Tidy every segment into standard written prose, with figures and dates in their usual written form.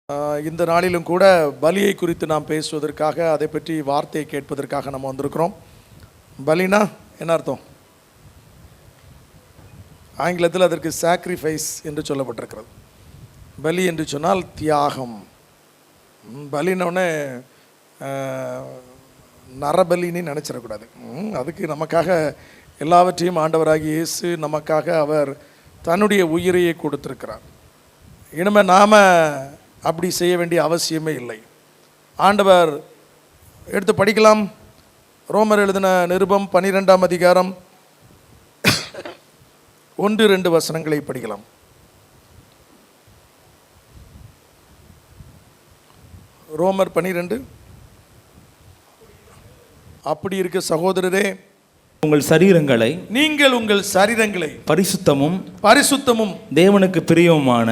இந்த நாளிலும் கூட பலியை குறித்து நாம் பேசுவதற்காக, அதை பற்றி வார்த்தையை கேட்பதற்காக நம்ம வந்திருக்கிறோம். பலினா என்ன அர்த்தம்? ஆங்கிலத்தில் அதற்கு சாக்ரிஃபைஸ் என்று சொல்லப்பட்டிருக்கிறது. பலி என்று சொன்னால் தியாகம். பலினோடனே நரபலின்னு நினச்சிடக்கூடாது. அதுக்கு நமக்காக எல்லாவற்றையும் ஆண்டவராகிய இயேசு நமக்காக அவர் தன்னுடைய உயிரையை கொடுத்திருக்கிறார். இனிமேல் நாம் அப்படி செய்ய வேண்டிய அவசியமே இல்லை. ஆண்டவர் எடுத்து படிக்கலாம். ரோமர் எழுதின நிருபம் 12ஆம் அதிகாரம் 1-2 வசனங்களை படிக்கலாம். ரோமர் 12. அப்படி இருக்க சகோதரரே, நீங்கள் உங்கள் சரீரங்களை பரிசுத்தமும் தேவனுக்கு பிரியமுமான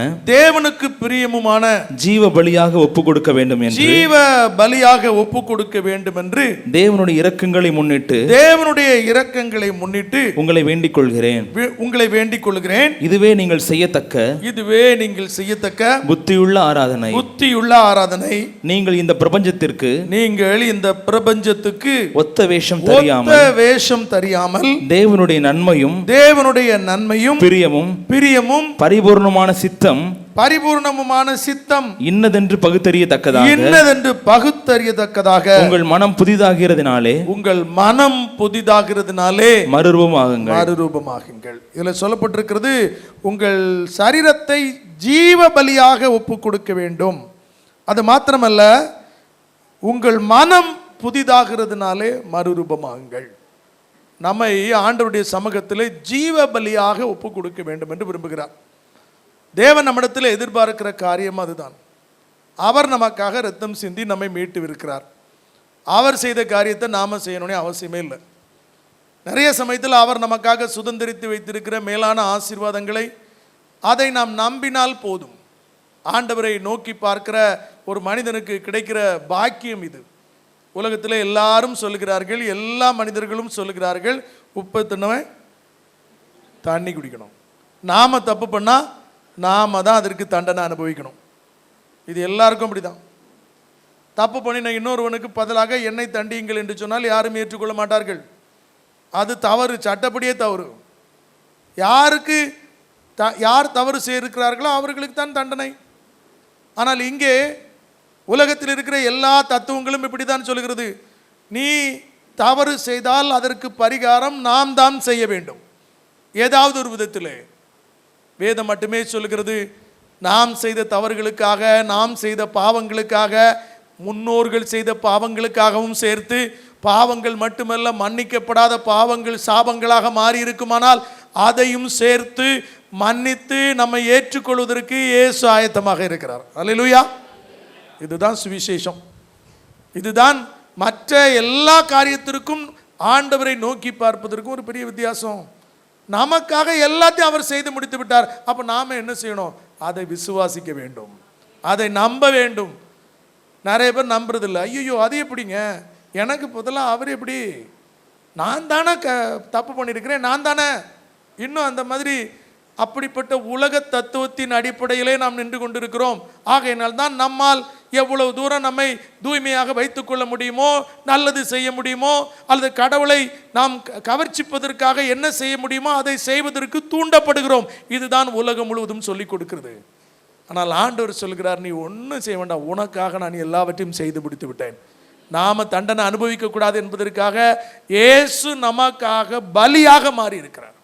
ஜீவ பலியாக ஒப்பு கொடுக்க வேண்டும் என்று தேவனுடைய இரக்கங்களை முன்னிட்டு உங்களை வேண்டிக் கொள்கிறேன். இதுவே நீங்கள் செய்யத்தக்க புத்தியுள்ள ஆராதனை. நீங்கள் இந்த பிரபஞ்சத்திற்கு ஒத்த வேஷம் தெரியாமல் தேவனுடைய நன்மையும் பிரியமும் பரிபூர்ணமான சித்தம் இன்னதென்று பகுத்தறியத்தக்கதாக உங்கள் மனம் புதிதாகிறதுனாலே மறுரூபமாகுங்கள். இதுல சொல்லப்பட்டிருக்கிறது, உங்கள் சரீரத்தை ஜீவ பலியாக ஒப்பு கொடுக்க வேண்டும். அது மாத்திரமல்ல, உங்கள் மனம் புதிதாகிறதுனாலே மறுரூபமாகுங்கள். நம்மை ஆண்டவருடைய சமூகத்தில் ஜீவ பலியாக ஒப்பு கொடுக்க வேண்டும் என்று விரும்புகிறார். தேவன் நம்மிடத்தில் எதிர்பார்க்கிற காரியம் அதுதான். அவர் நமக்காக இரத்தம் சிந்தி நம்மை மீட்டு இருக்கிறார். அவர் செய்த காரியத்தை நாம் செய்யணும்னு அவசியமே இல்லை. நிறைய சமயத்தில் அவர் நமக்காக சுதந்திரித்து வைத்திருக்கிற மேலான ஆசீர்வாதங்களை அதை நாம் நம்பினால் போதும். ஆண்டவரை நோக்கி பார்க்கிற ஒரு மனிதனுக்கு கிடைக்கிற பாக்கியம் இது. உலகத்தில் எல்லாரும் சொல்லுகிறார்கள், எல்லா மனிதர்களும் சொல்லுகிறார்கள், உப்பை தின்னவன் தண்ணி குடிக்கணும். நாம் தப்பு பண்ணால் நாம் தான் அதற்கு தண்டனை அனுபவிக்கணும். இது எல்லாருக்கும் அப்படிதான். தப்பு பண்ணின இன்னொருவனுக்கு பதிலாக என்னை தண்டியுங்கள் என்று சொன்னால் யாரும் ஏற்றுக்கொள்ள மாட்டார்கள். அது தவறு, சட்டப்படியே தவறு. யார் தவறு செய்திருக்கிறார்களோ அவர்களுக்கு தான் தண்டனை. ஆனால் இங்கே உலகத்தில் இருக்கிற எல்லா தத்துவங்களும் இப்படி தான் சொல்கிறது, நீ தவறு செய்தால் அதற்கு பரிகாரம் நாம் தான் செய்ய வேண்டும். ஏதாவது ஒரு விதத்தில் வேதம் மட்டுமே சொல்கிறது, நாம் செய்த தவறுகளுக்காக, நாம் செய்த பாவங்களுக்காக, முன்னோர்கள் செய்த பாவங்களுக்காகவும் சேர்த்து, பாவங்கள் மட்டுமல்ல, மன்னிக்கப்படாத பாவங்கள் சாபங்களாக மாறி இருக்குமானால் அதையும் சேர்த்து மன்னித்து நம்மை ஏற்றுக்கொள்வதற்கு இயேசு ஆயத்தமாக இருக்கிறார். அல்லேலூயா. இதுதான் சுவிசேஷம். இதுதான் மற்ற எல்லா காரியத்திற்கும் ஆண்டவரை நோக்கி பார்ப்பதற்கும் ஒரு பெரிய வித்தியாசம். நமக்காக எல்லாத்தையும் அவர் செய்து முடித்து விட்டார். அப்போ நாம் என்ன செய்யணும்? அதை விசுவாசிக்க வேண்டும், அதை நம்ப வேண்டும். நிறைய பேர் நம்புறதில்லை. ஐயோ அது எப்படிங்க, எனக்கு பதிலாக அவர் எப்படி, நான் தானே தப்பு பண்ணியிருக்கிறேன், நான் தானே இன்னும் அந்த மாதிரி அப்படிப்பட்ட உலக தத்துவத்தின் அடிப்படையிலே நாம் நின்று கொண்டிருக்கிறோம். ஆகையினால் தான் நம்மால் எவ்வளவு தூரம் நம்மை தூய்மையாக வைத்துக்கொள்ள முடியுமோ, நல்லது செய்ய முடியுமோ, அல்லது கடவுளை நாம் கவர்ச்சிப்பதற்காக என்ன செய்ய முடியுமோ அதை செய்வதற்கு தூண்டப்படுகிறோம். இதுதான் உலகம் முழுவதும் சொல்லிக் கொடுக்கிறது. ஆனால் ஆண்டவர் சொல்கிறார், நீ ஒன்றும் செய்ய வேண்டாம், உனக்காக நான் எல்லாவற்றையும் செய்து முடித்து விட்டேன். நாம் தண்டனை அனுபவிக்கக்கூடாது என்பதற்காக இயேசு நமக்காக பலியாக மாறி இருக்கிறார்,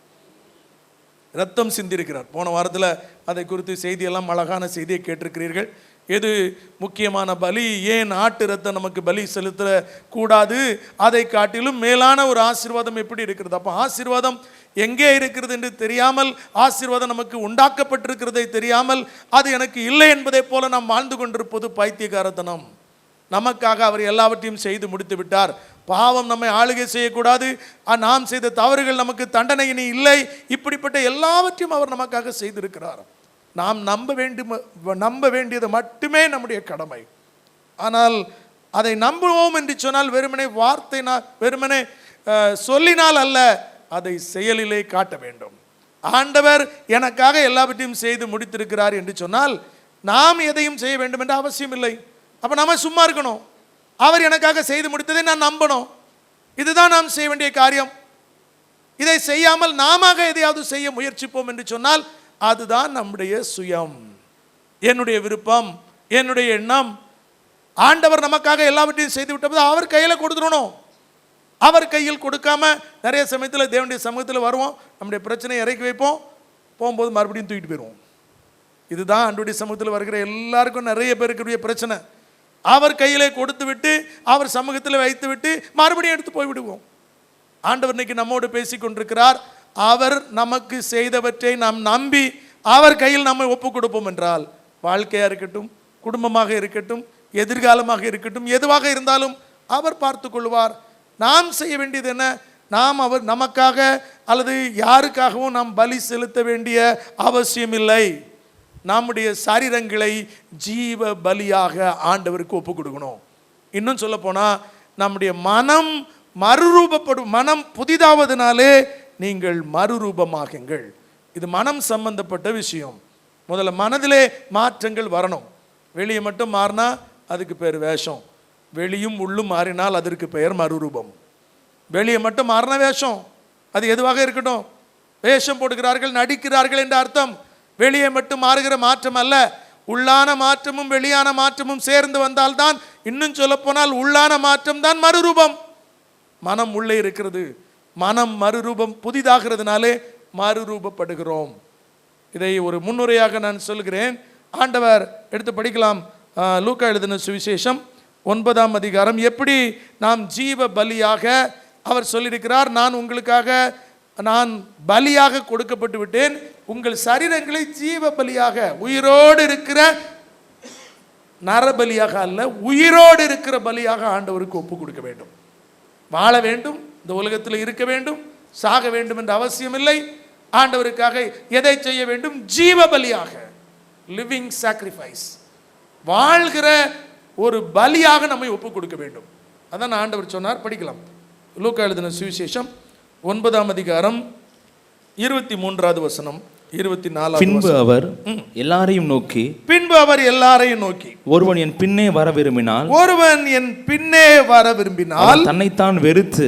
ரத்தம் சிந்திருக்கிறார். போன வாரத்தில் அதை குறித்து செய்தியெல்லாம் அழகான செய்தியை கேட்டிருக்கிறீர்கள். எது முக்கியமான பலி, ஏன் ஆட்டு ரத்தம் நமக்கு பலி செலுத்தக்கூடாது, அதை காட்டிலும் மேலான ஒரு ஆசீர்வாதம் எப்படி இருக்கிறது. அப்போ ஆசீர்வாதம் எங்கே இருக்கிறது என்று தெரியாமல், ஆசீர்வாதம் நமக்கு உண்டாக்கப்பட்டிருக்கிறதை தெரியாமல், அது எனக்கு இல்லை என்பதை போல நாம் வாழ்ந்து கொண்டிருப்பது பைத்தியக்காரத்தனம். நமக்காக அவர் எல்லாவற்றையும் செய்து முடித்து விட்டார். பாவம் நம்மை ஆளுகை செய்யக்கூடாது, நாம் செய்த தவறுகள் நமக்கு தண்டனை இனி இல்லை, இப்படிப்பட்ட எல்லாவற்றையும் அவர் நமக்காக செய்திருக்கிறார். நாம் நம்ப வேண்டியது மட்டுமே நம்முடைய கடமை. ஆனால் அதை நம்புவோம் என்று சொன்னால் வெறுமனே சொல்லினால் அல்ல, அதை செயலிலே காட்ட வேண்டும். ஆண்டவர் எனக்காக எல்லாவற்றையும் செய்து முடித்திருக்கிறார் என்று சொன்னால் நாம் எதையும் செய்ய வேண்டும் என்ற அவசியம் இல்லை. அப்போ நம்ம சும்மா இருக்கணும். அவர் எனக்காக செய்து முடித்ததை நான் நம்பணும். இதுதான் நாம் செய்ய வேண்டிய காரியம். இதை செய்யாமல் நாம எதையாவது செய்ய முயற்சிப்போம் என்று சொன்னால் அதுதான் நம்முடைய சுயம், என்னுடைய விருப்பம், என்னுடைய எண்ணம். ஆண்டவர் நமக்காக எல்லாவற்றையும் செய்து விட்டபோது அவர் கையில் கொடுத்துடணும். அவர் கையில் கொடுக்காம நிறைய சமயத்தில் தேவனுடைய சமூகத்தில் வருவோம், நம்முடைய பிரச்சனையை இறக்கி வைப்போம், போகும்போது மறுபடியும் தூக்கிட்டு போயிடுவோம். இதுதான் ஆண்டவருடைய சமூகத்தில் வருகிற எல்லாருக்கும் நிறைய பேருக்குரிய பிரச்சனை. அவர் கையிலே கொடுத்து விட்டு அவர் சமூகத்தில் வைத்து விட்டு மறுபடியும் எடுத்து போய்விடுவோம். ஆண்டவர் இன்னைக்கு நம்மோடு பேசி கொண்டிருக்கிறார். அவர் நமக்கு செய்தவற்றை நாம் நம்பி அவர் கையில் நம்மை ஒப்பு கொடுப்போம் என்றால், வாழ்க்கையாக இருக்கட்டும், குடும்பமாக இருக்கட்டும், எதிர்காலமாக இருக்கட்டும், எதுவாக இருந்தாலும் அவர் பார்த்து கொள்வார். நாம் செய்ய வேண்டியது என்ன? நாம் அவர் நமக்காக அல்லது யாருக்காகவும் நாம் பலி செலுத்த வேண்டிய அவசியம் இல்லை. நம்முடைய சரீரங்களை ஜீவ பலியாக ஆண்டவருக்கு ஒப்பு கொடுக்கணும். இன்னும் சொல்ல போனால் நம்முடைய மனம் மறுரூபப்படும். மனம் புதிதாவதுனாலே நீங்கள் மறுரூபமாகுங்கள். இது மனம் சம்பந்தப்பட்ட விஷயம். முதல்ல மனதிலே மாற்றங்கள் வரணும். வெளியே மட்டும் மாறினா அதுக்கு பேர் வேஷம். வெளியும் உள்ளும் மாறினால் அதற்கு பெயர் மறுரூபம். வெளியே மட்டும் மாறின வேஷம், அது எதுவாக இருக்கட்டும், வேஷம் போடுகிறார்கள், நடிக்கிறார்கள் என்ற அர்த்தம். வெளியே மட்டும் மாறுகிற மாற்றம் அல்ல, உள்ளான மாற்றமும் வெளியான மாற்றமும் சேர்ந்து வந்தால்தான், இன்னும் சொல்ல போனால் உள்ளான மாற்றம் தான் மறுரூபம். மனம் உள்ளே இருக்கிறது, மனம் மறுரூபம் புதிதாகிறதுனாலே மறுரூபப்படுகிறோம். இதை ஒரு முன்னுரையாக நான் சொல்கிறேன். ஆண்டவர் எடுத்து படிக்கலாம். லூக்கா எழுதின சுவிசேஷம் 9ஆம் அதிகாரம். எப்படி நாம் ஜீவ பலியாக அவர் சொல்லியிருக்கிறார், நான் பலியாக கொடுக்கப்பட்டு விட்டேன், உங்கள் சரீரங்களை ஜீவ பலியாக, உயிரோடு இருக்கிற நரபலியாக அல்ல, உயிரோடு இருக்கிற பலியாக ஆண்டவருக்கு ஒப்பு கொடுக்க வேண்டும். வாழ வேண்டும், இந்த உலகத்தில் இருக்க வேண்டும், சாக வேண்டும் என்ற அவசியம் இல்லை. ஆண்டவருக்காக எதை செய்ய வேண்டும்? ஜீவ பலியாக, லிவிங் சாக்ரிஃபைஸ், வாழ்கிற ஒரு பலியாக நம்மை ஒப்பு கொடுக்க வேண்டும். அதான் ஆண்டவர் சொன்னார். படிக்கலாம். லூக்கா எழுதின சுவிசேஷம் 9ஆம் அதிகாரம் 23வது வசனம், 24. பின்பு அவர் எல்லாரையும் நோக்கி, ஒருவன் என் பின்னே வர விரும்பினால் தன்னைத்தான் வெறுத்து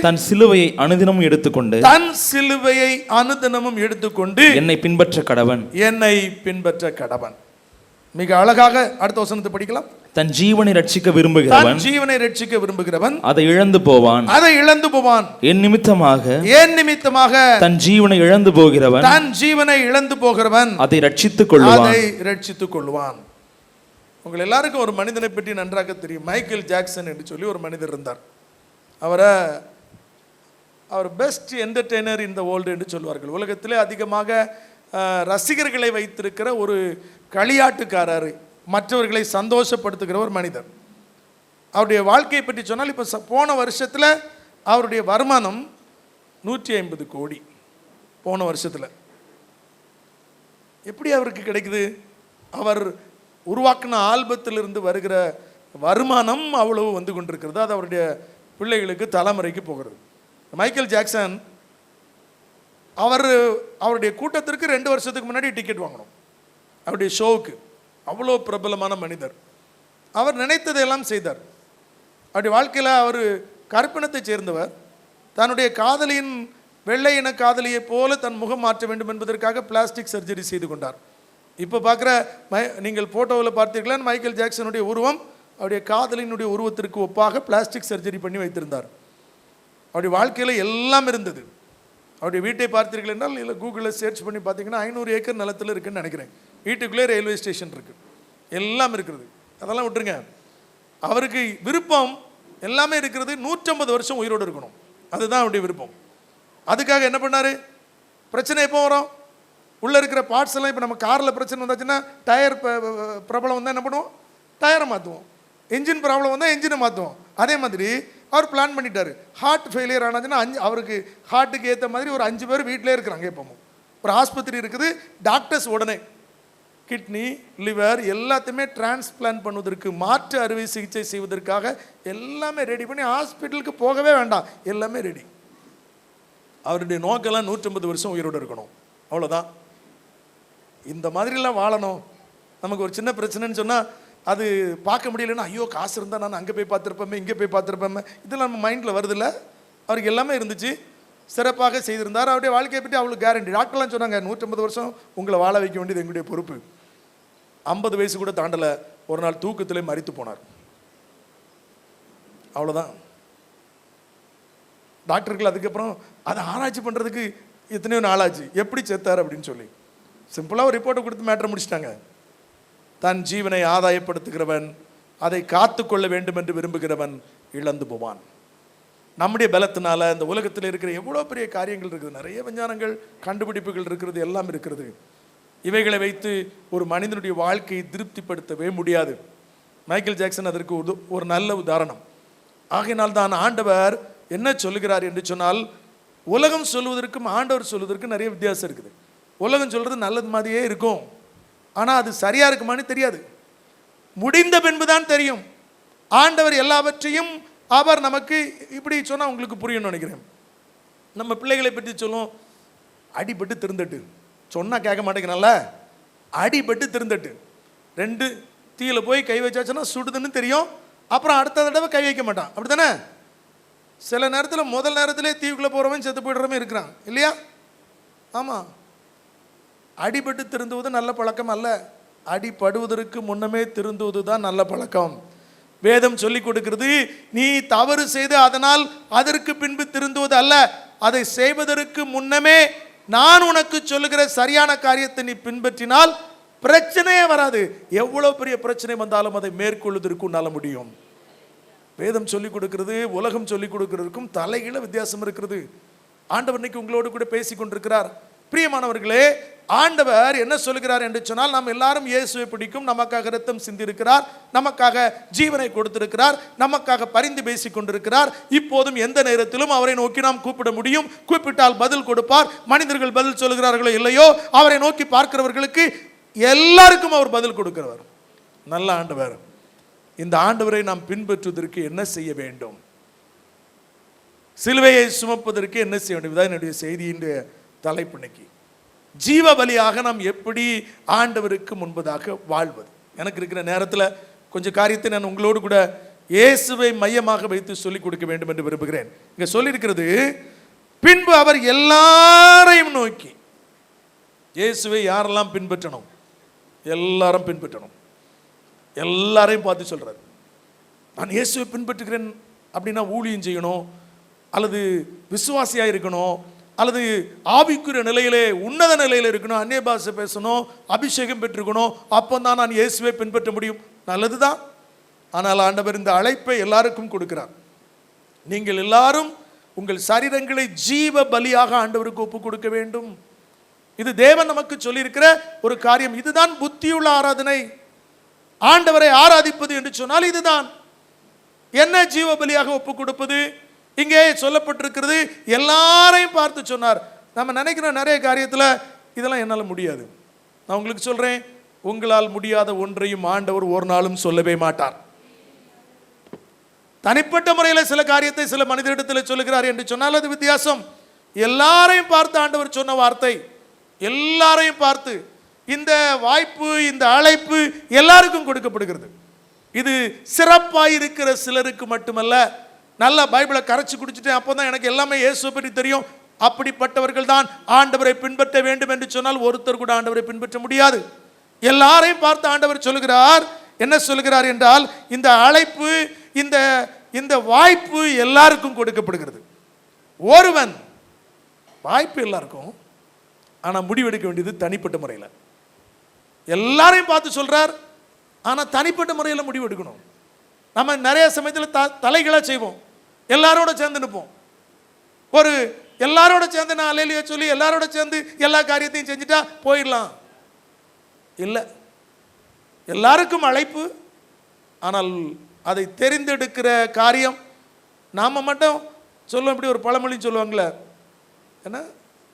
தன் சிலுவையை அனுதினமும் எடுத்துக்கொண்டு என்னை பின்பற்ற கடவன். மிக அழகாக அடுத்த வசனத்தை படிக்கலாம். தன் ஜீவனை ரட்சிக்க விரும்புகிறவன் அதை இழந்து போவான். என் நிமித்தமாக தன் ஜீவனை இழந்து போகிறவன் அதை ரட்சித்துக் கொள்வான். உங்கள் எல்லாருக்கும் ஒரு மனிதனை பற்றி நன்றாக தெரியும். மைக்கேல் ஜாக்சன் என்று சொல்லி ஒரு மனிதர் இருந்தார். அவர் best entertainer in the world என்று சொல்வார்கள். உலகத்திலே அதிகமாக ரசிகர்களை வைத்திருக்கிற ஒரு களியாட்டுக்காரர், மற்றவர்களை சந்தோஷப்படுத்துகிற ஒரு மனிதர். அவருடைய வாழ்க்கையை பற்றி சொன்னால், இப்போ போன வருஷத்தில் அவருடைய வருமானம் 150 கோடி. போன வருஷத்தில் எப்படி அவருக்கு கிடைக்குது? அவர் உருவாக்கின ஆல்பத்திலிருந்து வருகிற வருமானம் அவ்வளவு வந்து கொண்டிருக்கிறது. அது அவருடைய பிள்ளைகளுக்கு தலைமுறைக்கு போகிறது. மைக்கேல் ஜாக்சன் அவருடைய கூட்டத்திற்கு 2 வருஷத்துக்கு முன்னாடி டிக்கெட் வாங்கணும், அவருடைய ஷோவுக்கு. அவ்வளோ பிரபலமான மனிதர். அவர் நினைத்ததையெல்லாம் செய்தார். அவருடைய வாழ்க்கையில் அவர் கருப்பினத்தை சேர்ந்தவர். தன்னுடைய காதலியின் வெள்ளை இன காதலியை போல தன் முகம் மாற்ற வேண்டும் என்பதற்காக பிளாஸ்டிக் சர்ஜரி செய்து கொண்டார். இப்போ பார்க்குற நீங்கள் ஃபோட்டோவில் பார்த்தீர்களா, மைக்கேல் ஜாக்சனுடைய உருவம் அவருடைய காதலினுடைய உருவத்திற்கு ஒப்பாக பிளாஸ்டிக் சர்ஜரி பண்ணி வைத்திருந்தார். அவருடைய வாழ்க்கையில் எல்லாம் இருந்தது. அவருடைய வீட்டை பார்த்தீர்கள் என்றால், இல்லை கூகுளில் சர்ச் பண்ணி பார்த்தீங்கன்னா 500 ஏக்கர் நிலத்தில் இருக்குன்னு நினைக்கிறேன். வீட்டுக்குள்ளே ரயில்வே ஸ்டேஷன் இருக்குது, எல்லாம் இருக்கிறது. அதெல்லாம் விட்டுருங்க. அவருக்கு விருப்பம் எல்லாமே இருக்கிறது. 150 வருஷம் உயிரோடு இருக்கணும், அதுதான் அவருடைய விருப்பம். அதுக்காக என்ன பண்ணார்? பிரச்சனை எப்போ வரும்? உள்ளே இருக்கிற பார்ட்ஸ் எல்லாம், இப்போ நம்ம காரில் பிரச்சனை வந்தாச்சுன்னா, டயர் ப்ராப்ளம் வந்தால் என்ன பண்ணுவோம்? டயரை மாற்றுவோம். என்ஜின் ப்ராப்ளம் வந்தால் என்ஜினை மாற்றுவோம். அதே மாதிரி அவர் பிளான் பண்ணிட்டார். ஹார்ட் ஃபெயிலியர் ஆனாச்சுன்னா அவருக்கு ஹார்ட்டுக்கு ஏற்ற மாதிரி ஒரு 5 பேர் வீட்டிலே இருக்கிறாங்க. எப்பவும் ஒரு ஆஸ்பத்திரி இருக்குது. டாக்டர்ஸ் உடனே கிட்னி, லிவர் எல்லாத்தையுமே டிரான்ஸ்பிளான்ட் பண்ணுவதற்கு, மாற்று அறுவை சிகிச்சை செய்வதற்காக எல்லாமே ரெடி பண்ணி ஹாஸ்பிட்டலுக்கு போகவே வேண்டாம், எல்லாமே ரெடி. அவருடைய நோக்கெல்லாம் 150 வருஷம் உயிரோடு இருக்கணும், அவ்வளோதான். இந்த மாதிரிலாம் வாழணும். நமக்கு ஒரு சின்ன பிரச்சனைன்னு சொன்னால் அது பார்க்க முடியலன்னா, ஐயோ காசு இருந்தால் நான் அங்கே போய் பார்த்துருப்பேன், இங்கே போய் பார்த்துருப்பேன், இதெல்லாம் நம்ம மைண்டில் வருதில்ல. அவருக்கு எல்லாமே இருந்துச்சு, சிறப்பாக செய்திருந்தார். அவருடைய வாழ்க்கையை பற்றி அவளுக்கு கேரண்டி. டாக்டர்லாம் சொன்னாங்க 150 வருஷம் உங்களை வாழ வைக்க வேண்டியது எங்களுடைய பொறுப்பு. 50 வயசு கூட தாண்டலை. ஒரு நாள் தூக்கத்திலே மரித்து போனார். அவ்வளோதான். டாக்டர்கள் அதுக்கப்புறம் அதை ஆராய்ச்சி பண்ணுறதுக்கு எத்தனையோ நாளாச்சு, எப்படி செத்தார் அப்படின்னு சொல்லி. சிம்பிளாக ஒரு ரிப்போர்ட்டை கொடுத்து மேட்டரை முடிச்சிட்டாங்க. தன் ஜீவனை ஆதாயப்படுத்துகிறவன், அதை காத்து கொள்ள வேண்டும் என்று விரும்புகிறவன் இழந்து போவான். நம்முடைய பலத்தினால இந்த உலகத்தில் இருக்கிற எவ்வளோ பெரிய காரியங்கள் இருக்குது, நிறைய விஞ்ஞானங்கள் கண்டுபிடிப்புகள் இருக்கிறது, எல்லாம் இருக்கிறது. இவைகளை வைத்து ஒரு மனிதனுடைய வாழ்க்கையை திருப்திப்படுத்தவே முடியாது. மைக்கேல் ஜாக்சன் அதற்கு ஒரு நல்ல உதாரணம். ஆகையினால் தான் ஆண்டவர் என்ன சொல்லுகிறார் என்று சொன்னால், உலகம் சொல்வதற்கும் ஆண்டவர் சொல்வதற்கும் நிறைய வித்தியாசம் இருக்குது. உலகம் சொல்கிறது நல்லது மாதிரியே இருக்கும், ஆனால் அது சரியாக இருக்குமான்னு தெரியாது. முடிந்த பின்பு தான் தெரியும். ஆண்டவர் எல்லாவற்றையும் அவர் நமக்கு இப்படி சொன்னால் உங்களுக்கு புரியணும்னு நினைக்கிறேன். நம்ம பிள்ளைகளை பற்றி சொல்லும், அடிபட்டு திருந்தட்டு. சொன்னால் கேட்க மாட்டேங்கிறனால அடிபட்டு திருந்தட்டு. 2 தீயில போய் கை வச்சாச்சுன்னா சுடுதுன்னு தெரியும், அப்புறம் அடுத்த தடவை கை வைக்க மாட்டான். அப்படி தானே? சில நேரத்தில் முதல் நேரத்திலே தீவுக்குள்ளே போகிறவன் செத்து போய்டுறவன் இருக்கிறான் இல்லையா? ஆமாம். அடிபட்டு திருந்துவது நல்ல பழக்கம் அல்ல. அடிபடுவதற்கு முன்னமே திருந்துவது தான் நல்ல பழக்கம். வேதம் சொல்லி கொடுக்கிறது, நீ தவறு செய்து அதனால் அதற்கு பின்பு திருந்துவது அல்ல, அதை செய்வதற்கு முன்னமே நான் உனக்கு சொல்லுகிற சரியான காரியத்தை நீ பின்பற்றினால் பிரச்சனையே வராது. எவ்வளவு பெரிய பிரச்சனை வந்தாலும் அதை மேற்கொள்வதற்கு உன்னால முடியும். வேதம் சொல்லிக் கொடுக்கிறது, உலகம் சொல்லிக் கொடுக்கிறதுக்கும் தலைகீழ வித்தியாசம் இருக்கிறது. ஆண்டவர் இன்னைக்கு உங்களோடு கூட பேசி கொண்டிருக்கிறார். பிரியமானவர்களே, ஆண்டவர் என்ன சொல்லுகிறார் என்று சொன்னால், நாம் எல்லாரும் இயேசுவை பிடிக்கும், நமக்காக இரத்தம் சிந்திருக்கிறார், நமக்காக ஜீவனை கொடுத்திருக்கிறார், நமக்காக பரிந்து பேசிக் கொண்டிருக்கிறார். இப்போதும் எந்த நேரத்திலும் அவரை நோக்கி நாம் கூப்பிட முடியும். கூப்பிட்டால் பதில் கொடுப்பார். மனிதர்கள் பதில் சொல்லுகிறார்களோ இல்லையோ, அவரை நோக்கி பார்க்கிறவர்களுக்கு எல்லாருக்கும் அவர் பதில் கொடுக்கிறவர் நல்ல ஆண்டவர். இந்த ஆண்டவரை நாம் பின்பற்றுவதற்கு என்ன செய்ய வேண்டும்? சிலுவையை சுமப்பதற்கு என்ன செய்ய வேண்டும்? இதான் என்னுடைய செய்தியின் தலைப்பு. இன்னைக்கு ஜீவ பலியாக நாம் எப்படி ஆண்டவருக்கு முன்பதாக வாழ்வது. எனக்கு இருக்கிற நேரத்தில் கொஞ்சம் காரியத்தை நான் உங்களோடு கூட இயேசுவை மையமாக வைத்து சொல்லிக் கொடுக்க வேண்டும் என்று விரும்புகிறேன். இங்க சொல்லியிருக்கிறது, பின்பு அவர் எல்லாரையும் நோக்கி. இயேசுவை யாரெல்லாம் பின்பற்றணும்? எல்லாரும் பின்பற்றணும். எல்லாரையும் பார்த்து சொல்றாரு, நான் இயேசுவை பின்பற்றுகிறேன் அப்படின்னா ஊழியம் செய்யணும், அல்லது விசுவாசியா இருக்கணும், அல்லது ஆவிக்குரிய நிலையிலே உன்னத நிலையில் இருக்கணும், அந்நிய பாஷை பேசணும், அபிஷேகம் பெற்றுக்கணும், அப்போ தான் நான் இயேசுவை பின்பற்ற முடியும். நல்லதுதான். ஆனால் ஆண்டவர் இந்த அழைப்பை எல்லாருக்கும் கொடுக்கிறார். நீங்கள் எல்லாரும் உங்கள் சரீரங்களை ஜீவ பலியாக ஆண்டவருக்கு ஒப்பு கொடுக்க வேண்டும். இது தேவன் நமக்கு சொல்லியிருக்கிற ஒரு காரியம். இதுதான் புத்தியுள்ள ஆராதனை. ஆண்டவரை ஆராதிப்பது என்று சொன்னால் இதுதான். என்ன ஜீவ பலியாக ஒப்பு கொடுப்பது? இங்கே சொல்லப்பட்டிருக்கிறது, எல்லாரையும் பார்த்து சொன்னார். நம்ம நினைக்கிற நிறைய காரியத்தில் இதெல்லாம் என்னால் முடியாது. நான் உங்களுக்கு சொல்றேன், உங்களால் முடியாத ஒன்றையும் ஆண்டவர் ஒரு நாளும் சொல்லவே மாட்டார். தனிப்பட்ட முறையில் சில காரியத்தை சில மனிதரிடத்தில் சொல்லுகிறார் என்று சொன்னால் அது வித்தியாசம். எல்லாரையும் பார்த்து ஆண்டவர் சொன்ன வார்த்தை, எல்லாரையும் பார்த்து. இந்த வாய்ப்பு, இந்த அழைப்பு எல்லாருக்கும் கொடுக்கப்படுகிறது. இது சிறப்பாக இருக்கிற சிலருக்கு மட்டுமல்ல. நல்ல பைபிளை கரைச்சி குடிச்சிட்டேன், அப்போ தான் எனக்கு எல்லாமே இயேசுவை பற்றி தெரியும், அப்படிப்பட்டவர்கள் தான் ஆண்டவரை பின்பற்ற வேண்டும் என்று சொன்னால் ஒருத்தர் கூட ஆண்டவரை பின்பற்ற முடியாது. எல்லாரையும் பார்த்து ஆண்டவர் சொல்லுகிறார். என்ன சொல்லுகிறார் என்றால், இந்த அழைப்பு, இந்த வாய்ப்பு எல்லாருக்கும் கொடுக்கப்படுகிறது. ஒருவன் வாய்ப்பு எல்லாருக்கும், ஆனால் முடிவெடுக்க வேண்டியது தனிப்பட்ட முறையில். எல்லாரையும் பார்த்து சொல்றார், ஆனால் தனிப்பட்ட முறையில் முடிவெடுக்கணும். நம்ம நிறைய சமயத்தில் தலைகளாக செய்வோம், எல்லாரோட சேர்ந்து நிற்போம். ஒரு எல்லாரோட சேர்ந்து நான் அல்லேலூயா சொல்லி எல்லாரோட சேர்ந்து எல்லா காரியத்தையும் செஞ்சுட்டா போயிடலாம். இல்லை, எல்லாருக்கும் அழைப்பு, ஆனால் அதை தெரிந்தெடுக்கிற காரியம் நாம் மட்டும் சொல்லுவோம். இப்படி ஒரு பழமொழி சொல்லுவாங்களே, என்ன,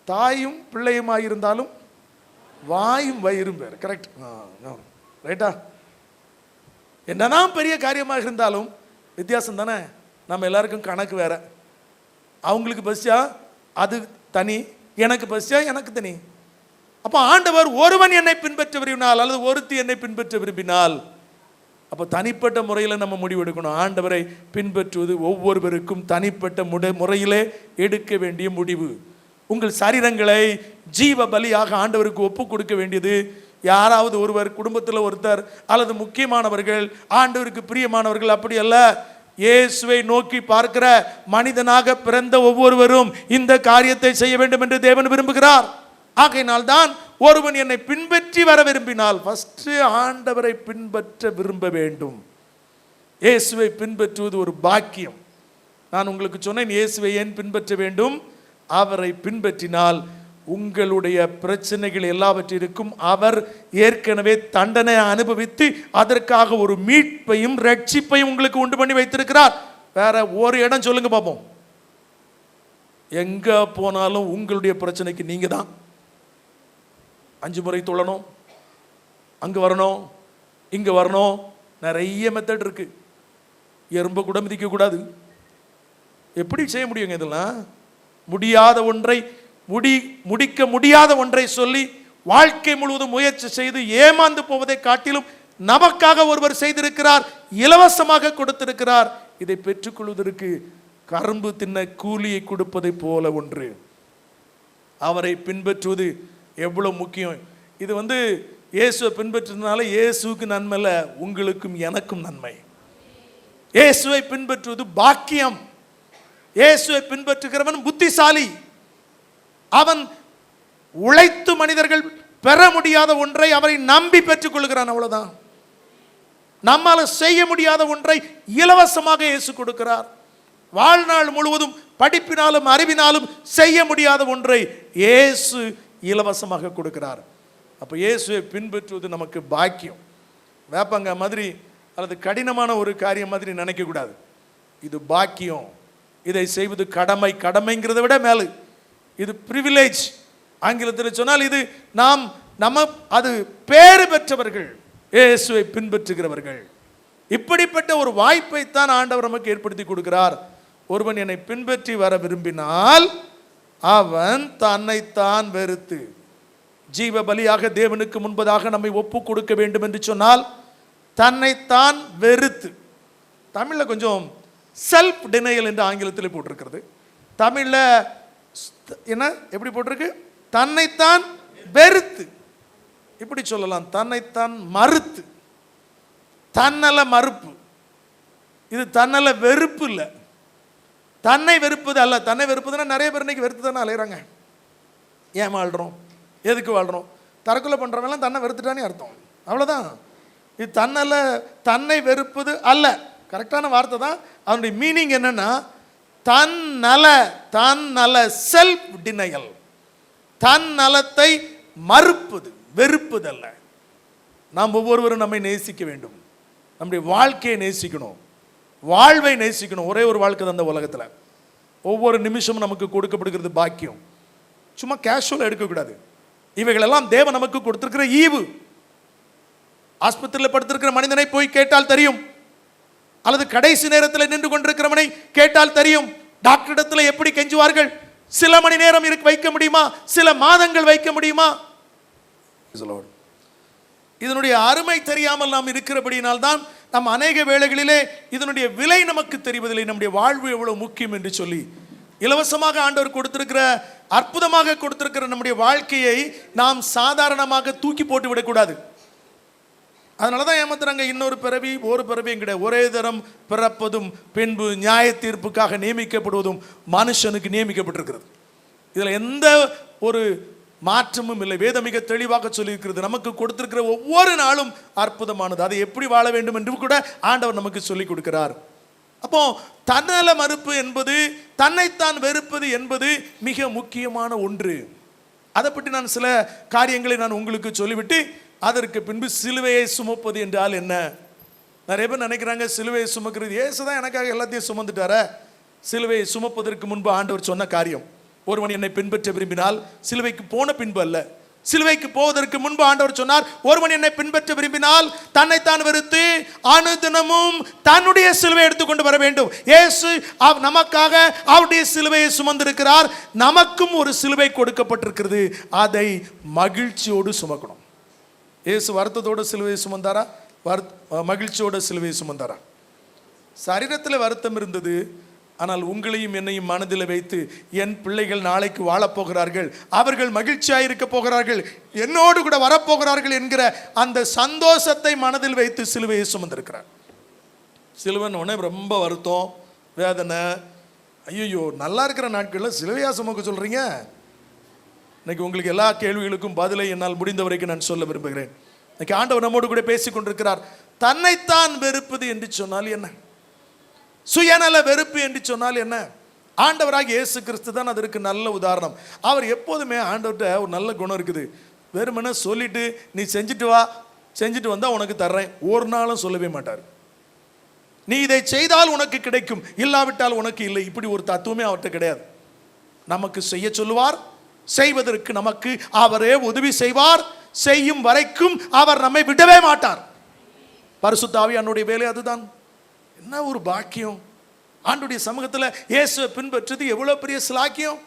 தாயும் பிள்ளையுமாக இருந்தாலும் வாயும் வயிறும் பேர். கரெக்ட், ரைட்டா? என்னதான் பெரிய காரியமாக இருந்தாலும் வித்தியாசம் தானே. நம்ம எல்லாருக்கும் கணக்கு வேற. அவங்களுக்கு பசியா அது தனி, எனக்கு பசியா எனக்கு தனி. அப்போ ஆண்டவர் ஒருவன் என்னை பின்பற்ற விரும்பினால் அல்லது ஒருத்தி என்னை பின்பற்ற விரும்பினால், அப்போ தனிப்பட்ட முறையில் நம்ம முடிவெடுக்கணும். ஆண்டவரை பின்பற்றுவது ஒவ்வொருவருக்கும் தனிப்பட்ட முறையிலே எடுக்க வேண்டிய முடிவு. உங்கள் சரீரங்களை ஜீவ பலியாக ஆண்டவருக்கு ஒப்பு கொடுக்க வேண்டியது யாராவது ஒருவர், குடும்பத்தில் ஒருத்தர் அல்லது முக்கியமானவர்கள், ஆண்டவருக்கு பிரியமானவர்கள் அப்படி அல்ல. இயேசுவை நோக்கி பார்க்கிற மனிதனாக பிறந்த ஒவ்வொருவரும் இந்த காரியத்தை செய்ய வேண்டும் என்று தேவன் விரும்புகிறார். ஆகையினால் தான் ஒருவன் என்னை பின்பற்றி வர விரும்பினால் ஃபர்ஸ்ட் ஆண்டவரை பின்பற்ற விரும்ப வேண்டும். இயேசுவை பின்பற்றுவது ஒரு பாக்கியம். நான் உங்களுக்கு சொன்னேன், இயேசுவை ஏன் பின்பற்ற வேண்டும்? அவரை பின்பற்றினால் உங்களுடைய பிரச்சனைகள் எல்லாவற்றிற்கும் அவர் ஏற்கனவே தண்டனை அனுபவித்து அதற்காக ஒரு மீட்பையும் ரட்சிப்பையும் உங்களுக்கு உண்டு பண்ணி வைத்திருக்கிறார். வேற ஒரு இடம் சொல்லுங்க பார்ப்போம். எங்க போனாலும் உங்களுடைய பிரச்சனைக்கு நீங்க தான் 5 முறை தொழணும், அங்க வரணும், இங்க வரணும், நிறைய மெத்தட் இருக்கு. எறும்ப கூட மிதிக்க கூடாது. எப்படி செய்ய முடியுங்க இதெல்லாம்? முடியாத ஒன்றை முடிக்க முடியாத ஒன்றை சொல்லி வாழ்க்கை முழுவதும் முயற்சி செய்து ஏமாந்து போவதை காட்டிலும் நமக்காக ஒருவர் செய்திருக்கிறார், இலவசமாக கொடுத்திருக்கிறார். இதை பெற்றுக்கொள்வதற்கு கரும்பு தின்ன கூலியை கொடுப்பதை போல ஒன்று. அவரை பின்பற்றுவது எவ்வளவு முக்கியம். இது இயேசுவை பின்பற்றுறதுனால இயேசுவுக்கு நன்மை இல்லை, உங்களுக்கும் எனக்கும் நன்மை. இயேசுவை பின்பற்றுவது பாக்கியம். இயேசுவை பின்பற்றுகிறவன் புத்திசாலி. அவன் உழைத்து மனிதர்கள் பெற முடியாத ஒன்றை அவரை நம்பி பெற்றுக் கொள்கிறான், அவ்வளவுதான். நம்மால செய்ய முடியாத ஒன்றை இலவசமாக இயேசு கொடுக்கிறார். வாழ்நாள் முழுவதும் படிப்பினாலும் அறிவினாலும் செய்ய முடியாத ஒன்றை இயேசு இலவசமாக கொடுக்கிறார். அப்போ இயேசுவை பின்பற்றுவது நமக்கு பாக்கியம். வேப்பங்க மாதிரி அல்லது கடினமான ஒரு காரியம் மாதிரி நினைக்க கூடாது. இது பாக்கியம். இதை செய்வது கடமை. கடமைங்கிறத விட மேலு இது பிரிவிலேஜ். ஆங்கிலத்தில் சொன்னால் இது அது பேறு பெற்றவர்கள், இயேசுவை பின்பற்றுகிறவர்கள். இப்படிப்பட்ட ஒரு வாய்ப்பை தான் ஆண்டவர் நமக்கு ஏற்படுத்தி கொடுக்கிறார். ஒருவன் என்னை பின்பற்றி வர விரும்பினால் அவன் தன்னைத்தான் வெறுத்து, ஜீவ பலியாக தேவனுக்கு முன்பதாக நம்மை ஒப்பு கொடுக்க வேண்டும் என்று சொன்னால் தன்னைத்தான் வெறுத்து, தமிழில் கொஞ்சம் செல்ஃப் டினையல் என்று ஆங்கிலத்தில் போட்டிருக்கிறது. தமிழில் என்ன எப்படி போட்டிருக்கு? தன்னைத்தான் வெறுத்து, இப்படி சொல்லலாம், தன்னைத்தான் மறுத்து. தன்னல மறுப்பு. இது தன்னல வெறுப்பு இல்லை, தன்னை வெறுப்பது அல்ல. தன்னை வெறுப்பதுன்னா நிறைய பேர் இன்னைக்கு வெறுத்து தானே அலையிறாங்க. ஏன் வாழ்கிறோம், எதுக்கு வாழ்கிறோம்? தற்கொலை பண்ணுறவங்களாம் தன்னை வெறுத்துட்டானே அர்த்தம், அவ்வளோதான். இது தன்னை வெறுப்பது அல்ல. கரெக்டான வார்த்தை தான். அதனுடைய மீனிங் என்னன்னா தன்னல செல்ஃப் டினையல், தன்னலத்தை மறுப்பது, வெறுப்பது அல்ல. நாம் ஒவ்வொருவரும் நம்மை நேசிக்க வேண்டும், நம்முடைய வாழ்க்கையை நேசிக்கணும், வாழ்வை நேசிக்கணும். ஒரே ஒரு வாழ்க்கை தான் இந்த உலகத்தில். ஒவ்வொரு நிமிஷமும் நமக்கு கொடுக்கப்படுகிறது பாக்கியம். சும்மா கேஷுவலாக எடுக்கக்கூடாது. இவைகளெல்லாம் தேவன் நமக்கு கொடுத்திருக்கிற ஈவு. ஆஸ்பத்திரியில் படுத்திருக்கிற மனிதனை போய் கேட்டால் தெரியும், அல்லது கடைசி நேரத்தில் நின்று கொண்டிருக்கிறவனை கேட்டால் தெரியும். டாக்டரிடத்தில் எப்படி கெஞ்சுவார்கள்? சில மணி நேரம் வைக்க முடியுமா? சில மாதங்கள் வைக்க முடியுமா? இதனுடைய அருமை தெரியாமல் நாம் இருக்கிறபடியினால்தான் நாம் அநேக வேளைகளிலே இதனுடைய விலை நமக்கு தெரிவதில்லை. நம்முடைய வாழ்வு எவ்வளவு முக்கியம் என்று சொல்லி இலவசமாக ஆண்டவர் கொடுத்திருக்கிற, அற்புதமாக கொடுத்திருக்கிற நம்முடைய வாழ்க்கையை நாம் சாதாரணமாக தூக்கி போட்டு விடக்கூடாது. அதனால தான் ஏமாத்துறாங்க. இன்னொரு பிறவி ஒரு பிறவியும் கிடையாது. ஒரே தரம் பிறப்பதும் பின்பு நியாய தீர்ப்புக்காக நியமிக்கப்படுவதும் மனுஷனுக்கு நியமிக்கப்பட்டிருக்கிறது. இதில் எந்த ஒரு மாற்றமும் இல்லை. வேதம் மிக தெளிவாக சொல்லியிருக்கிறது. நமக்கு கொடுத்திருக்கிற ஒவ்வொரு நாளும் அற்புதமானது. அதை எப்படி வாழ வேண்டும் என்று கூட ஆண்டவர் நமக்கு சொல்லிக் கொடுக்கிறார். அப்போ தன்னல மறுப்பு என்பது, தன்னைத்தான் வெறுப்பது என்பது மிக முக்கியமான ஒன்று. அதை பற்றி நான் சில காரியங்களை நான் உங்களுக்கு சொல்லிவிட்டு அதற்கு பின்பு சிலுவையை சுமப்பது என்றால் என்ன? நிறைய பேர் நினைக்கிறாங்க சிலுவையை சுமக்கிறது, இயேசுதான் எனக்காக எல்லாத்தையும் சுமந்துட்டார. சிலுவையை சுமப்பதற்கு முன்பு ஆண்டவர் சொன்ன காரியம், ஒருவன் என்னை பின்பற்ற விரும்பினால், சிலுவைக்கு போன பின்பு அல்ல, சிலுவைக்கு போவதற்கு முன்பு ஆண்டவர் சொன்னார், ஒருவன் என்னை பின்பற்ற விரும்பினால் தன்னைத்தான் வெறுத்து அனுதினமும் தன்னுடைய சிலுவை எடுத்துக்கொண்டு வர வேண்டும். இயேசு நமக்காக அவருடைய சிலுவையை சுமந்திருக்கிறார். நமக்கும் ஒரு சிலுவை கொடுக்கப்பட்டிருக்கிறது. அதை மகிழ்ச்சியோடு சுமக்கணும். இயேசு வருத்தத்தோட சிலுவையை சுமந்தாரா? மகிழ்ச்சியோட சிலுவையை சுமந்தாரா? சரீரத்தில் வருத்தம் இருந்தது. ஆனால் உங்களையும் என்னையும் மனதில் வைத்து, என் பிள்ளைகள் நாளைக்கு வாழப்போகிறார்கள், அவர்கள் மகிழ்ச்சியாக இருக்க போகிறார்கள், என்னோடு கூட வரப்போகிறார்கள் என்கிற அந்த சந்தோஷத்தை மனதில் வைத்து சிலுவையை சுமந்திருக்கிறார். சிலுவன் உடனே ரொம்ப வருத்தம், வேதனை. ஐயோ, நல்லா இருக்கிற நாட்களில் சிலுவையா சுமக்க சொல்றீங்க? இன்னைக்கு உங்களுக்கு எல்லா கேள்விகளுக்கும் பதிலை என்னால் முடிந்த வரைக்கும் நான் சொல்ல விரும்புகிறேன். இன்னைக்கு ஆண்டவர் நம்மோடு கூட பேசிக் கொண்டிருக்கிறார். தன்னைத்தான் வெறுப்பது என்று சொன்னால் என்ன? சுயநல வெறுப்பு என்று சொன்னால் என்ன? ஆண்டவராக இயேசு கிறிஸ்து தான் அதற்கு நல்ல உதாரணம். அவர் எப்போதுமே, ஆண்டவர்கிட்ட ஒரு நல்ல குணம் இருக்குது. வெறுமனே சொல்லிட்டு நீ செஞ்சுட்டு வா, செஞ்சுட்டு வந்தால் உனக்கு தர்றேன், ஒரு நாளும் சொல்லவே மாட்டார். நீ இதை செய்தால் உனக்கு கிடைக்கும், இல்லாவிட்டால் உனக்கு இல்லை. இப்படி ஒரு தத்துவமே அவர்கிட்ட கிடையாது. நமக்கு செய்ய சொல்லுவார், செய்வதற்கு நமக்கு அவரே உதவி செய்வார். செய்யும் வரைக்கும் அவர் நம்மை விடவே மாட்டார். பரிசுத்த ஆவியானவருடைய வேலை அதுதான். என்ன ஒரு பாக்கியம்! ஆண்டவருடைய சமூகத்தில் இயேசுவை பின்பற்றுவது எவ்வளவு பெரிய சிலாக்கியம்!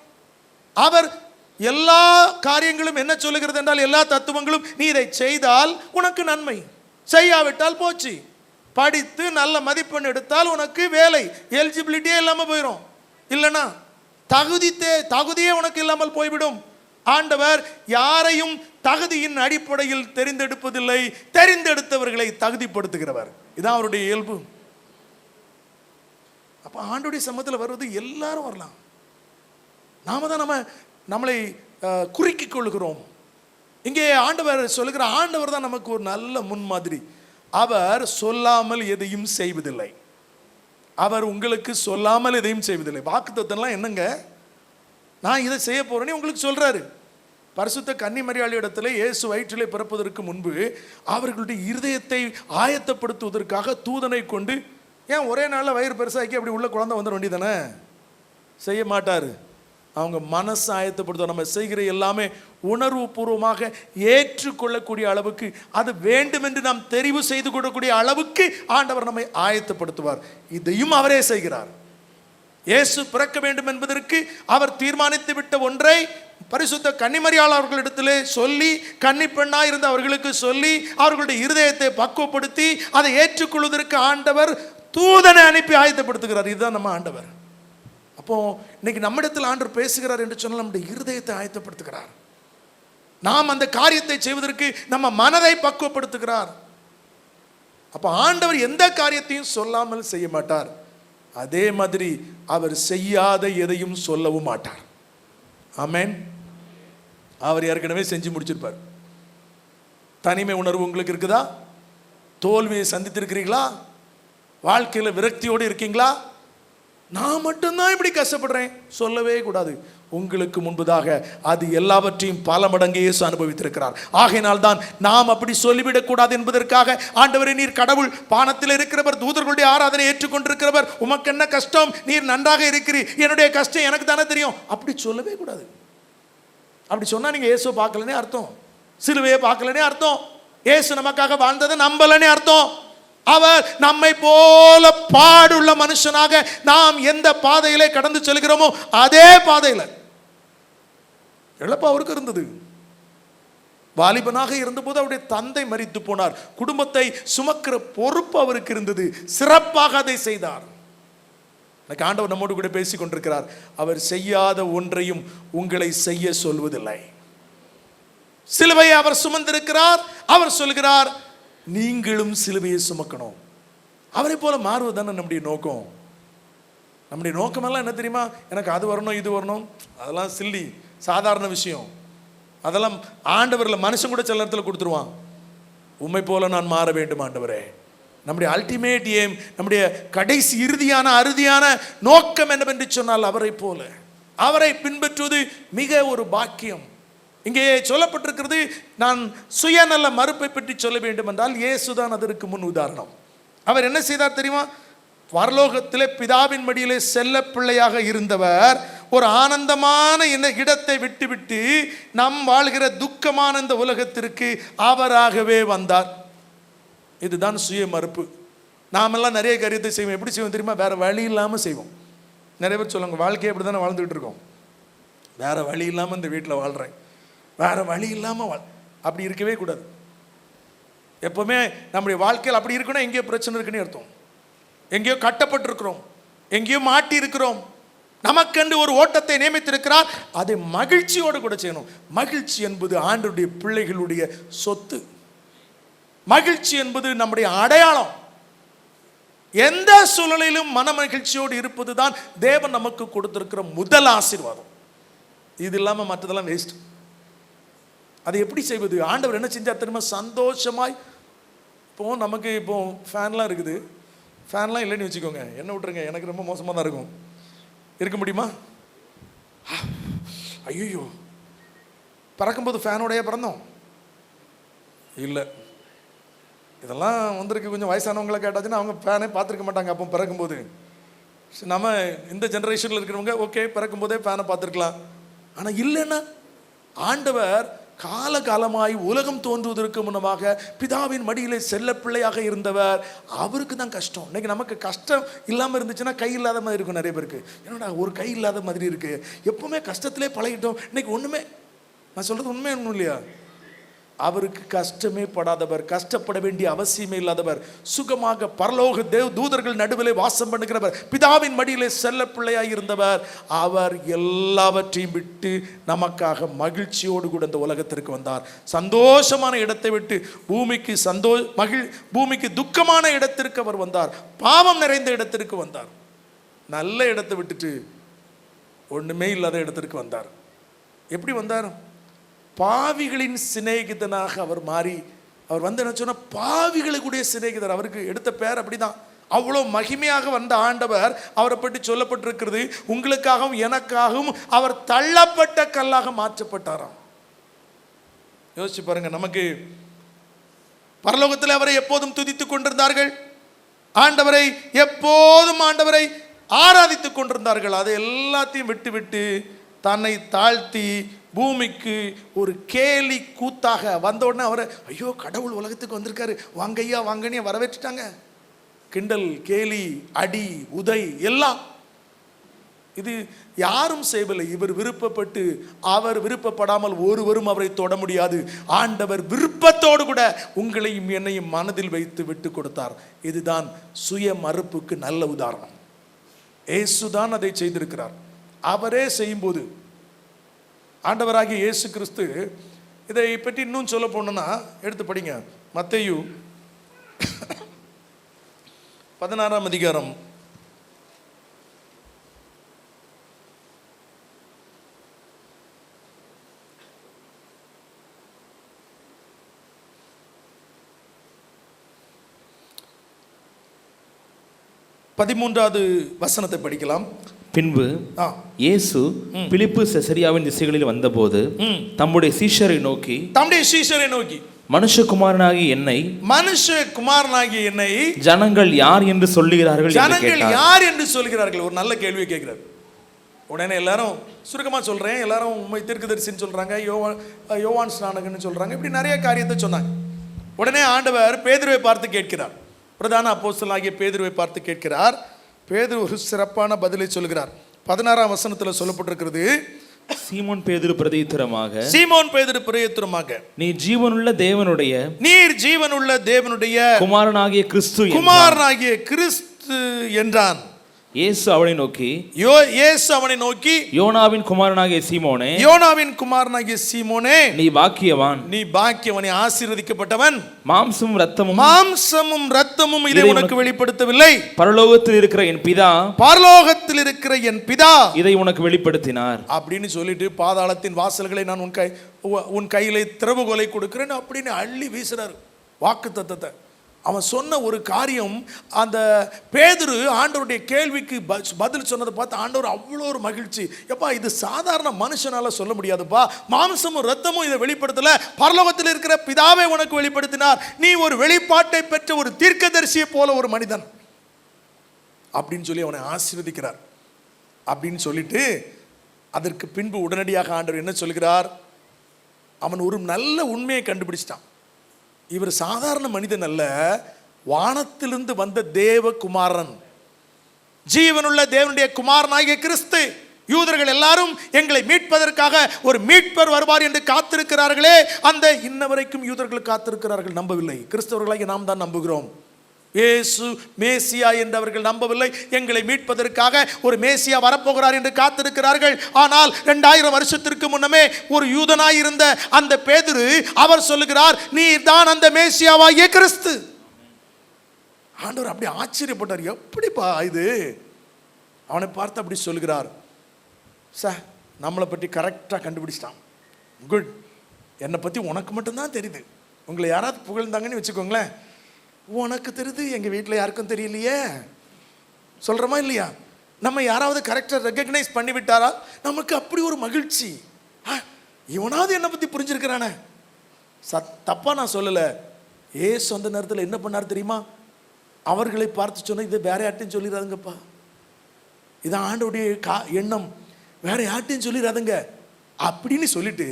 அவர் எல்லா காரியங்களும் என்ன சொல்லுகிறது என்றால், எல்லா தத்துவங்களும் நீ இதை செய்தால் உனக்கு நன்மை, செய்யாவிட்டால் போச்சு. படித்து நல்ல மதிப்பெண் எடுத்தால் உனக்கு வேலை, எலிஜிபிலிட்டியே இல்லாமல் போயிடும். இல்லைன்னா தகுதியே உனக்கு இல்லாமல் போய்விடும். ஆண்டவர் யாரையும் தகுதியின் அடிப்படையில் தெரிந்தெடுப்பதில்லை, தெரிந்தெடுத்தவர்களை தகுதிப்படுத்துகிறவர். இதான் அவருடைய இயல்பு. அப்ப ஆண்டவருடைய சமூகத்தில் வருவது எல்லாரும் வரலாம். நாம தான் நம்மளை குறுக்கிக் கொள்கிறோம். இங்கே ஆண்டவர் சொல்லுகிற, ஆண்டவர் தான் நமக்கு ஒரு நல்ல முன்மாதிரி. அவர் சொல்லாமல் எதையும் செய்வதில்லை. அவர் உங்களுக்கு சொல்லாமல் எதையும் செய்வதில்லை. வாக்குத்தத்தம்லாம் என்னங்க? நான் இதை செய்ய போறேன்னு உங்களுக்கு சொல்றாரு. பரிசுத்த கன்னிமரியாள் இடத்துல இயேசு வயிற்றிலே பிறப்பதற்கு முன்பு அவர்களுடைய இருதயத்தை ஆயத்தப்படுத்துவதற்காக தூதனை கொண்டு, ஏன் ஒரே நாளில் வயிறு பெருசாக்கி அப்படி உள்ள குழந்தை வந்துட வேண்டியதானே? செய்ய மாட்டார். அவங்க மனசை ஆயத்தப்படுத்துவார். நம்ம செய்கிற எல்லாமே உணர்வு பூர்வமாக ஏற்றுக்கொள்ளக்கூடிய அளவுக்கு, அது வேண்டும் என்று நாம் தெரிவு செய்து கொள்ளக்கூடிய அளவுக்கு ஆண்டவர் நம்மை ஆயத்தப்படுத்துவார். இதையும் அவரே செய்கிறார். இயேசு பிறக்க வேண்டும் என்பதற்கு அவர் தீர்மானித்து விட்ட ஒன்றை பரிசுத்த கன்னிமரியாள் அவர்களிடத்திலே சொல்லி, கன்னி பெண்ணாய் இருந்த அவர்களுக்கு சொல்லி, அவர்களுடைய இருதயத்தை பக்குவப்படுத்தி அதை ஏற்றுக்கொள்வதற்கு ஆண்டவர் தூதனை அனுப்பி ஆயத்தப்படுத்துகிறார். இதுதான் நம்ம ஆண்டவர். அப்போ இன்னைக்கு நம்மிடத்தில் ஆண்டவர் பேசுகிறார் என்று சொன்னால் நம்முடைய இருதயத்தை ஆயத்தப்படுத்துகிறார். நாம் அந்த காரியத்தை செய்வதற்கு நம்ம மனதை பக்குவப்படுத்துகிறார். அப்போ ஆண்டவர் எந்த காரியத்தையும் சொல்லாமல் செய்ய மாட்டார். அதே மாதிரி அவர் செய்யாத எதையும் சொல்லவும் மாட்டார். ஆமென். அவர் ஏற்கனவே செஞ்சு முடிச்சிருப்பார். தனிமை உணர்வு உங்களுக்கு இருக்குதா? தோல்வியை சந்தித்திருக்கிறீங்களா? வாழ்க்கையில் விரக்தியோடு இருக்கீங்களா? நான் மட்டும்தான் இப்படி கஷ்டப்படுறேன் சொல்லவே கூடாது. உங்களுக்கு முன்பதாக அது எல்லாவற்றையும் பல மடங்கு இயேசு அனுபவித்திருக்கிறார். ஆகையினால் தான் நாம் அப்படி சொல்லிவிடக் கூடாது என்பதற்காக, ஆண்டவரே நீர் கடவுள், வானத்தில் இருக்கிறவர், தூதர்களுடைய ஆராதனை ஏற்றுக்கொண்டிருக்கிறவர், உமக்கு என்ன கஷ்டம், நீர் நன்றாக இருக்கிறீர், என்னுடைய கஷ்டம் எனக்கு தானே தெரியும், அப்படி சொல்லவே கூடாது. அப்படி சொன்னா நீங்க இயேசு பார்க்கலனே அர்த்தம், சிலுவையை பார்க்கலனே அர்த்தம், இயேசு நமக்காக வாழ்ந்ததை நம்பலனே அர்த்தம். அவர் நம்மை போல பாடுள்ள மனுஷனாக நாம் எந்த பாதையிலே கடந்து செல்கிறோமோ அதே பாதையில் இழப்பு அவருக்கு இருந்தது. வாலிபனாக இருந்தபோது அவருடைய தந்தை மரித்து போனார். குடும்பத்தை சுமக்கிற பொறுப்பு அவருக்கு இருந்தது. சிறப்பாக அதை செய்தார். ஆண்டவர் நம்மோடு கூட பேசிக் கொண்டிருக்கிறார். அவர் செய்யாத ஒன்றையும் உங்களை செய்ய சொல்வதில்லை. சிலுவையை அவர் சுமந்திருக்கிறார். அவர் சொல்கிறார், நீங்களும் சிலுவையை சுமக்கணும். அவரை போல மாறுவதுதானே நம்முடைய நோக்கம். நம்முடைய நோக்கமெல்லாம் என்ன தெரியுமா? எனக்கு அது வரணும், இது வரணும், அதெல்லாம் சில்லி, சாதாரண விஷயம். அதெல்லாம் ஆண்டவரில் மனுஷன் கூட சில நேரத்தில் கொடுத்துருவான். உம்மை போல நான் மாற வேண்டும் ஆண்டவரே. நம்முடைய அல்டிமேட் எய்ம், நம்முடைய கடைசி இறுதியான அறுதியான நோக்கம் என்னவென்று சொன்னால் அவரை போல, அவரை பின்பற்றுவது மிக ஒரு பாக்கியம். இங்கே சொல்லப்பட்டிருக்கிறது, நான் சுயநல மறுப்பை பற்றி சொல்ல வேண்டும் என்றால் இயேசுதான் அதற்கு முன் உதாரணம். அவர் என்ன செய்தார் தெரியுமா? பரலோகத்திலே பிதாவின் மடியிலே செல்ல பிள்ளையாக இருந்தவர் ஒரு ஆனந்தமான இடத்தை விட்டுவிட்டு நம் வாழ்கிற துக்கமான இந்த உலகத்திற்கு அவராகவே வந்தார். இதுதான் சுய மறுப்பு. நாமெல்லாம் நிறைய காரியத்தை செய்வோம். எப்படி செய்வோம் தெரியுமா? வேற வழி இல்லாமல் செய்வோம். நிறைய பேர் சொல்லுவாங்க, வாழ்க்கையை அப்படி தானே வாழ்ந்துகிட்டு இருக்கோம், வேற வழி இல்லாமல் இந்த வீட்டில் வாழ்கிறேன், வேற வழி இல்லாமல் அப்படி இருக்கவே கூடாது. எப்பவுமே நம்முடைய வாழ்க்கையில் அப்படி இருக்கணும், எங்கேயோ பிரச்சனை இருக்குன்னு அர்த்தம். எங்கேயோ கட்டப்பட்டிருக்கிறோம், எங்கேயோ மாட்டி இருக்கிறோம். நமக்கென்று ஒரு ஓட்டத்தை நியமித்திருக்கிறார், அதை மகிழ்ச்சியோடு கூட செய்யணும். மகிழ்ச்சி என்பது ஆண்டவருடைய பிள்ளைகளுடைய சொத்து. மகிழ்ச்சி என்பது நம்முடைய அடையாளம். எந்த சூழலிலும் மன மகிழ்ச்சியோடு இருப்பது தான் தேவன் நமக்கு கொடுத்திருக்கிற முதல் ஆசீர்வாதம். இது இல்லாமல் மற்றதெல்லாம் வேஸ்ட். அதை எப்படி செய்வது? ஆண்டவர் என்ன செஞ்சார் தெரியுமா? சந்தோஷமாய் இப்போ நமக்கு இப்போ ஃபேன்லாம் இருக்குது, ஃபேன்லாம் இல்லைன்னு வச்சுக்கோங்க, என்ன விட்டுருங்க, எனக்கு ரொம்ப மோசமாக தான் இருக்கும். இருக்க முடியுமா? ஐயோ, பறக்கும்போது ஃபேனோடையே பிறந்தோம் இல்லை. இதெல்லாம் வந்திருக்கு. கொஞ்சம் வயசானவங்களை கேட்டாச்சுன்னா அவங்க ஃபேனே பார்த்துருக்க மாட்டாங்க அப்போ பிறக்கும்போது. நம்ம இந்த ஜென்ரேஷனில் இருக்கிறவங்க ஓகே பிறக்கும்போதே ஃபேனை பார்த்துருக்கலாம். ஆனால் இல்லைன்னா ஆண்டவர் காலகாலமாய் உலகம் தோன்றுவதற்கு முன்னமாக பிதாவின் மடியிலே செல்ல பிள்ளையாக இருந்தவர். அவருக்கு தான் கஷ்டம். இன்னைக்கு நமக்கு கஷ்டம் இல்லாமல் இருந்துச்சுன்னா கை இல்லாத மாதிரி இருக்கும். நிறைய பேருக்கு என்னடா ஒரு கை இல்லாத மாதிரி இருக்கு, எப்பவுமே கஷ்டத்திலே பழகிட்டோம். இன்னைக்கு ஒன்றுமே, நான் சொல்றது உண்மை ஒன்றும் இல்லையா? அவருக்கு கஷ்டமே படாதவர், கஷ்டப்பட வேண்டிய அவசியமே இல்லாதவர், சுகமாக பரலோக தூதர்கள் நடுவிலே வாசம் பண்ணுகிறவர், பிதாவின் மடியிலே செல்ல பிள்ளையாய் இருந்தவர். அவர் எல்லாவற்றையும் விட்டு நமக்காக மகிழ்ச்சியோடு கூட இந்த உலகத்திற்கு வந்தார். சந்தோஷமான இடத்தை விட்டு பூமிக்கு துக்கமான இடத்திற்கு அவர் வந்தார். பாவம் நிறைந்த இடத்திற்கு வந்தார். நல்ல இடத்தை விட்டுட்டு ஒண்ணுமே இல்லாத இடத்திற்கு வந்தார். எப்படி வந்தார்? பாவிகளின் சிநேகிதனாக அவர் மாறி, அவர் வந்து என்ன சொன்னா, பாவிகளுக்குடைய சிநேகிதர். அவருக்கு எடுத்த பேர் அப்படிதான். அவ்வளோ மகிமையாக வந்த ஆண்டவர் அவரை பற்றி சொல்லப்பட்டிருக்கிறது, உங்களுக்காகவும் எனக்காகவும் அவர் தள்ளப்பட்ட கல்லாக மாற்றப்பட்டாராம். யோசிச்சு பாருங்க. நமக்கு பரலோகத்தில் அவரை எப்போதும் துதித்துக் கொண்டிருந்தார்கள், ஆண்டவரை எப்போதும் ஆண்டவரை ஆராதித்துக் கொண்டிருந்தார்கள். அதை எல்லாத்தையும் விட்டு விட்டு தன்னை தாழ்த்தி பூமிக்கு ஒரு கேலி கூத்தாக வந்த உடனே அவரை, ஐயோ கடவுள் உலகத்துக்கு வந்திருக்காரு, வாங்கையா வாங்கன்னு வரவேற்றுட்டாங்க. கிண்டல், கேலி, அடி, உதை எல்லாம். இது யாரும் செய்யவில்லை. இவர் விருப்பப்பட்டு, அவர் விருப்பப்படாமல் ஒருவரும் அவரை தொட முடியாது. ஆண்டவர் விருப்பத்தோடு கூட உங்களையும் என்னையும் மனதில் வைத்து விட்டு கொடுத்தார். இதுதான் சுய மறுப்புக்கு நல்ல உதாரணம். இயேசுதான் அதை செய்திருக்கிறார். அவரே செய்யும்போது ஆண்டவராகிய இயேசு கிறிஸ்து இதை பற்றி இன்னும் சொல்ல போனோம்னா எடுத்து படிங்க. மத்தேயு 16ஆம் அதிகாரம் 13வது வசனத்தை படிக்கலாம். பின்பு இயேசு பிலிப்பு செசரியாவின் திசைகளில் வந்தபோது தம்முடைய சீஷரை நோக்கி மனுஷகுமாரனாகிய என்னை ஜனங்கள் யார் என்று சொல்லுகிறார்கள் ஒரு நல்ல கேள்வி கேட்கிறார். உடனே எல்லாரும் சுருக்கமா சொல்றேன், எல்லாரும் உம்மை தீர்க்கதரிசின்னு சொல்றாங்க, யோவான் ஸ்நானகன்னு சொல்றாங்க, இப்படி நிறைய காரியத்தை சொன்னாங்க. உடனே ஆண்டவர் பேதுருவை பார்த்து கேட்கிறார். பிரதான அப்போஸ்தலனாகிய பேதுருவை பார்த்து கேட்கிறார். பேதுரு ஒரு சிறப்பான பதிலை சொல்கிறார். 16ஆம் வசனத்தில் சொல்லப்பட்டிருக்கிறது, சீமோன் பேதுரு பிரதியுத்தரமாக நீர் ஜீவனுள்ள தேவனுடைய குமாரனாகிய கிறிஸ்து என்றான். இயேசு அவனை நோக்கி யோனாவின் குமாரனாகிய சீமோனே நீ பாக்கியவான், ஆசீர்வதிக்கப்பட்டவன். மாம்சமும் இரத்தமும் இதை உனக்கு வெளிப்படுத்தவில்லை, பரலோகத்தில் இருக்கிற என் பிதா இதை உனக்கு வெளிப்படுத்தினார் அப்படின்னு சொல்லிட்டு பாதாளத்தின் வாசல்களை நான் உன் கையிலே திறவுகோலை கொடுக்கிறேன் அப்படின்னு அள்ளி வீசுறாரு வாக்குத்தத்தத்தை. அவன் சொன்ன ஒரு காரியம், அந்த பேதுரு ஆண்டவருடைய கேள்விக்கு பதில் சொன்னதை பார்த்து ஆண்டவர் அவ்வளோ ஒரு மகிழ்ச்சி. எப்பா, இது சாதாரண மனுஷனால சொல்ல முடியாதுப்பா, மாம்சமும் ரத்தமும் இதை வெளிப்படுத்தல, பரலோகத்தில் இருக்கிற பிதாவை உனக்கு வெளிப்படுத்தினார். நீ ஒரு வெளிப்பாட்டை பெற்ற ஒரு தீர்க்கதரிசியை போல ஒரு மனிதன். அப்படின்னு சொல்லி அவனை ஆசீர்வதிக்கிறார். அப்படின்னு சொல்லிட்டு அதற்கு பின்பு உடனடியாக ஆண்டவர் என்ன சொல்கிறார், அவன் ஒரு நல்ல உண்மையை கண்டுபிடிச்சிட்டான். இவர் சாதாரண மனிதன் அல்ல, வானத்திலிருந்து வந்த தேவகுமாரன், ஜீவனுள்ள தேவனுடைய குமாரனாகிய கிறிஸ்து. யூதர்கள் எல்லாரும் எங்களை மீட்பதற்காக ஒரு மீட்பர் வருவார் என்று காத்திருக்கிறார்களே, அந்த இன்ன வரைக்கும் யூதர்கள் காத்திருக்கிறார்கள், நம்பவில்லை. கிறிஸ்தவர்களாகிய நாம் தான் நம்புகிறோம். இயேசு மேசியா என்று அவர்கள் நம்பவில்லை. எங்களை மீட்பதற்காக ஒரு மேசியா வரப்போகிறார் என்று காத்திருக்கிறார்கள். ஆனால் 2000 வருஷத்திற்கு முன்னமே ஒரு யூதனாய் இருந்த அந்த பேதுரு அவர் சொல்லுகிறார், நீர் தான் அந்த மேசியாவாகிய கிறிஸ்து. ஆண்டவர் அப்படி ஆச்சரியப்பட்டார், எப்படிப்பா இது? அவனை பார்த்து அப்படி சொல்லுகிறார், சார் நம்மளை பற்றி கரெக்டாக கண்டுபிடிச்சிட்டான். குட், என்னை பற்றி உனக்கு மட்டும்தான் தெரியுது. உங்களை யாராவது புகழ்ந்தாங்கன்னு வச்சுக்கோங்களேன், உனக்கு தெரியுது, எங்கள் வீட்டில் யாருக்கும் தெரியலையே சொல்கிறோமா இல்லையா? நம்ம யாராவது கரெக்டாக ரெக்கக்னைஸ் பண்ணிவிட்டாரா நமக்கு அப்படி ஒரு மகிழ்ச்சி. இவனாவது என்னை பற்றி புரிஞ்சிருக்கிறானே. தப்பாக நான் சொல்லலை. ஏசு அந்த நேரத்தில் என்ன பண்ணார் தெரியுமா? அவர்களை பார்த்து சொன்ன, இதை வேற யார்ட்டையும் சொல்லிடாதுங்கப்பா, இதான் ஆண்டவருடைய எண்ணம், வேற யார்ட்டையும் சொல்லிடாதுங்க அப்படின்னு சொல்லிட்டு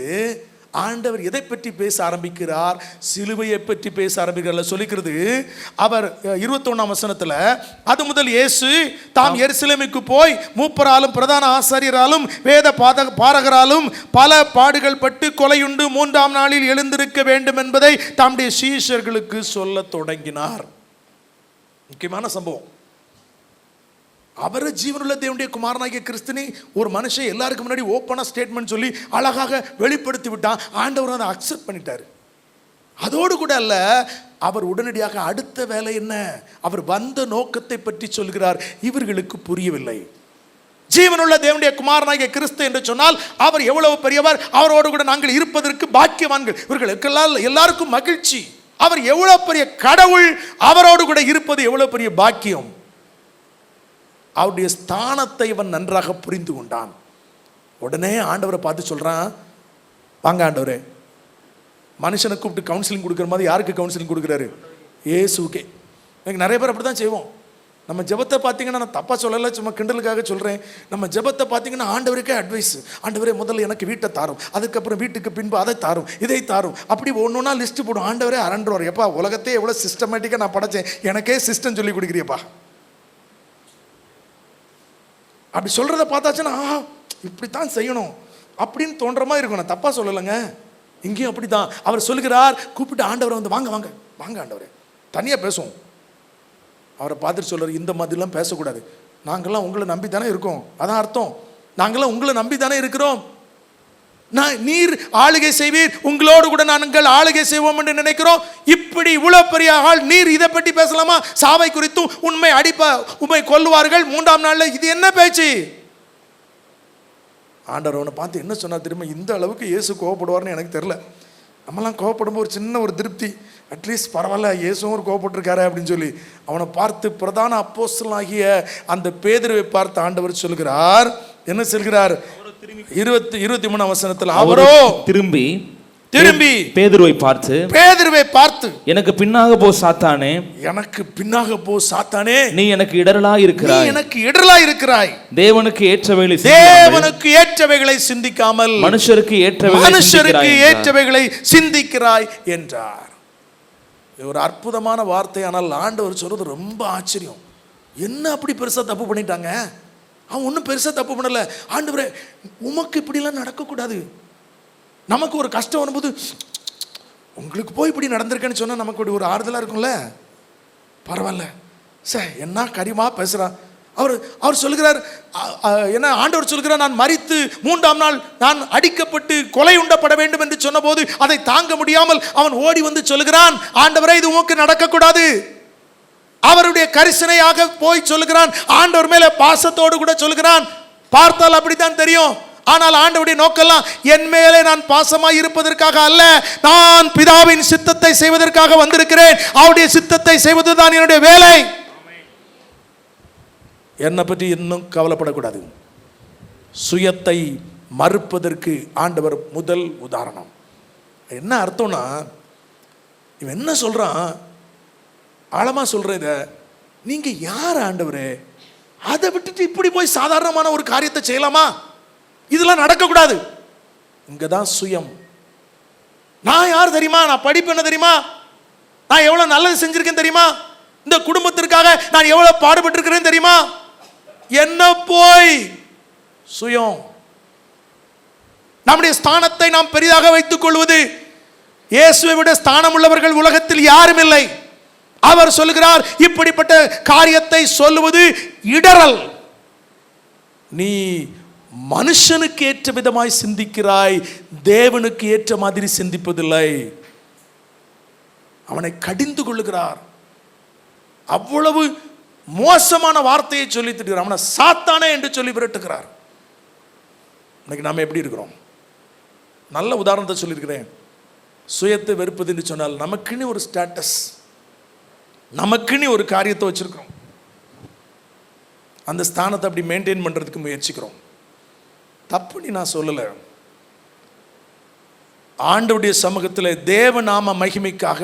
ஆண்டவர் எதை பற்றி பேச ஆரம்பிக்கிறார்? சிலுவையை பற்றி பேச ஆரம்பிக்கிறார். சொல்லிக்கிறது அவர் 21ஆம் வசனத்துல, அது முதல் இயேசு தாம் எருசலேமுக்கு போய் மூப்பராலும் பிரதான ஆசாரியராலும் வேத பாரகராலும் பல பாடுகள் பட்டு கொலையுண்டு 3ஆம் நாளில் எழுந்திருக்க வேண்டும் என்பதை தம்முடைய சீஷர்களுக்கு சொல்ல தொடங்கினார். முக்கியமான சம்பவம். அவரை ஜீவனுள்ள தேவனுடைய குமாரனாகிய கிறிஸ்துனி ஒரு மனுஷன் எல்லாருக்கும் முன்னாடி ஓப்பனா ஸ்டேட்மெண்ட் சொல்லி அழகாக வெளிப்படுத்தி விட்டான். ஆண்டவர் அதை அக்செப்ட் பண்ணிட்டார். அதோடு கூட அல்ல, அவர் உடனடியாக அடுத்த வேலை என்ன? அவர் வந்த நோக்கத்தை பற்றி சொல்கிறார். இவர்களுக்கு புரியவில்லை. ஜீவனுள்ள தேவனுடைய குமாரனாகிய கிறிஸ்து என்று சொன்னால் அவர் எவ்வளவு பெரியவர், அவரோடு கூட நாங்கள் இருப்பதற்கு பாக்கியவான்கள். இவர்களுக்கெல்லாம் எல்லாருக்கும் மகிழ்ச்சி. அவர் எவ்வளவு பெரிய கடவுள், அவரோடு கூட இருப்பது எவ்வளவு பெரிய பாக்கியம். அவருடைய ஸ்தானத்தை இவன் நன்றாக புரிந்து கொண்டான். உடனே ஆண்டவரை பார்த்து சொல்றான், வாங்க ஆண்டவரே. மனுஷனை கூப்பிட்டு கவுன்சிலிங் கொடுக்குற மாதிரி யாருக்கு கவுன்சிலிங் கொடுக்குறாரு? இயேசுக்கே. எனக்கு நிறைய பேர் அப்படி தான் செய்வோம். நம்ம ஜெபத்தை பார்த்தீங்கன்னா, நான் தப்பாக சொல்லலை, சும்மா கிண்டலுக்காக சொல்கிறேன். நம்ம ஜெபத்தை பார்த்தீங்கன்னா ஆண்டவருக்கே அட்வைஸ். ஆண்டவரே முதல்ல எனக்கு வீட்டை தாரும், அதுக்கப்புறம் வீட்டுக்கு பின்பு அதை தாரும், இதை தாரும், அப்படி ஒன்றுனா லிஸ்ட்டு போடும். ஆண்டவரே அரண்டுவார். எப்பா உலகத்தையே எவ்வளோ சிஸ்டமேட்டிக்காக நான் படைச்சேன், எனக்கே சிஸ்டம் சொல்லி கொடுக்குறியப்பா. அப்படி சொல்கிறத பார்த்தாச்சுன்னா இப்படித்தான் செய்யணும் அப்படின்னு தோன்ற மாதிரி இருக்கும். நான் தப்பாக சொல்லலைங்க, இங்கேயும் அப்படி தான். அவர் சொல்லுகிறார், கூப்பிட்டு ஆண்டவரை வந்து வாங்க வாங்க வாங்க ஆண்டவரே, தனியாக பேசுவோம். அவரை பார்த்துட்டு சொல்கிறார், இந்த மாதிரிலாம் பேசக்கூடாது, நாங்கள்லாம் உங்களை நம்பி தானே இருக்கோம். அதான் அர்த்தம், நாங்கள்லாம் உங்களை நம்பி தானே இருக்கிறோம். நீர் ஆளுகை செய்வீர், உங்களோடு கூட நாங்கள் ஆளுகை செய்வோம் என்று நினைக்கிறோம். இப்படி இவ்வளவு பெரிய ஆள், நீர் இதை பற்றி பேசலாமா? சாவை குறித்தும் உண்மை உண்மை கொல்லுவார்கள் 3ஆம் நாளில், இது என்ன பேச்சு? ஆண்டவர் அவனை பார்த்து என்ன சொன்னா தெரியுமா? இந்த அளவுக்கு இயேசு கோவப்படுவார்னு எனக்கு தெரியல. நம்மலாம் கோவப்படும்போது ஒரு சின்ன ஒரு திருப்தி, அட்லீஸ்ட் பரவாயில்ல இயேசுவும் ஒரு கோவப்பட்டிருக்காரு அப்படின்னு சொல்லி. அவனை பார்த்து பிரதான அப்போஸ்தலனாகிய அந்த பேதுருவை பார்த்து ஆண்டவர் சொல்கிறார், என்ன சொல்கிறார்? 23ஆம் வசனத்தில், அவரோ திரும்பி பேதுருவை பார்த்து எனக்கு பின்னாக போ சாத்தானே, எனக்கு பின்னாக போ சாத்தானே, நீ எனக்கு இடரலாய் இருக்கிறாய், தேவனுக்கு ஏற்றவைகளை சிந்திக்காமல் மனுஷருக்கு ஏற்றவைகளை சிந்திக்கிறாய் என்றார். ஒரு அற்புதமான வார்த்தை. ஆனால் ஆண்டவர் சொல்றது ரொம்ப ஆச்சரியம். என்ன அப்படி பெருசா தப்பு பண்ணிட்டாங்க? அவன் ஒன்றும் பெருசாக தப்பு பண்ணலை. ஆண்டவரே உமக்கு இப்படிலாம் நடக்கக்கூடாது. நமக்கு ஒரு கஷ்டம் வரும்போது உங்களுக்கு போய் இப்படி நடந்திருக்கேன்னு சொன்னால் நமக்கு ஒரு ஆறுதலாக இருக்கும்ல. பரவாயில்ல சார், என்ன கரிமா பேசுகிறான். அவர் சொல்லுகிறார், என்ன ஆண்டவர் சொல்லுகிறார், நான் மரித்து 3ஆம் நாள் நான் அடிக்கப்பட்டு கொலை உண்டப்பட வேண்டும் என்று சொன்ன போது அதை தாங்க முடியாமல் அவன் ஓடி வந்து சொல்லுகிறான், ஆண்டவரே இது உமக்கு நடக்கக்கூடாது. அவருடைய கரிசனையாக போய் சொல்லுகிறான். ஆண்டவர் மேல பாசத்தோடு கூட சொல்லுகிறான். பார்த்தால் அப்படித்தான் தெரியும். ஆனால் ஆண்டவருடைய நோக்கெல்லாம் என் மேலே நான் பாசமாய் இருப்பதற்காக அல்ல, நான் பிதாவின் சித்தத்தை செய்வதற்காக வந்திருக்கிறேன். அவருடைய சித்தத்தை செய்வதுதான் என்னுடைய வேலை. என்னை பற்றி இன்னும் கவலைப்படக்கூடாது. சுயத்தை மறுப்பதற்கு ஆண்டவர் முதல் உதாரணம். என்ன அர்த்தம்னா, இவன் என்ன சொல்றான், ஆழமா சொல்ற, இத நீங்க யார் ஆண்டவரே, அதை விட்டுட்டு இப்படி போய் சாதாரணமான ஒரு காரியத்தை செய்யலாமா? இதெல்லாம் நடக்கக்கூடாது. இங்கதான் சுயம். நான் யார் தெரியுமா? நான் படிப்பு என்ன தெரியுமா? நான் எவ்வளவு நல்லது செஞ்சிருக்கேன் தெரியுமா? இந்த குடும்பத்திற்காக நான் எவ்வளவு பாடுபட்டு இருக்கிறேன் தெரியுமா? என்ன போய் சுயம். நம்முடைய ஸ்தானத்தை நாம் பெரிதாக வைத்துக் கொள்வது. இயேசுவை விட ஸ்தானம் உள்ளவர்கள் உலகத்தில் யாரும் இல்லை. அவர் சொல்லுகிறார், இப்படிப்பட்ட காரியத்தை சொல்லுவது இடறல். நீ மனுஷனுக்கு ஏற்ற விதமாய் சிந்திக்கிறாய், தேவனுக்கு ஏற்ற மாதிரி சிந்திப்பதில்லை. அவனை கடிந்து கொள்ளுகிறார். அவ்வளவு மோசமான வார்த்தையை சொல்லி திட்டுகிறார். அவனை சாத்தானே என்று சொல்லி விரட்டுகிறார். இன்னைக்கு நாம எப்படி இருக்கிறோம்? நல்ல உதாரணத்தை சொல்லியிருக்கிறேன். சுயத்தை வெறுப்பது என்று சொன்னால் நமக்குன்னு ஒரு ஸ்டேட்டஸ், நமக்குன்னு ஒரு காரியத்தை வச்சிருக்கிறோம். அந்த ஸ்தானத்தை அப்படி மெயின்டைன் பண்றதுக்கு முயற்சிக்கிறோம். தப்புன்னு நான் சொல்லலை. ஆண்டவருடைய சமூகத்தில் தேவ நாம மகிமைக்காக,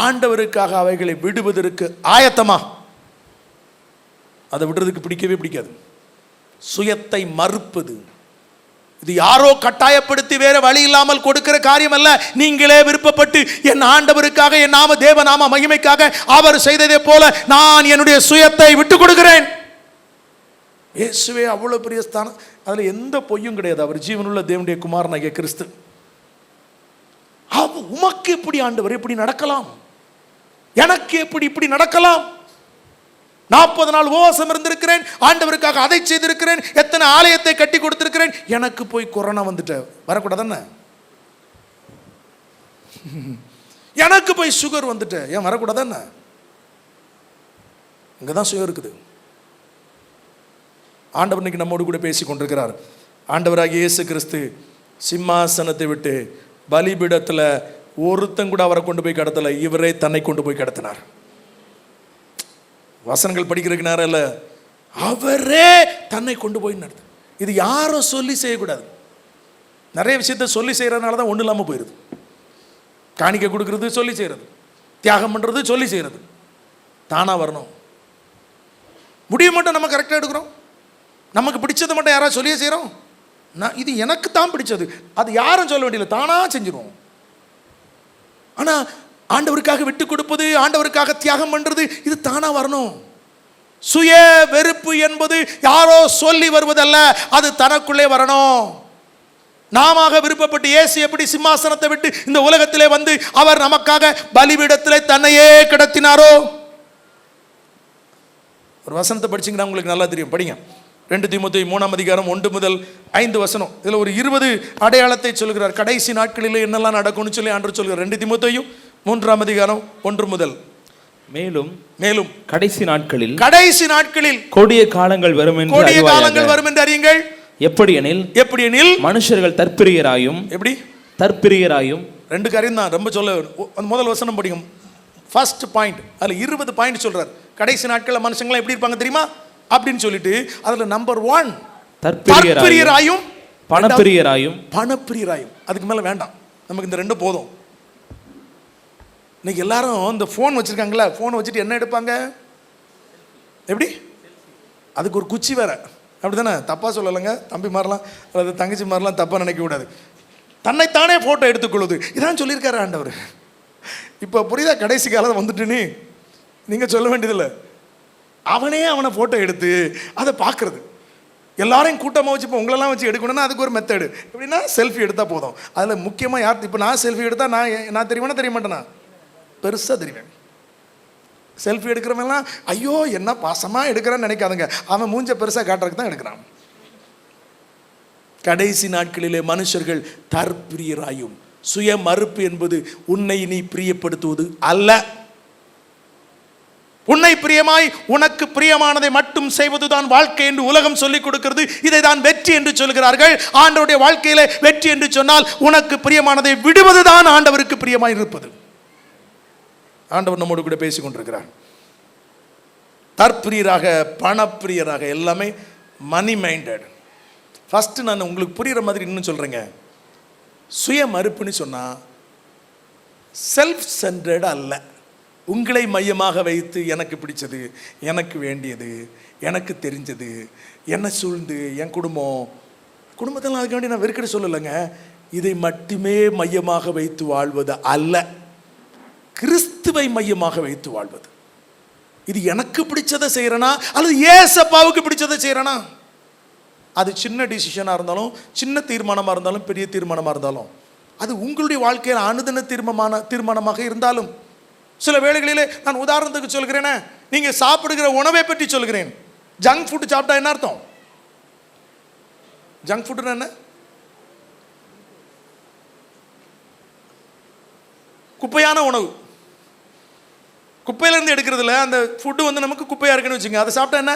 ஆண்டவருக்காக அவைகளை விடுவதற்கு ஆயத்தமா? அதை விடுறதுக்கு பிடிக்கவே பிடிக்காது. சுயத்தை மறுப்பது இது யாரோ கட்டாயப்படுத்தி வேற வழி இல்லாமல் கொடுக்கிற காரியம் அல்ல. நீங்களே விருப்பப்பட்டு என் ஆண்டவருக்காக, என் நாம தேவ நாம மகிமைக்காக அவர் செய்ததை போல நான் என்னுடைய சுயத்தை விட்டு கொடுக்கிறேன். இயேசுவே அவ்வளவு பெரிய ஸ்தானம், அதுல எந்த பொய்யும் கிடையாது. அவர் ஜீவனுள்ள தேவனுடைய குமாரனாகிய கிறிஸ்து. உமக்கு எப்படி ஆண்டவர் எப்படி நடக்கலாம்? எனக்கு எப்படி இப்படி நடக்கலாம்? 40 நாள் உபவாசம் இருந்திருக்கிறேன், ஆண்டவருக்காக அதை செய்திருக்கிறேன், எத்தனை ஆலயத்தை கட்டி கொடுத்திருக்கிறேன். எனக்கு போய் கொரோனா வந்துட்ட வரக்கூடாது? எனக்கு போய் சுகர் வந்துட்ட ஏன் வரக்கூடாது? இங்கதான் சுயம் இருக்குது. ஆண்டவர் இன்னைக்கு நம்மோடு கூட பேசி கொண்டிருக்கிறார். ஆண்டவராகிய இயேசு கிறிஸ்து சிம்மாசனத்தை விட்டு பலிபீடத்தில் ஒருத்தன் கூட அவரை கொண்டு போய் கடத்தல, இவரே தன்னை கொண்டு போய் கடத்தினார். வசனங்கள் படிக்கிறதுக்கு நேரம் இல்லை, அவரே தன்னை கொண்டு போய் நடத்து. இது யாரும் சொல்லி செய்யக்கூடாது. நிறைய விஷயத்த சொல்லி செய்யறதுனால தான் ஒன்றும் இல்லாமல் போயிடுது. காணிக்கை கொடுக்கறது சொல்லி செய்யறது, தியாகம் பண்ணுறது சொல்லி செய்யறது. தானா வரணும். முடிவு மட்டும் நம்ம கரெக்டாக எடுக்கிறோம். நமக்கு பிடிச்சதை மட்டும் யாராவது சொல்லியே செய்கிறோம். நான் இது எனக்கு தான் பிடிச்சது, அது யாரும் சொல்ல வேண்டியதில்லை, தானாக செஞ்சிருவோம். ஆனால் ஆண்டவருக்காக விட்டு கொடுப்பது, ஆண்டவருக்காக தியாகம் பண்ணுறது, இது தானாக வரணும். சுய வெறுப்பு என்பது யாரோ சொல்லி வருவதல்ல, அது தனக்குள்ளே வரணும். நாம விருப்பப்பட்டு இயேசு எப்படி சிம்மாசனத்தை விட்டு இந்த உலகத்திலே வந்து அவர் நமக்காக பலிபீடத்திலே தன்னையே கிடத்தினாரோ. ஒரு வசனத்தை படிச்சீங்கன்னா உங்களுக்கு நல்லா தெரியும். படிங்க. 2 தீமோத்தேயு 3ஆம் அதிகாரம் 1 முதல் 5 வசனம். இதில் ஒரு 20 அடையாளத்தை சொல்கிறார். கடைசி நாட்களில் என்னெல்லாம் நடக்கும்னு சொல்லி ஆண்டவர் சொல்கிறார். 2 தீமோத்தேயு 3ஆம் அதிகாரம் 1 முதல். மேலும் கடைசி நாட்களில் கொடிய காலங்கள் வரும் என்று அறியுங்கள். எப்படியெனில் மனுஷர்கள் தற்பிரியராயும். எப்படி தற்பிரியராயும்? 2 காரியம் தான் ரொம்ப சொல்ல. முதல் வசனம் படிக்கும். ஃபர்ஸ்ட் பாயிண்ட், அதுல 20 பாயிண்ட் சொல்றார். கடைசி நாட்களில் மனுஷங்களாம் எப்படி இருப்பாங்க தெரியுமா அப்படின்னு சொல்லிட்டு அதுல நம்பர் 1 தற்பிரியராயும் பணப்பிரியராயும். அதுக்கு மேல வேண்டாம் நமக்கு, இந்த 2 போதும். இன்னைக்கு எல்லாரும் இந்த ஃபோன் வச்சிருக்காங்களா, ஃபோனை வச்சுட்டு என்ன எடுப்பாங்க? எப்படி? அதுக்கு ஒரு குச்சி வேற, அப்படி தானே? தப்பாக சொல்லலைங்க, தம்பி மாறலாம் அல்லது தங்கச்சி மாறலாம், தப்பாக நினைக்க கூடாது. தன்னைத்தானே ஃபோட்டோ எடுத்துக்கொள்வது, இதான் சொல்லியிருக்காரு ஆண்டவர். இப்போ புரியுதா? கடைசி காலம் வந்துட்டுன்னு நீங்கள் சொல்ல வேண்டியதில்லை. அவனே அவனை ஃபோட்டோ எடுத்து அதை பார்க்குறது. எல்லாரையும் கூட்டமாக வச்சு இப்போ உங்களெல்லாம் வச்சு எடுக்கணும்னா அதுக்கு ஒரு மெத்தடு. எப்படின்னா செல்ஃபி எடுத்தால் போதும். அதில் முக்கியமாக யார், இப்போ நான் செல்ஃபி எடுத்தால் நான் தெரியுமானா தெரிய மாட்டேனா? பெருசாக தெரிவேன். செல்ஃபி எடுக்கிறவங்கலாம் ஐயோ என்ன பாசமாக எடுக்கிறான்னு நினைக்காதுங்க, அவன் மூஞ்ச பெருசாக காட்டுறதுக்கு தான் எடுக்கிறான். கடைசி நாட்களிலே மனுஷர்கள் தற்பிரியராயும். சுய மறுப்பு என்பது உன்னை நீ பிரியப்படுத்துவது அல்ல. உன்னை பிரியமாய் உனக்கு பிரியமானதை மட்டும் செய்வதுதான் வாழ்க்கை என்று உலகம் சொல்லிக் கொடுக்கிறது. இதை தான் வெற்றி என்று சொல்கிறார்கள். ஆண்டவருடைய வாழ்க்கையிலே வெற்றி என்று சொன்னால் உனக்கு பிரியமானதை விடுவதுதான் ஆண்டவருக்கு பிரியமாய் இருப்பது. ஆண்டவர் நம்மோடு கூட பேசிக் கொண்டிருக்கிறார். தற்பிரியராக, பணப்பிரியராக, எல்லாமே மணி மைண்டட். ஃபர்ஸ்ட் நான் உங்களுக்கு புரிகிற மாதிரி இன்னும் சொல்கிறேங்க. சுய மறுப்புன்னு சொன்னால் செல்ஃப் சென்டர்டு அல்ல. உங்களை மையமாக வைத்து எனக்கு பிடிச்சது, எனக்கு வேண்டியது, எனக்கு தெரிஞ்சது, என்னை சூழ்ந்து என் குடும்பத்தெல்லாம் அதுக்கு வேண்டி நான் வெறுக்கடி சொல்லலைங்க. இதை மட்டுமே மையமாக வைத்து வாழ்வது அல்ல, கிறிஸ்துவை மையமாக வைத்து வாழ்வது. இது எனக்கு பிடிச்சதை செய்கிறேனா அல்லது ஏசப்பாவுக்கு பிடிச்சதை செய்கிறேனா? அது சின்ன டிசிஷனாக இருந்தாலும், சின்ன தீர்மானமாக இருந்தாலும், பெரிய தீர்மானமாக இருந்தாலும், அது உங்களுடைய வாழ்க்கையில் அனுதின தீர்மானமாக இருந்தாலும், சில வேளைகளிலே நான் உதாரணத்துக்கு சொல்கிறேனே, நீங்கள் சாப்பிடுகிற உணவை பற்றி சொல்கிறேன். ஜங்க் ஃபுட் சாப்பிட்டா என்ன அர்த்தம்? ஜங்க் ஃபுட்னா என்ன? குப்பையான உணவு. குப்பையிலேருந்து எடுக்கிறதுல அந்த ஃபுட்டு வந்து நமக்கு குப்பையாக இருக்குன்னு வச்சுங்க. அதை சாப்பிட்டா என்ன?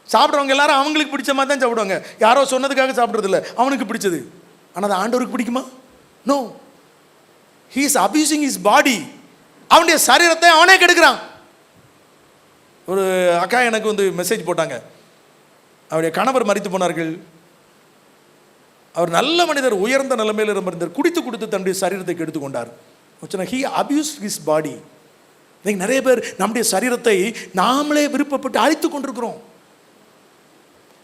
சாப்பிட்றவங்க எல்லாரும் அவங்களுக்கு பிடிச்ச மாதிரி தான் சாப்பிடுவாங்க. யாரோ சொன்னதுக்காக சாப்பிட்றதில்ல, அவனுக்கு பிடிச்சது. ஆனால் அது ஆண்டவருக்கு பிடிக்குமா? No. He is abusing his body. அவனுடைய சரீரத்தை அவனே கெடுக்கிறான். ஒரு அக்கா எனக்கு வந்து மெசேஜ் போட்டாங்க. அவருடைய கணவர் மரித்து போனார்கள். அவர் நல்ல மனிதர், உயர்ந்த நிலைமையில் இருந்தார். குடித்து தன்னுடைய சரீரத்தை கெடுத்து கொண்டார். He abuse his body. நிறைய பேர் நம்முடைய சரீரத்தை நாமளே விருப்பப்பட்டு அழித்து கொண்டிருக்கிறோம்.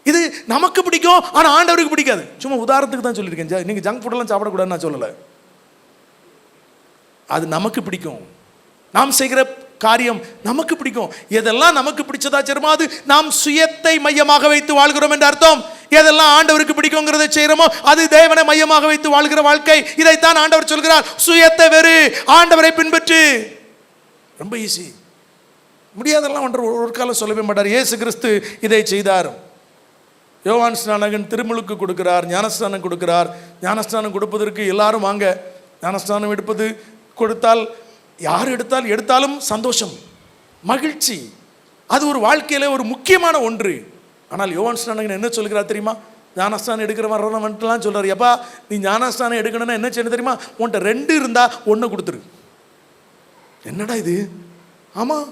இது நமக்கு பிடிக்கும், ஆனால் ஆண்டவருக்கு பிடிக்காது. சும்மா உதாரணத்துக்கு தான் சொல்லியிருக்கேன். நீங்கள் ஜங்க் ஃபுட்டெல்லாம் சாப்பிடக்கூடாதுன்னு நான் சொல்லலை. அது நமக்கு பிடிக்கும். நாம் செய்கிற காரியம் நமக்கு பிடிக்கும். எதெல்லாம் நமக்கு பிடிச்சதா சரிமா அது நாம் சுயத்தை மையமாக வைத்து வாழ்கிறோம் என்று அர்த்தம். எதெல்லாம் ஆண்டவருக்கு பிடிக்குங்கிறதை செய்கிறோமோ அது தேவனை மையமாக வைத்து வாழ்கிற வாழ்க்கை. இதைத்தான் ஆண்டவர் சொல்கிறார், சுயத்தை வெறு, ஆண்டவரை பின்பற்று. ரொம்ப ஈஸி. முடியாதெல்லாம் ஒரு காலம் சொல்லவே மாட்டார். இயேசு கிறிஸ்து இதை செய்தார். யோவான் ஸ்நானகன் திருமுழுக்கு கொடுக்கிறார், ஞானஸ்நானம் கொடுக்கிறார். ஞானஸ்நானம் கொடுப்பதற்கு எல்லாரும் வாங்க. ஞானஸ்நானம் எடுப்பது கொடுத்தால் யார் எடுத்தாலும் சந்தோஷம், மகிழ்ச்சி. அது ஒரு வாழ்க்கையில் ஒரு முக்கியமான ஒன்று. ஆனால் யோவான் ஸ்நானகன் என்ன சொல்கிறார் தெரியுமா? ஞானஸ்தானம் எடுக்கிற வரலாம் சொல்கிறார். எப்பா நீ ஞானஸ்தானம் எடுக்கணும்னா என்ன செய்யணும் தெரியுமா? உன்கிட்ட 2 இருந்தால் 1 கொடுத்துரு. என்னடா இது? ஆமாம்,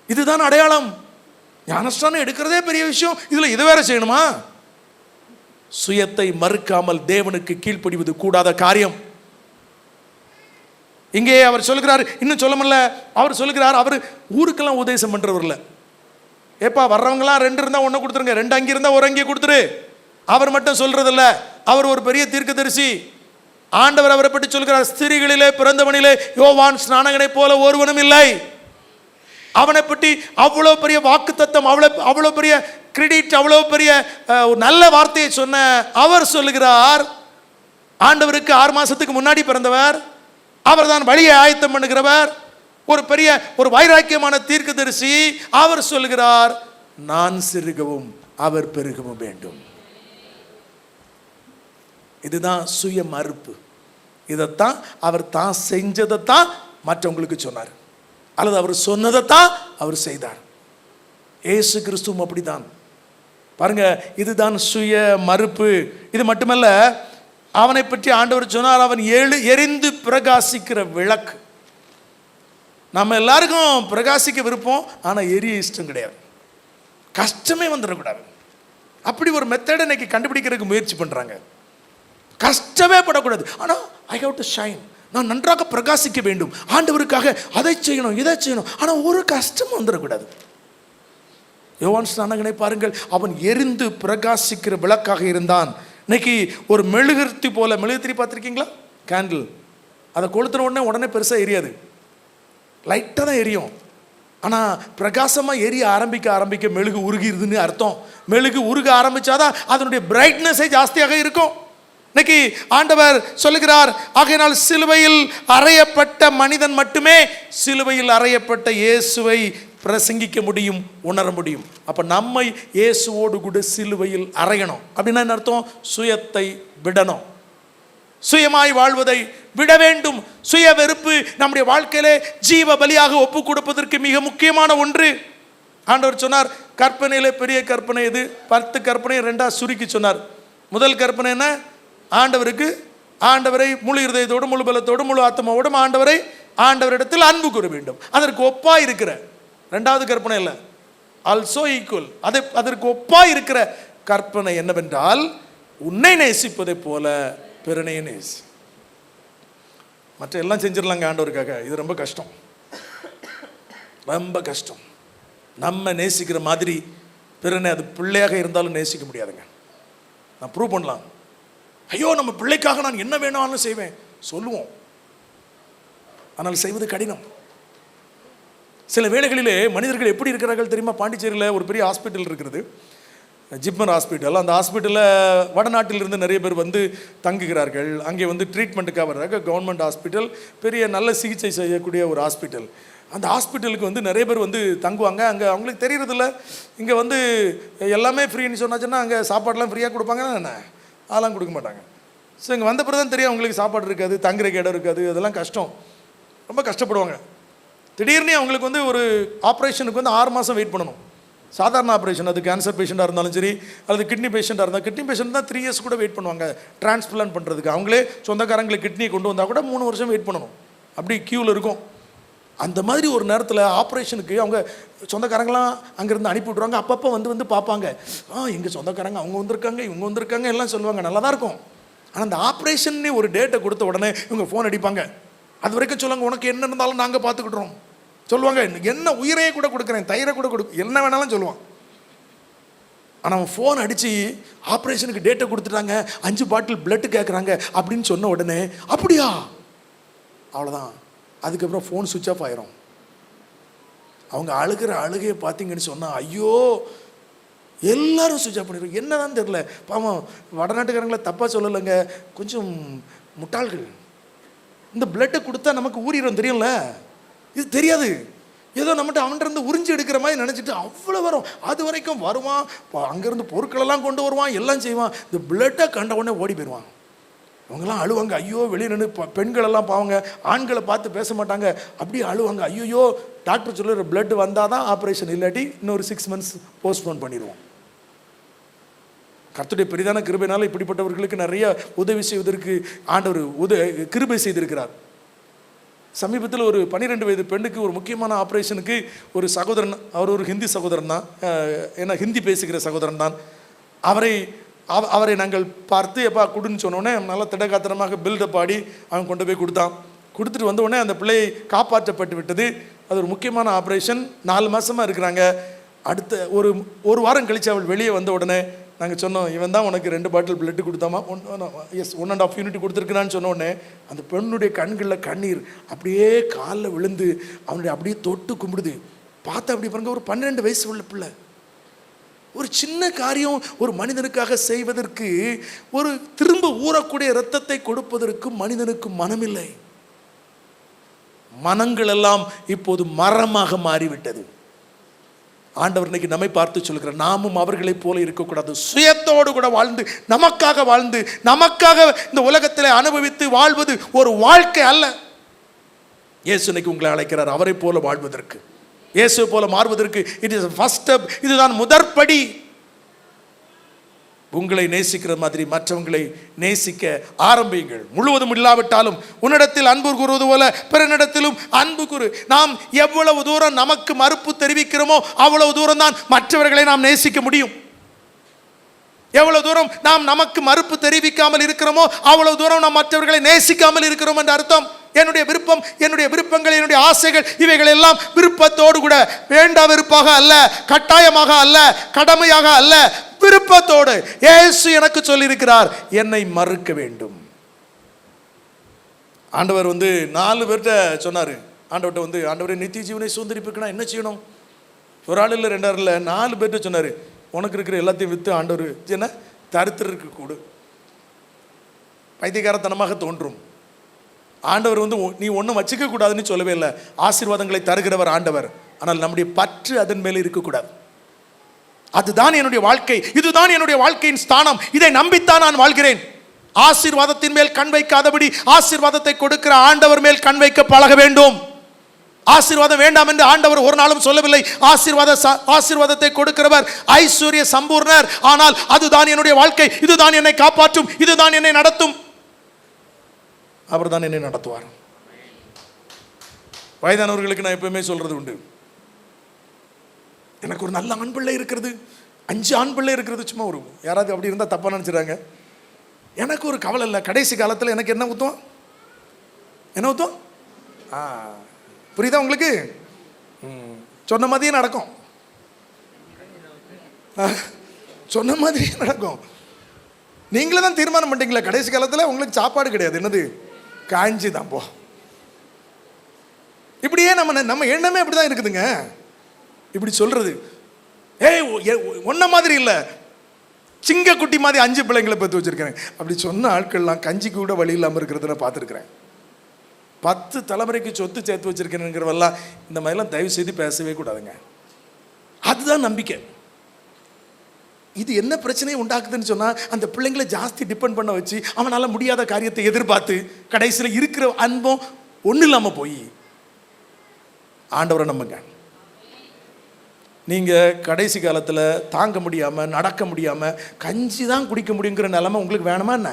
இதுதான் அடையாளம். ஞானஸ்தானம் எடுக்கிறதே பெரிய விஷயம், இதில் இது வேற செய்யணுமா? சுயத்தை மறுக்காமல் தேவனுக்கு கீழ்ப்படிவது கூடாத காரியம். இங்கே அவர் சொல்கிறார், இன்னும் சொல்லமில்ல, அவர் சொல்கிறார், அவர் ஊருக்கெல்லாம் உபதேசம் பண்ணுறவர் இல்லை. ஏப்பா வர்றவங்களாம் 2 இருந்தால் 1 கொடுத்துருங்க, 2 அங்கே இருந்தால் 1 அங்கே கொடுத்துரு. அவர் மட்டும் சொல்றதில்ல, அவர் ஒரு பெரிய தீர்க்கதரிசி. ஆண்டவர் அவரை பற்றி சொல்கிறார், ஸ்திரீகளிலே பிறந்தவனிலே யோவான் ஸ்நானகனை போல ஒருவனும் இல்லை. அவனை பற்றி அவ்வளோ பெரிய வாக்கு தத்தம், அவ்வளோ பெரிய கிரெடிட், அவ்வளோ பெரிய ஒரு நல்ல வார்த்தையை சொன்ன அவர் சொல்லுகிறார், ஆண்டவருக்கு 6 மாசத்துக்கு முன்னாடி பிறந்தவர், அவர் தான் வழியை ஆயத்தம் பண்ணுகிறவர், ஒரு பெரிய ஒரு வைராக்கியமான தீர்க்கதரிசி. அவர் சொல்கிறார், நான் சிறுகவும் அவர் பெருகவும் வேண்டும். இதுதான் சுய மறுப்பு. இதைத்தான் அவர் தான் செஞ்சதைத்தான் மற்றவங்களுக்கு சொன்னார், அல்லது அவர் சொன்னதைத்தான் அவர் செய்தார். ஏசு கிறிஸ்துவும் அப்படித்தான். பாருங்க, இதுதான் சுய மறுப்பு. இது மட்டுமல்ல, அவனை பற்றி ஆண்டவர் சொன்னார், அவன் எரிந்து பிரகாசிக்கிற விளக்கு. நம்ம எல்லாருக்கும் பிரகாசிக்க விருப்பம், ஆனால் எரிய இஷ்டம் கிடையாது. கஷ்டமே வந்துடக்கூடாது. அப்படி ஒரு மெத்தடை இன்னைக்கு கண்டுபிடிக்கிறதுக்கு முயற்சி பண்ணுறாங்க. கஷ்டமே படக்கூடாது, ஆனால் ஐ ஹவ் டு ஷைன், நான் நன்றாக பிரகாசிக்க வேண்டும், ஆண்டவருக்காக அதை செய்யணும் இதை செய்யணும், ஆனால் ஒரு கஷ்டம் வந்துடக்கூடாது. யோவான் ஸ்நானகனை பாருங்கள், அவன் எரிந்து பிரகாசிக்கிற விளக்காக இருந்தான். இன்னைக்கு ஒரு மெழுகுர்த்தி போல, மெழுகுத்திரி பார்த்துருக்கீங்களா? கேண்டில், அதை கொளுத்துன உடனே பெருசாக எரியாது, லைட்டாக தான் எரியும். ஆனால் பிரகாசமாக எரிய ஆரம்பிக்க மெழுகு உருகிருதுன்னு அர்த்தம். மெழுகு உருக ஆரம்பித்தாதான் அதனுடைய பிரைட்னஸே ஜாஸ்தியாக இருக்கும். இன்னைக்கு ஆண்டவர் சொல்லுகிறார், ஆகையினால் சிலுவையில் அறையப்பட்ட மனிதன் மட்டுமே சிலுவையில் அறையப்பட்ட இயேசுவை பிரசங்கிக்க முடியும், உணர முடியும். அப்போ நம்மை இயேசுவோடு கூட சிலுவையில் அறையணும். அப்படின்னா என்ன அர்த்தம்? சுயத்தை விடணும், சுயமாய் வாழ்வதை விட வேண்டும். சுய வெறுப்பு நம்முடைய வாழ்க்கையிலே ஜீவ பலியாக ஒப்பு கொடுப்பதற்கு மிக முக்கியமான ஒன்று. ஆண்டவர் சொன்னார், கற்பனையிலே பெரிய கற்பனை எது? 10 கற்பனை 2 சுருக்கி சொன்னார். முதல் கற்பனை என்ன? ஆண்டவரை முழு இருதயத்தோடு, முழு பலத்தோடு, முழு ஆத்மாவோடும் ஆண்டவரிடத்தில் அன்பு கூற வேண்டும். அதற்கு ஒப்பா இருக்கிற 2வது கற்பனை இல்லை, ஆல்சோ ஈக்குவல், அதற்கு ஒப்பா இருக்கிற கற்பனை என்னவென்றால், உன்னை நேசிப்பதை போல பிறனையை நேசி. மற்ற எல்லாம் செஞ்சிடலாங்க ஆண்டவருக்காக, இது ரொம்ப கஷ்டம். ரொம்ப கஷ்டம். நம்ம நேசிக்கிற மாதிரி பிறனை அது பிள்ளையாக இருந்தாலும் நேசிக்க முடியாதுங்க. நான் ப்ரூவ் பண்ணலாம். ஐயோ நம்ம பிள்ளைக்காக நான் என்ன வேணாலும் செய்வேன் சொல்லுவோம், ஆனால் செய்வது கடினம். சில வேளைகளிலே மனிதர்கள் எப்படி இருக்கிறார்கள் தெரியுமா? பாண்டிச்சேரியில் ஒரு பெரிய ஹாஸ்பிட்டல் இருக்கிறது, ஜிப்மர் ஹாஸ்பிட்டல். அந்த ஹாஸ்பிட்டலில் வடநாட்டிலிருந்து நிறைய பேர் வந்து தங்குகிறார்கள். அங்கே வந்து ட்ரீட்மெண்ட்டுக்காக வர்றாங்க. கவர்மெண்ட் ஹாஸ்பிட்டல், பெரிய நல்ல சிகிச்சை செய்யக்கூடிய ஒரு ஹாஸ்பிட்டல். அந்த ஹாஸ்பிட்டலுக்கு வந்து நிறைய பேர் வந்து தங்குவாங்க. அங்கே அவங்களுக்கு தெரியறதில்ல, இங்கே வந்து எல்லாமே ஃப்ரீன்னு சொன்னாச்சுன்னா அங்கே சாப்பாடெலாம் ஃப்ரீயாக கொடுப்பாங்கன்னா என்ன, அதெல்லாம் கொடுக்க மாட்டாங்க. ஸோ இங்கே வந்த பிறகு தான் தெரியும் அவங்களுக்கு சாப்பாடு இருக்காது, தங்குறதுக்கு இடம் இருக்காது, அதெல்லாம் கஷ்டம், ரொம்ப கஷ்டப்படுவாங்க. திடீர்னு அவங்களுக்கு வந்து ஒரு ஆப்ரேஷனுக்கு வந்து 6 மாதம் வெயிட் பண்ணணும். சாதாரண ஆப்ரேஷன், அது கேன்சர் பேஷண்ட்டாக இருந்தாலும் சரி, அல்லது கிட்னி பேஷண்ட்டாக இருந்தால், கிட்னி பேஷண்ட் தான் 3 இயர்ஸ் கூட வெயிட் பண்ணுவாங்க டிரான்ஸ்பிளான்ட் பண்ணுறதுக்கு. அவங்களே சொந்தக்காரங்களுக்கு கிட்னியை கொண்டு வந்தால் கூட 3 வருஷம் வெயிட் பண்ணணும், அப்படி க்யூவில் இருக்கும். அந்த மாதிரி ஒரு நேரத்தில் ஆப்ரேஷனுக்கு அவங்க சொந்தக்காரங்களாம் அங்கேருந்து அனுப்பி விட்ருவாங்க. அப்பப்போ வந்து பார்ப்பாங்க, எங்கள் சொந்தக்காரங்க அவங்க வந்திருக்காங்க, இவங்க வந்திருக்காங்க எல்லாம் சொல்லுவாங்க, நல்லா தான் இருக்கும். ஆனால் அந்த ஆப்ரேஷன்னே ஒரு டேட்டை கொடுத்த உடனே இவங்க ஃபோன் அடிப்பாங்க. அது வரைக்கும் சொல்லுவாங்க, உனக்கு என்ன இருந்தாலும் நாங்கள் பார்த்துக்கிட்டுறோம் சொல்லுவாங்க. என்ன உயிரையே கூட கொடுக்குறேன், தயிரை கூட என்ன வேணாலும் சொல்லுவான். ஆனால் அவன் ஃபோன் அடித்து ஆப்ரேஷனுக்கு டேட்டை கொடுத்துட்டாங்க, 5 பாட்டில் பிளட்டு கேட்குறாங்க அப்படின்னு சொன்ன உடனே அப்படியா, அவ்வளோதான். அதுக்கப்புறம் ஃபோன் சுவிட்ச் ஆஃப் ஆயிரும். அவங்க அழுகிற அழுகையை பார்த்தீங்கன்னு சொன்னால் ஐயோ எல்லாரும் சுவிட்ச் ஆஃப் பண்ணிடுவோம். என்னதான் தெரியல, பாவம் வடநாட்டுக்காரங்களை தப்பாக சொல்லலைங்க, கொஞ்சம் முட்டாள்கள். இந்த பிளட்டை கொடுத்தா நமக்கு ஊறிடும் தெரியும்ல, இது தெரியாது. ஏதோ நம்மகிட்ட அவன்கிட்ட உறிஞ்சி எடுக்கிற மாதிரி நினச்சிட்டு அவ்வளோ வரும். அது வரைக்கும் வருவான், அங்கேருந்து பொருட்களெல்லாம் கொண்டு வருவான், எல்லாம் செய்வான். இந்த பிளட்டை கண்ட உடனே ஓடி போயிடுவான். அவங்கெல்லாம் அழுவாங்க, ஐயோ வெளியே நின்று பெண்களெல்லாம் பாவங்க, ஆண்களை பார்த்து பேச மாட்டாங்க, அப்படியே அழுவாங்க. ஐயோ டாக்டர் சொல்லுற பிளட் வந்தால் தான் ஆப்ரேஷன், இல்லாட்டி இன்னொரு 6 மந்த்ஸ் போஸ்ட்போன் பண்ணிடுவோம். கர்த்தருடைய பெரிதான கிருபையினால இப்படிப்பட்டவர்களுக்கு நிறைய உதவி செய்வதற்கு ஆண்டவர் கிருபை செய்திருக்கிறார். சமீபத்தில் ஒரு 12 வயது பெண்ணுக்கு ஒரு முக்கியமான ஆப்ரேஷனுக்கு ஒரு சகோதரன், அவர் ஒரு ஹிந்தி சகோதரன் தான், ஏன்னா ஹிந்தி பேசுகிற சகோதரன் தான். அவரை நாங்கள் பார்த்து எப்பா கொடுன்னு சொன்னோடனே நல்லா திடகாத்திரமாக பில்டப் ஆடி அவன் கொண்டு போய் கொடுத்தான். கொடுத்துட்டு வந்தோடனே அந்த பிள்ளையை காப்பாற்றப்பட்டு விட்டது. அது ஒரு முக்கியமான ஆப்ரேஷன். 4 மாதமாக இருக்கிறாங்க. அடுத்த ஒரு வாரம் கழித்து அவள் வெளியே வந்த உடனே நாங்கள் சொன்னோம், இவன் தான் உனக்கு 2 பாட்டில் பிளட்டு கொடுத்தாமா, 1.5 யூனிட் கொடுத்துருக்குறான்னு சொன்ன உடனே அந்த பெண்ணுடைய கண்களில் கண்ணீர் அப்படியே காலில் விழுந்து அவனுடைய அப்படியே தொட்டு கும்பிடுது. பார்த்து அப்படி பாருங்க, ஒரு 12 வயசு உள்ள பிள்ளை. ஒரு சின்ன காரியம் ஒரு மனிதனுக்காக செய்வதற்கு, ஒரு திரும்ப ஊறக்கூடிய இரத்தத்தை கொடுப்பதற்கு மனிதனுக்கு மனமில்லை. மனங்கள் எல்லாம் இப்போது மரமாக மாறிவிட்டது. ஆண்டவர் இன்னைக்கு நம்மை பார்த்து சொல்கிறார், நாமும் அவர்களைப் போல இருக்கக்கூடாது. சுயத்தோடு கூட வாழ்ந்து நமக்காக இந்த உலகத்தில் அனுபவித்து வாழ்வது ஒரு வாழ்க்கை அல்ல. இயேசு இன்னைக்கு உங்களை அழைக்கிறார் அவரை போல வாழ்வதற்கு, இயேசு போல மாறுவதற்கு. இட் இஸ் ஃபர்ஸ்ட் ஸ்டெப், இதுதான் முதற்படி. உங்களை நேசிக்கிற மாதிரி மற்றவங்களை நேசிக்க ஆரம்பியுங்கள். முழுவதும் இல்லாவிட்டாலும் உன்னிடத்தில் அன்பு கூறுவது போல பிறனிடத்திலும் அன்பு கூறு. நாம் எவ்வளவு தூரம் நமக்கு மறுப்பு தெரிவிக்கிறோமோ அவ்வளவு தூரம் தான் மற்றவர்களை நாம் நேசிக்க முடியும். எவ்வளவு தூரம் நாம் நமக்கு மறுப்பு தெரிவிக்காமல் இருக்கிறோமோ அவ்வளவு தூரம் நாம் மற்றவர்களை நேசிக்காமல் இருக்கிறோம் என்ற அர்த்தம். என்னுடைய விருப்பம், என்னுடைய விருப்பங்கள், என்னுடைய ஆசைகள், இவைகள் எல்லாம் விருப்பத்தோடு கூட, வேண்டா வெறுப்பாக அல்ல, கட்டாயமாக அல்ல, கடமையாக அல்ல, விருப்பத்தோடு. இயேசு எனக்கு சொல்லியிருக்கிறார், என்னை மறுக்க வேண்டும். ஆண்டவர் 4 பேர்கிட்ட சொன்னார். ஆண்டவர்கிட்ட ஆண்டவரே நித்திய ஜீவனை சுதந்திரிப்புக்குன்னா என்ன செய்யணும்? ஒரு ஆள் இல்லை, 2 ஆள் இல்லை, 4 பேர்கிட்ட சொன்னார். உனக்கு இருக்கிற எல்லாத்தையும் விற்று ஆண்டவர் என்ன தரித்திரருக்கு கூடு. பைத்தியக்காரத்தனமாக தோன்றும். ஆண்டவர் நீ ஒன்றும் வச்சுக்க கூடாதுன்னு சொல்லவே இல்லை. ஆசீர்வாதங்களை தருகிறவர் ஆண்டவர். ஆனால் நம்முடைய பற்று அதன் மேலே இருக்கக்கூடாது. அதுதான் என்னுடைய வாழ்க்கை, இதுதான் என்னுடைய வாழ்க்கையின் ஸ்தானம், இதை நம்பித்தான் நான் வாழ்கிறேன். ஆசீர்வாதத்தின் மேல் கண் வைக்காதபடி ஆசீர்வாதத்தை கொடுக்கிற ஆண்டவர் மேல் கண் வைக்க பழக வேண்டும். ஆசீர்வாதம் வேண்டாம் என்று ஆண்டவர் ஒரு நாளும் சொல்லவில்லை. ஆசீர்வாதத்தை கொடுக்கிறவர் ஐஸ்வர்ய சம்பூர்ணர். ஆனால் அதுதான் என்னுடைய வாழ்க்கை, இதுதான் என்னை காப்பாற்றும், இதுதான் என்னை நடத்தும். அவர் தான் என்னை நடத்துவார். வயதானவர்களுக்கு நான் எப்பவுமே சொல்றது உண்டு, எனக்கு ஒரு நல்ல ஆண் பிள்ளை இருக்கிறது, 5 ஆண் பிள்ளை இருக்கிறது. சும்மா ஒரு யாராவது அப்படி இருந்தால் தப்பாக நினச்சிடுறாங்க. எனக்கு ஒரு கவலை இல்லை. கடைசி காலத்தில் எனக்கு என்ன ஊற்றும், என்ன ஊற்றும், புரியுதா உங்களுக்கு? சொன்ன மாதிரியே நடக்கும். சொன்ன மாதிரியே நடக்கும். நீங்களே தான் தீர்மானம் பண்ணிட்டீங்களா, கடைசி காலத்தில் உங்களுக்கு சாப்பாடு கிடையாது, என்னது காஞ்சி தான் போ. இப்படியே நம்ம எண்ணமே அப்படிதான் இருக்குதுங்க. இப்படி சொல்றது, ஒன்ன மாதிரி இல்லை, சிங்கக்குட்டி மாதிரி 5 பிள்ளைங்களை பெற்று வச்சிருக்கிறேன் அப்படி சொன்ன ஆட்கள்லாம் கஞ்சிக்கு கூட வழி இல்லாமல் இருக்கிறத நான் பார்த்துருக்கிறேன். 10 தலைமுறைக்கு சொத்து சேர்த்து வச்சிருக்கிறேங்கிறவெல்லாம் இந்த மாதிரிலாம் தயவு செய்து பேசவே கூடாதுங்க. அதுதான் நம்பிக்கை. இது என்ன பிரச்சனையை உண்டாக்குதுன்னு சொன்னால், அந்த பிள்ளைங்களை ஜாஸ்தி டிபெண்ட் பண்ண வச்சு அவனால் முடியாத காரியத்தை எதிர்பார்த்து கடைசியில் இருக்கிற அன்பம் ஒன்றும் இல்லாமல் போய். ஆண்டவரை நம்புங்க. நீங்கள் கடைசி காலத்தில் தாங்க முடியாமல் நடக்க முடியாமல் கஞ்சி தான் குடிக்க முடியுங்கிற நிலைமை உங்களுக்கு வேணுமா என்ன?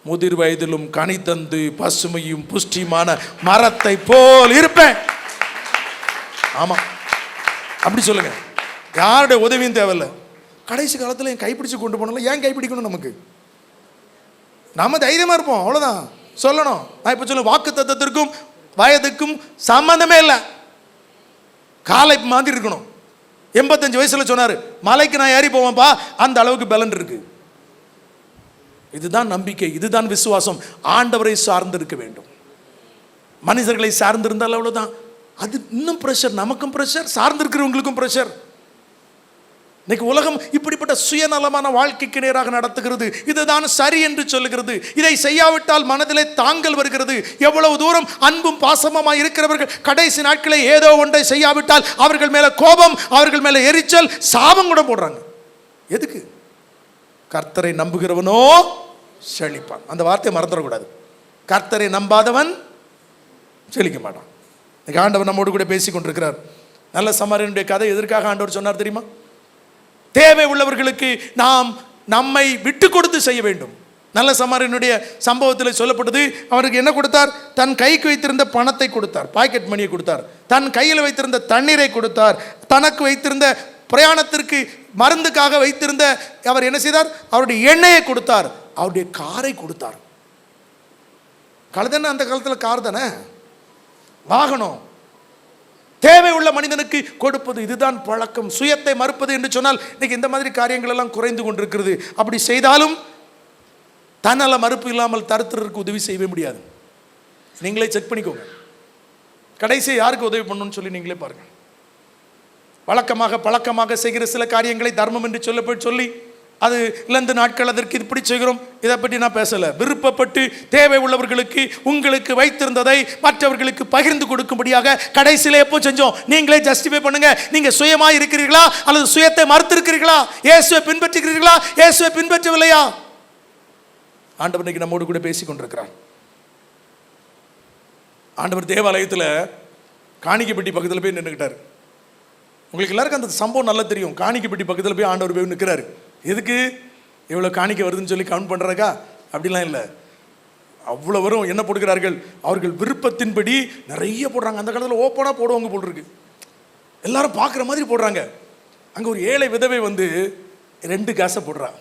முதிர் வயதிலும் கனி தந்து பசுமையும் புஷ்டியுமான மரத்தை போல் இருப்பேன். ஆமாம், அப்படி சொல்லுங்க. யாருடைய உதவியும் தேவையில்லை. கடைசி காலத்தில் என் கைப்பிடிச்சு கொண்டு போனாலும் ஏன் கைப்பிடிக்கணும்? நமக்கு நம்ம தைரியமாக இருப்போம், அவ்வளோதான் சொல்லணும். நான் இப்போ சொல்ல, வாக்கு தத்தத்திற்கும் வயதுக்கும் சம்பந்தமே இல்லை. காலை மாதிரி இருக்கணும். 85 வயசில் சொன்னார், மலைக்கு நான் ஏறி போவேன்ப்பா, அந்த அளவுக்கு பலன் இருக்கு. இதுதான் நம்பிக்கை, இதுதான் விசுவாசம். ஆண்டவரை சார்ந்து இருக்க வேண்டும். மனிதர்களை சார்ந்து இருந்தால் அவ்வளோதான். அது இன்னும் ப்ரெஷர், நமக்கும் ப்ரெஷர், சார்ந்து இருக்கிறவங்களுக்கும் ப்ரெஷர். இன்னைக்கு உலகம் இப்படிப்பட்ட சுயநலமான வாழ்க்கைக்கு நேராக நடத்துகிறது. இதுதான் சரி என்று சொல்லுகிறது. இதை செய்யாவிட்டால் மனதிலே தாங்கல் வருகிறது. எவ்வளவு தூரம் அன்பும் பாசமாய் இருக்கிறவர்கள் கடைசி நாட்களை ஏதோ ஒன்றை செய்யாவிட்டால் அவர்கள் மேல கோபம், அவர்கள் மேல எரிச்சல், சாபம் கூட போடுறாங்க. எதுக்கு? கர்த்தரை நம்புகிறவனோ செழிப்பான். அந்த வார்த்தையை மறந்துடக்கூடாது. கர்த்தரை நம்பாதவன் செழிக்க மாட்டான். இன்னைக்கு ஆண்டவர் நம்மோடு கூட பேசி கொண்டிருக்கிறார். நல்ல சமாரியனுடைய கதை எதற்காக ஆண்டவர் சொன்னார் தெரியுமா? தேவை உள்ளவர்களுக்கு நாம் நம்மை விட்டு கொடுத்து செய்ய வேண்டும். நல்ல சமாரியனுடைய சம்பவத்தில் சொல்லப்பட்டது, அவருக்கு என்ன கொடுத்தார்? தன் கைக்கு வைத்திருந்த பணத்தை கொடுத்தார், பாக்கெட் மணியை கொடுத்தார். தன் கையில் வைத்திருந்த தண்ணீரை கொடுத்தார். தனக்கு வைத்திருந்த பிரயாணத்திற்கு மருந்துக்காக வைத்திருந்த அவர் என்ன செய்தார்? அவருடைய எண்ணெயை கொடுத்தார். அவருடைய காரை கொடுத்தார். கழுதன அந்த காலத்தில் கார் தானே, வாகனம். தேவை உள்ள மனிதனுக்கு கொடுப்பது, இதுதான் பழக்கம். சுயத்தை மறுப்பது என்று சொன்னால் இன்னைக்கு இந்த மாதிரி காரியங்கள் எல்லாம் குறைந்து கொண்டிருக்கிறது. அப்படி செய்தாலும் தன்னல மறுப்பு இல்லாமல் தருத்திற்கு உதவி செய்யவே முடியாது. நீங்களே செக் பண்ணிக்கோங்க. கடைசியை யாருக்கு உதவி பண்ணணும்னு சொல்லி நீங்களே பாருங்க. பழக்கமாக செய்கிற சில காரியங்களை தர்மம் என்று சொல்லி அது இழந்த நாட்கள் அதற்கு இப்படி செய்கிறோம். இதை பற்றி நான் பேசலை. விருப்பப்பட்டு தேவை உள்ளவர்களுக்கு உங்களுக்கு வைத்திருந்ததை மற்றவர்களுக்கு பகிர்ந்து கொடுக்கும்படியாக கடைசியில் எப்போ செஞ்சோம்? நீங்களே ஜஸ்டிஃபை பண்ணுங்க. நீங்க சுயமா இருக்கிறீர்களா அல்லது சுயத்தை மறுத்திருக்கிறீர்களா? இயேசுவை பின்பற்றுகிறீர்களா, இயேசுவை பின்பற்றவில்லையா? ஆண்டவர் இன்னைக்கு நம்மோடு கூட பேசி கொண்டிருக்கிறார். ஆண்டவர் தேவாலயத்தில் காணிக்கைப்பட்டி பக்கத்தில் போய் நின்றுக்கிட்டார். உங்களுக்கு எல்லாருக்கும் அந்த சம்பவம் நல்லா தெரியும். காணிக்கைப்பட்டி பக்கத்தில் போய் ஆண்டவர் போய் நிற்கிறாரு. எதுக்கு? எவ்வளோ காணிக்கை வருதுன்னு சொல்லி கவுண்ட் பண்ணுறக்கா? அப்படிலாம் இல்லை. அவ்வளோ வரும். என்ன போடுகிறார்கள்? அவர்கள் விருப்பத்தின்படி நிறைய போடுறாங்க. அந்த காலத்தில் ஓப்பனாக போடுவாங்க போல் இருக்கு. எல்லாரும் பார்க்குற மாதிரி போடுறாங்க. அங்கே ஒரு ஏழை விதவை வந்து 2 காசை போடுறான்.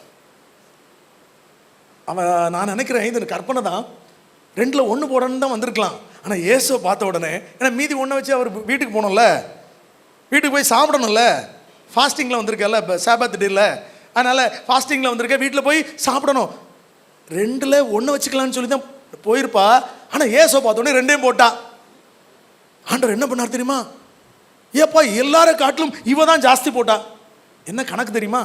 அவன், நான் நினைக்கிறேன் இது கற்பனை தான், 2ல் 1 போடணுன்னு தான் வந்திருக்கலாம். ஆனால் இயேசுவை பார்த்த உடனே, ஏன்னா மீதி 1 வச்சு அவர் வீட்டுக்கு போகணும்ல, வீட்டுக்கு போய் சாப்பிடணும்ல, ஃபாஸ்டிங்கில் வந்திருக்கல, சாபத் டேல, அதனால் ஃபாஸ்டிங்கில் வந்திருக்க, வீட்டில் போய் சாப்பிடணும். 2ல் 1 வச்சுக்கலான்னு சொல்லி தான் போயிருப்பா. ஆனால் ஏசோ பார்த்தோன்னே 2ஐயும் போட்டா. ஆண்டவர் என்ன பண்ணார் தெரியுமா? ஏப்பா எல்லாரும் காட்டிலும் இவ தான் ஜாஸ்தி போட்டா. என்ன கணக்கு தெரியுமா?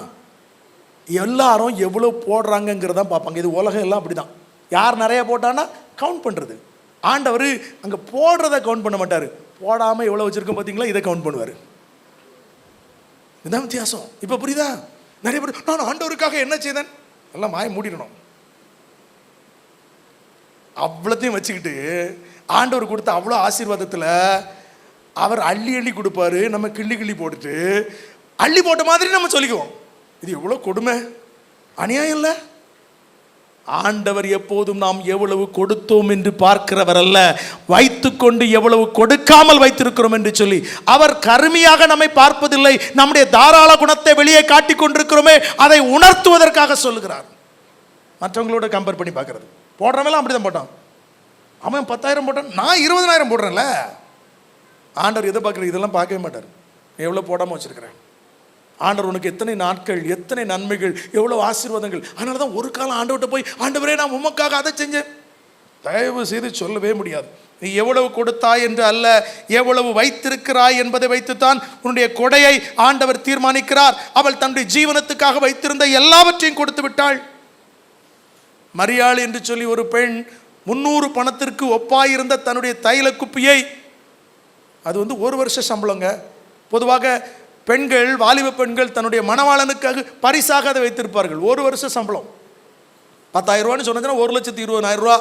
எல்லாரும் எவ்வளோ போடுறாங்கங்கிறதான் பார்ப்பாங்க. இது உலகம் எல்லாம் அப்படி தான். யார் நிறைய போட்டான்னா கவுண்ட் பண்ணுறது. ஆண்டவர் அங்கே போடுறத கவுண்ட் பண்ண மாட்டார். போடாமல் எவ்வளோ வச்சுருக்கோம் பார்த்தீங்களா, இதை கவுண்ட் பண்ணுவார். இதுதான் வித்தியாசம். இப்போ புரியுதா? நிறைய பேர் நான் ஆண்டவருக்காக என்ன செய்தேன் எல்லாம் மாய மூடிடணும். அவ்வளோத்தையும் வச்சுக்கிட்டு ஆண்டவர் கொடுத்த அவ்வளோ ஆசீர்வாதத்தில் அவர் அள்ளி அள்ளி கொடுப்பாரு. நம்ம கிள்ளி கிள்ளி போட்டுட்டு அள்ளி போட்ட மாதிரி நம்ம சொல்லிக்குவோம். இது எவ்வளோ கொடுமை, அநியாயம் இல்லை? ஆண்டவர் எப்போதும் நாம் எவ்வளவு கொடுத்தோம் என்று பார்க்கிறவர் அல்ல, வைத்துக்கொண்டு எவ்வளவு கொடுக்காமல் வைத்திருக்கிறோம் என்று சொல்லி அவர் கருமையாக நம்மை பார்ப்பதில்லை. நம்முடைய தாராள குணத்தை வெளியே காட்டிக் கொண்டிருக்கிறோமே, அதை உணர்த்துவதற்காக சொல்லுகிறார். மற்றவங்களோட கம்பேர் பண்ணி பார்க்கறது. போடுறவெல்லாம் அப்படிதான் போட்டான். அவன் 10,000 போட்டான், நான் 20,000 போடுறேன்ல. ஆண்டவர் எதை பார்க்குற? இதெல்லாம் பார்க்கவே மாட்டார். எவ்வளோ போடாமல் வச்சுருக்கிறேன், ஆண்டவர் உனக்கு எத்தனை நாட்கள், எத்தனை நன்மைகள், எவ்வளோ ஆசீர்வாதங்கள். அதனால தான் ஒரு காலம் ஆண்டவர்கிட்ட போய், ஆண்டவரே நான் உமக்காக அதை செஞ்சேன், தயவு செய்து சொல்லவே முடியாது. நீ எவ்வளவு கொடுத்தாய் என்று அல்ல, எவ்வளவு வைத்திருக்கிறாய் என்பதை வைத்துத்தான் உன்னுடைய கொடையை ஆண்டவர் தீர்மானிக்கிறார். அவள் தன்னுடைய ஜீவனத்துக்காக வைத்திருந்த எல்லாவற்றையும் கொடுத்து விட்டாள். மரியாள் என்று சொல்லி ஒரு பெண் 300 பணத்திற்கு ஒப்பாயிருந்த தன்னுடைய தைல குப்பியை, அது ஒரு வருஷ சம்பளங்க. பொதுவாக பெண்கள், வாலிப பெண்கள் தன்னுடைய மணவாளனுக்காக பரிசாக அதை வைத்திருப்பார்கள். ஒரு வருஷ சம்பளம் 10,000 ரூபான்னு சொன்னா 1,20,000 ரூபா,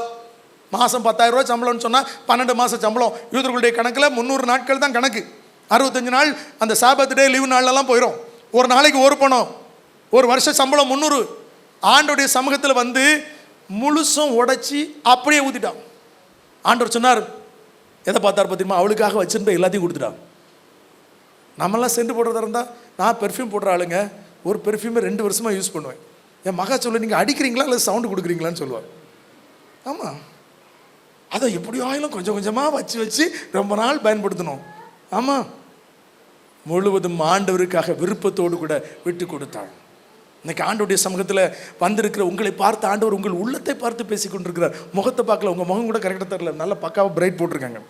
மாதம் 10,000 ரூபா சம்பளம்னு சொன்னால் 12 மாத சம்பளம். யூதர்களுடைய கணக்கில் 300 நாட்கள் தான் கணக்கு. 65 நாள் அந்த சாபத் டே லீவு நாள்லாம் போயிடும். ஒரு நாளைக்கு ஒரு பணம், ஒரு வருஷ சம்பளம் 300. ஆண்டோடைய சமூகத்தில் முழுசும் உடைச்சி அப்படியே ஊற்றிட்டான். ஆண்டவர் சொன்னார், எதை பார்த்தார் பார்த்தீங்கன்னா, அவளுக்காக வச்சுருந்த எல்லாத்தையும் கொடுத்துட்டான். நம்மளாம் சென்ட் போடுறதா இருந்தால், நான் பெர்ஃப்யூம் போடுற ஆளுங்க, ஒரு பெர்ஃப்யூமை 2 வருஷமாக யூஸ் பண்ணுவேன். என் மகா சொல்ல, நீங்கள் அடிக்கிறீங்களா இல்லை சவுண்டு கொடுக்குறீங்களான்னு சொல்லுவார். ஆமாம், அதை எப்படியோ ஆயிலும் கொஞ்சம் கொஞ்சமாக வச்சு ரொம்ப நாள் பயன்படுத்தணும். ஆமாம், முழுவதும் ஆண்டவருக்காக விருப்பத்தோடு கூட விட்டு கொடுத்தாள். இன்னைக்கு ஆண்டவருடைய சமூகத்தில் வந்திருக்கிற உங்களை பார்த்து ஆண்டவர் உங்கள் உள்ளத்தை பார்த்து பேசி கொண்டிருக்கிறார். முகத்தை பார்க்கல, உங்கள் முகம் கூட கரெக்டாக தரல, நல்ல பக்காவாக பிரைட் போட்டிருக்காங்க.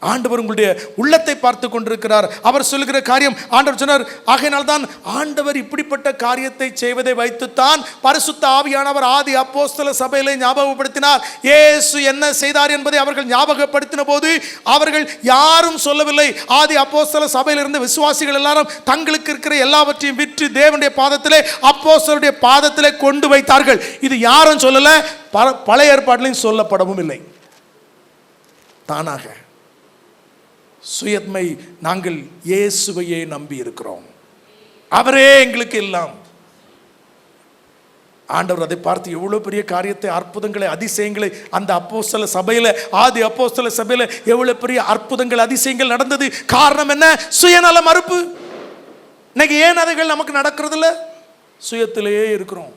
ஆண்டவர் உங்களுடைய உள்ளத்தை பார்த்து கொண்டிருக்கிறார். அவர் சொல்லுகிற காரியம், ஆண்டவர் சொன்னார், ஆகையினால்தான் ஆண்டவர் இப்படிப்பட்ட காரியத்தை செய்வதை வைத்துத்தான் பரிசுத்த ஆவியானவர் ஆதி அப்போஸ்தல சபையிலே ஞாபகப்படுத்தினார். இயேசு என்ன செய்தார் என்பதை அவர்கள் ஞாபகப்படுத்தின போது அவர்கள் யாரும் சொல்லவில்லை. ஆதி அப்போஸ்தல சபையிலிருந்து விசுவாசிகள் எல்லாரும் தங்களுக்கு இருக்கிற எல்லாவற்றையும் விற்று தேவனுடைய பாதத்திலே, அப்போஸ்தலருடைய பாதத்திலே கொண்டு வைத்தார்கள். இது யாரும் சொல்லல, பழைய ஏற்பாட்டிலையும் சொல்லப்படவும் இல்லை. தானாக சுயத்மை, நாங்கள் இயேசுவையே நம்பி இருக்கிறோம், அவரே எங்களுக்கு எல்லாம். ஆண்டவர் அதை பார்த்து எவ்வளவு பெரிய காரியத்தை, அற்புதங்களை, அதிசயங்களை அந்த அப்போஸ்தல சபையில, ஆதி அப்போஸ்தல சபையில எவ்வளவு பெரிய அற்புதங்கள், அதிசயங்கள் நடந்தது. காரணம் என்ன? சுயநல மறுப்பு. இன்னைக்கு ஏன் அதைகள் நமக்கு நடக்கிறதில்ல? சுயத்திலேயே இருக்கிறோம்.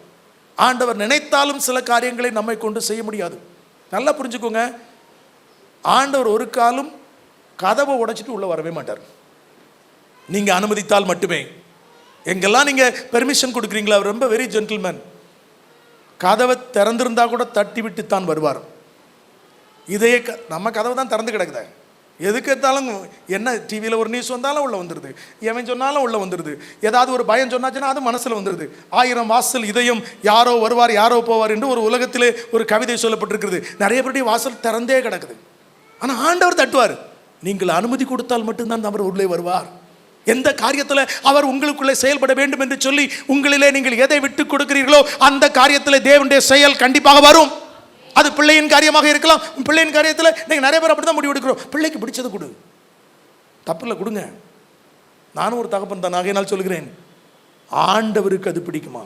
ஆண்டவர் நினைத்தாலும் சில காரியங்களை நம்மை கொண்டு செய்ய முடியாது. நல்லா புரிஞ்சுக்கோங்க, ஆண்டவர் ஒரு காலம் கதவை உடைச்சிட்டு உள்ள வரவே மாட்டார். நீங்க அனுமதித்தால் மட்டுமே. எங்கெல்லாம் நீங்க பெர்மிஷன் கொடுக்குறீங்களா, அவர் ரொம்ப வெரி ஜென்டில்மேன். கதவை திறந்திருந்தா கூட தட்டி விட்டு தான் வருவார். இதே நம்ம கதவை தான் திறந்து கிடக்குத, எதுக்கு எடுத்தாலும் என்ன டிவியில் ஒரு நியூஸ் வந்தாலும் உள்ள வந்துடுது, எவன் சொன்னாலும் உள்ள வந்துடுது, ஏதாவது ஒரு பயம் சொன்னாச்சுன்னா அது மனசில் வந்துடுது. 1000 வாசல் இதயம், யாரோ வருவார் யாரோ போவார் என்று ஒரு உலகத்திலே ஒரு கவிதை சொல்லப்பட்டிருக்கிறது. நிறைய பேருடைய வாசல் திறந்தே கிடக்குது. ஆனால் ஆண்டவர் தட்டுவார். நீங்கள் அனுமதி கொடுத்தால் மட்டும்தான் அவர் உள்ளே வருவார். எந்த காரியத்தில் அவர் உங்களுக்குள்ளே செயல்பட வேண்டும் என்று சொல்லி உங்களிலே நீங்கள் எதை விட்டு கொடுக்கிறீர்களோ அந்த காரியத்தில் தேவனுடைய செயல் கண்டிப்பாக வரும். அது பிள்ளையின் காரியமாக இருக்கலாம். பிள்ளையின் காரியத்தில் நீங்கள் நிறைய பேர் அப்படி தான் முடிவு எடுக்கிறோம். பிள்ளைக்கு பிடிச்சது கொடு, தப்பில்லை, கொடுங்க. நானும் ஒரு தகப்பன் தான், ஆகையினால் சொல்கிறேன், ஆண்டவருக்கு அது பிடிக்குமா?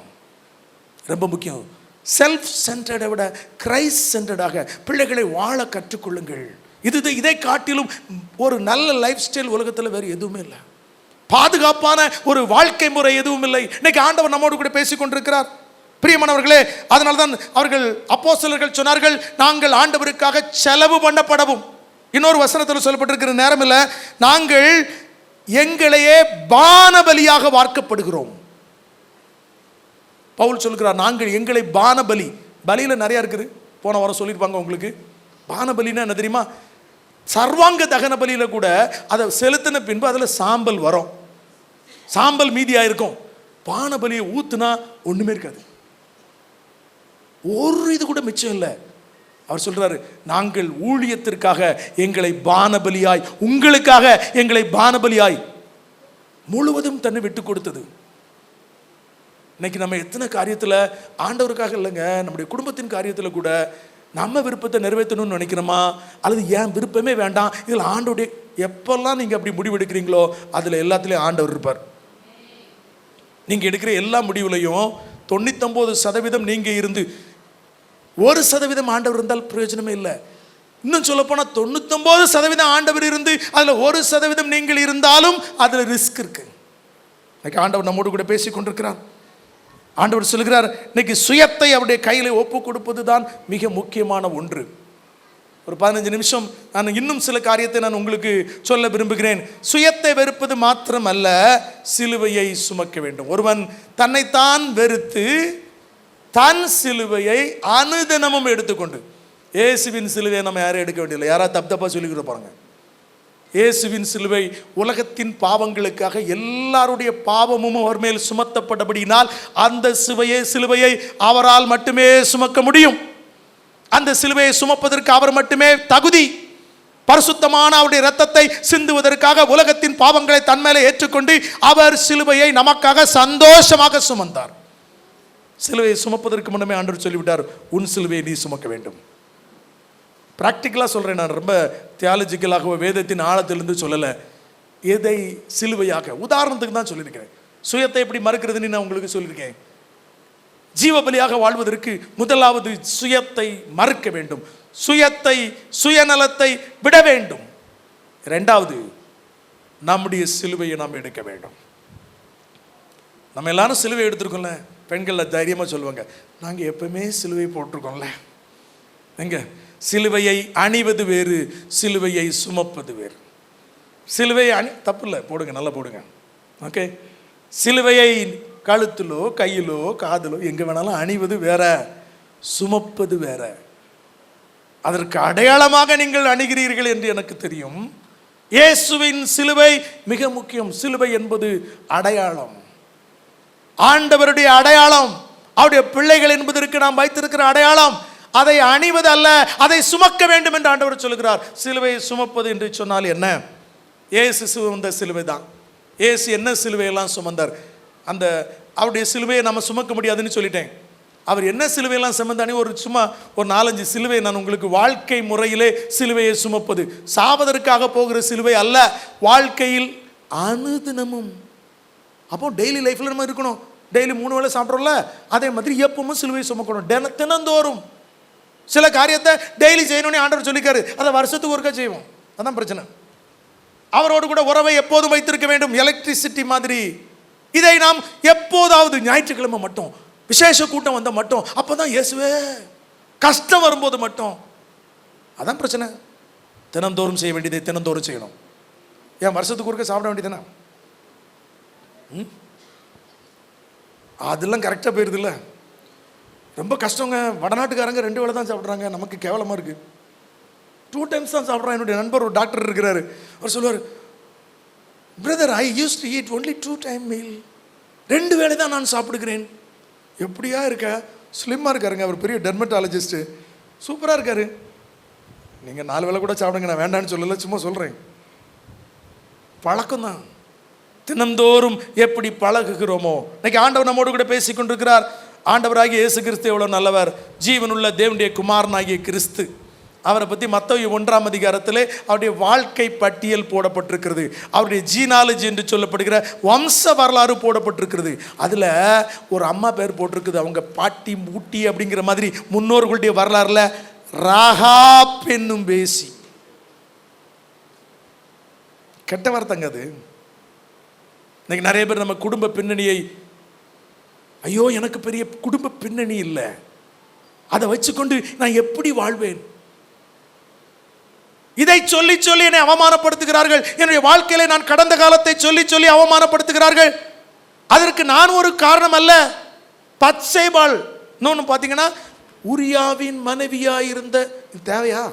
ரொம்ப முக்கியம். செல்ஃப் சென்டர்டை விட கிரைஸ்ட் சென்டர்டாக பிள்ளைகளை வாழ கற்றுக்கொள்ளுங்கள். இதை காட்டிலும் ஒரு நல்ல லைஃப் ஸ்டைல் உலகத்தில் வேறு எதுவுமே இல்லை. பாதுகாப்பான ஒரு வாழ்க்கை முறை எதுவும் இல்லை. இன்னைக்கு ஆண்டவர் நம்மோடு கூட பேசிக் கொண்டிருக்கிறார். பிரியமானவர்களே, அதனால தான் அவர்கள் அப்போஸ்தலர்கள் சொன்னார்கள், நாங்கள் ஆண்டவருக்காக செலவு பண்ணப்படவும். இன்னொரு வசனத்தில் சொல்லப்பட்டிருக்கிற நேரம் இல்லை, நாங்கள் எங்களையே பானபலியாக வார்க்கப்படுகிறோம். பவுல் சொல்கிறார், நாங்கள் எங்களை பானபலி. பலியில் நிறையா இருக்குது, போன வாரம் சொல்லியிருப்பாங்க உங்களுக்கு. பானபலின்னா என்ன தெரியுமா? சர்வாங்க தகன பலியில் கூட அதை செலுத்தின பின்பு அதில் சாம்பல் வரும், சாம்பல் மீதியாக இருக்கும். பானபலியை ஊத்துனா ஒன்றுமே இருக்காது, ஒரு இது கூட மிச்சம் இல்லை. அவர் சொல்றாரு, நாங்கள் ஊழியத்திற்காக எங்களை பானபலியாய், உங்களுக்காக எங்களை பானபலியாய் முழுவதும் தன்னை விட்டு கொடுத்தது. இன்னைக்கு நம்ம எத்தனை காரியத்தில் ஆண்டவருக்காக இல்லைங்க, நம்முடைய குடும்பத்தின் காரியத்தில் கூட நம்ம விருப்பத்தை நிறைவேற்றணும்னு நினைக்கிறோமா, அல்லது ஏன் விருப்பமே வேண்டாம், இதில் ஆண்டோடைய எப்பெல்லாம் நீங்கள் அப்படி முடிவெடுக்கிறீங்களோ அதில் எல்லாத்துலேயும் ஆண்டவர் இருப்பார். நீங்கள் எடுக்கிற எல்லா முடிவுலையும் 99% நீங்கள் இருந்து 1% ஆண்டவர் இருந்தால் பிரயோஜனமே இல்லை. இன்னும் சொல்லப்போனால் 99% ஆண்டவர் இருந்து அதில் 1% நீங்கள் இருந்தாலும் அதில் ரிஸ்க் இருக்கு. இன்னைக்கு ஆண்டவர் நம்மோடு கூட பேசி கொண்டிருக்கிறார். ஆண்டவர் சொல்கிறார், இன்னைக்கு சுயத்தை அவருடைய கையில் ஒப்பு கொடுப்பது தான் மிக முக்கியமான ஒன்று. ஒரு 15 நிமிஷம் நான் இன்னும் சில காரியத்தை நான் உங்களுக்கு சொல்ல விரும்புகிறேன். சுயத்தை வெறுப்பது மாத்திரமல்ல, சிலுவையை சுமக்க வேண்டும். ஒருவன் தன்னைத்தான் வெறுத்து தன் சிலுவையை அனுதினமும் எடுத்துக்கொண்டு, இயேசுவின் சிலுவையை நம்ம யாரும் எடுக்க வேண்டியதில்லை. யாராவது தப்பா சொல்லிக்கிட்டு போறாங்க. இயேசுவின் சிலுவை உலகத்தின் பாவங்களுக்காக எல்லாருடைய பாவமும் அவர் மேல் சுமத்தப்பட்டபடியினால் அந்த சிலுவையை அவரால் மட்டுமே சுமக்க முடியும். அந்த சிலுவையை சுமப்பதற்கு அவர் மட்டுமே தகுதி. பரிசுத்தமான அவருடைய இரத்தத்தை சிந்துவதற்காக உலகத்தின் பாவங்களை தன்மேலே ஏற்றுக்கொண்டு அவர் சிலுவையை நமக்காக சந்தோஷமாக சுமந்தார். சிலுவையை சுமப்பதற்கு முன்னமே ஆண்டவர் சொல்லிவிட்டார், உன் சிலுவையை நீ சுமக்க வேண்டும். ப்ராக்டிக்கலாக சொல்கிறேன், நான் ரொம்ப தியாலஜிக்கலாக வேதத்தின் ஆழத்திலிருந்து சொல்லலை. எதை சிலுவையாக, உதாரணத்துக்கு தான் சொல்லியிருக்கிறேன். சுயத்தை எப்படி மறுக்கிறதுன்னு நான் உங்களுக்கு சொல்லியிருக்கேன். ஜீவபலியாக வாழ்வதற்கு முதலாவது சுயத்தை மறுக்க வேண்டும், சுயநலத்தை விட வேண்டும். இரண்டாவது, நம்முடைய சிலுவையை நாம் எடுக்க வேண்டும். நம்ம எல்லாரும் சிலுவை எடுத்துருக்கோம்ல. பெண்கள் தைரியமாக சொல்லுவாங்க, நாங்கள் எப்பவுமே சிலுவை போட்டிருக்கோம்ல. எங்க சிலுவையை அணிவது வேறு, சிலுவையை சுமப்பது வேறு. சிலுவையை தப்பு இல்லை, போடுங்க, நல்லா போடுங்க. ஓகே, சிலுவையை கழுத்திலோ கையிலோ காதிலோ எங்கே வேணாலும் அணிவது வேற, சுமப்பது வேற. அதற்கு அடையாளமாக நீங்கள் அணிகிறீர்கள் என்று எனக்கு தெரியும். இயேசுவின் சிலுவை மிக முக்கியம். சிலுவை என்பது அடையாளம், ஆண்டவருடைய அடையாளம், அவருடைய பிள்ளைகள் என்பதற்கு நாம் வைத்திருக்கிற அடையாளம். அதை அணிவது அல்ல, அதை சுமக்க வேண்டும் என்று ஆண்டவர் சொல்கிறார். சிலுவையை சுமப்பது என்று சொன்னால் என்ன? இயேசு சுமந்த சிலுவை தான். இயேசு என்ன சிலுவையெல்லாம் சுமந்தார்? அந்த அவருடைய சிலுவையை நம்ம சுமக்க முடியாதுன்னு சொல்லிட்டேன். அவர் என்ன சிலுவையெல்லாம் சுமந்தானே ஒரு 4-5 சிலுவை நான் உங்களுக்கு, வாழ்க்கை முறையிலே சிலுவையை சுமப்பது, சாவதற்காக போகிற சிலுவை அல்ல, வாழ்க்கையில் அனுதினமும். அப்போ டெய்லி லைஃப்பில் நம்ம இருக்கணும். டெய்லி 3 வேளை சாப்பிட்றோம்ல, அதே மாதிரி எப்பவும் சிலுவையை சுமக்கணும். தினந்தோறும் சில காரியத்தை டெய்லி செய்யணும்னு ஆண்டவர் சொல்லிக்காரு, அதை வருஷத்துக்கு ஒருக்கா செய்வோம். அதான் பிரச்சனை. அவரோடு கூட உறவை எப்போதும் வைத்திருக்க வேண்டும், எலக்ட்ரிசிட்டி மாதிரி. இதை நாம் எப்போதாவது ஞாயிற்றுக்கிழமை மட்டும், விசேஷ கூட்டம் வந்த மட்டும், அப்போதான் இயேசுவே, கஷ்டம் வரும்போது மட்டும். அதான் பிரச்சனை. தினந்தோறும் செய்ய வேண்டியதை தினந்தோறும் செய்யணும். ஏன் வருஷத்துக்கு ஒருக்கா சாப்பிட வேண்டியதுனா? அதெல்லாம் கரெக்டாக போயிடுது இல்லை. ரொம்ப கஷ்டங்க. வடநாட்டுக்காரங்க 2 வேளை தான் சாப்பிட்றாங்க. நமக்கு கேவலமாக இருக்குது. 2 டைம்ஸ் தான் சாப்பிட்றான். என்னுடைய நண்பர் ஒரு டாக்டர் இருக்கிறாரு. அவர் சொல்லுவார், brother, I use to eat only 2 time meal. 2 வேளை தான் நான் சாப்பிடுகிறேன். எப்படியா இருக்க? ஸ்லிம்மாக இருக்காருங்க. அவர் பெரிய டெர்மட்டாலஜிஸ்ட்டு, சூப்பராக இருக்காரு. நீங்கள் 4 வேளை கூட சாப்பிடுங்க, நான் வேண்டான்னு சொல்லலை, சும்மா சொல்கிறேன். பழக்கம்தான். தினந்தோறும் எப்படி பழகுகிறோமோ. இன்னைக்கு ஆண்டவர் நம்மோடு கூட பேசி கொண்டிருக்கிறார். ஆண்டவராகிய இயேசு கிறிஸ்து எவ்வளவு நல்லவர், ஜீவனுள்ள தேவனுடைய குமாரனாகிய கிறிஸ்து. அவரை பற்றி மத்தேயு 1ஆம் அதிகாரத்திலே அவருடைய வாழ்க்கை பட்டியல் போடப்பட்டிருக்கிறது. அவருடைய ஜீனாலஜி என்று சொல்லப்படுகிற வம்ச வரலாறு போடப்பட்டிருக்கிறது. அதில் ஒரு அம்மா பேர் போட்டிருக்குது, அவங்க பாட்டி ஊட்டி அப்படிங்கிற மாதிரி முன்னோர்களுடைய வரலாறுல ராகாப் என்னும் பேசி. கெட்ட வார்த்தைங்க அது. இன்னைக்கு நிறைய பேர் நம்ம குடும்ப பின்னணியை, ஐயோ எனக்கு பெரிய குடும்ப பின்னணி இல்லை, அதை வச்சுக்கொண்டு நான் எப்படி வாழ்வேன், இதை சொல்லி சொல்லி என்னை அவமானப்படுத்துகிறார்கள். என்னுடைய வாழ்க்கையில நான் கடந்த காலத்தை சொல்லி சொல்லி அவமானப்படுத்துகிறார்கள். அதற்கு நான் ஒரு காரணம் அல்ல. பத்சேபாள் இன்னொன்று பார்த்தீங்கன்னா, உரியாவின் மனைவியா இருந்த, தேவையா?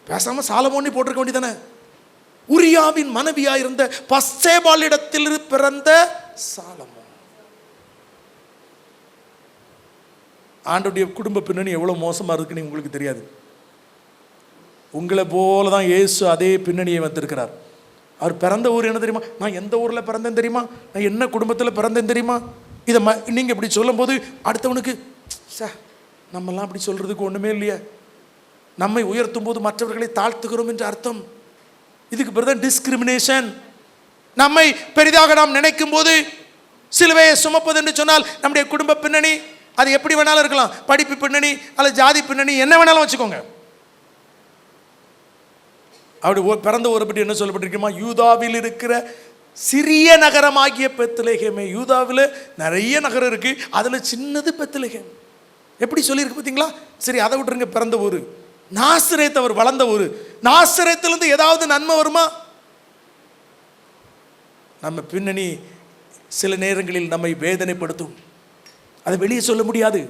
பேசாம சாலமோனி போட்டிருக்க வேண்டியதானே. உரியாவின் மனைவியா இருந்த பத்சேபாளிடத்தில் பிறந்த சாலமோன். ஆண்டவருடைய குடும்ப பின்னணி எவ்வளவு மோசமா இருக்குன்னு உங்களுக்கு தெரியாது. உங்களை போல தான் இயேசு அதே பின்னணியை வந்திருக்கிறார். அவர் பிறந்த ஊர் என்ன தெரியுமா? நான் எந்த ஊரில் பிறந்தேன் தெரியுமா? நான் என்ன குடும்பத்தில் பிறந்தேன் தெரியுமா? இதை நீங்கள் இப்படி சொல்லும் போது அடுத்தவனுக்கு நம்மெல்லாம் அப்படி சொல்கிறதுக்கு ஒன்றுமே இல்லையா, நம்மை உயர்த்தும் போது மற்றவர்களை தாழ்த்துகிறோம் என்று அர்த்தம். இதுக்கு பிறகு தான் டிஸ்கிரிமினேஷன். நம்மை பெரிதாக நாம் நினைக்கும் போது சிலுவையை சுமப்பது என்று சொன்னால் நம்முடைய குடும்ப பின்னணி அது எப்படி வேணாலும் இருக்கலாம், படிப்பு பின்னணி அல்லது ஜாதி பின்னணி என்ன வேணாலும் வச்சுக்கோங்க. அப்படி பிறந்த ஊரை பற்றி என்ன சொல்லப்பட்டிருக்குமா? யூதாவில் இருக்கிற சிறிய நகரமாகிய பெத்லெகேமே. யூதாவில் நிறைய நகரம் இருக்கு, அதில் சின்னது பெத்லெகேம். எப்படி சொல்லியிருக்கு பார்த்தீங்களா? சரி, அதை விட்டுருங்க. பிறந்த ஊர் நாசரேத் அவர் வளர்ந்த ஊர். நாசரேத்திலிருந்து ஏதாவது நன்மை வருமா? நம்ம பின்னணி சில நேரங்களில் நம்மை வேதனைப்படுத்தும். அதை வெளியே சொல்ல முடியாது.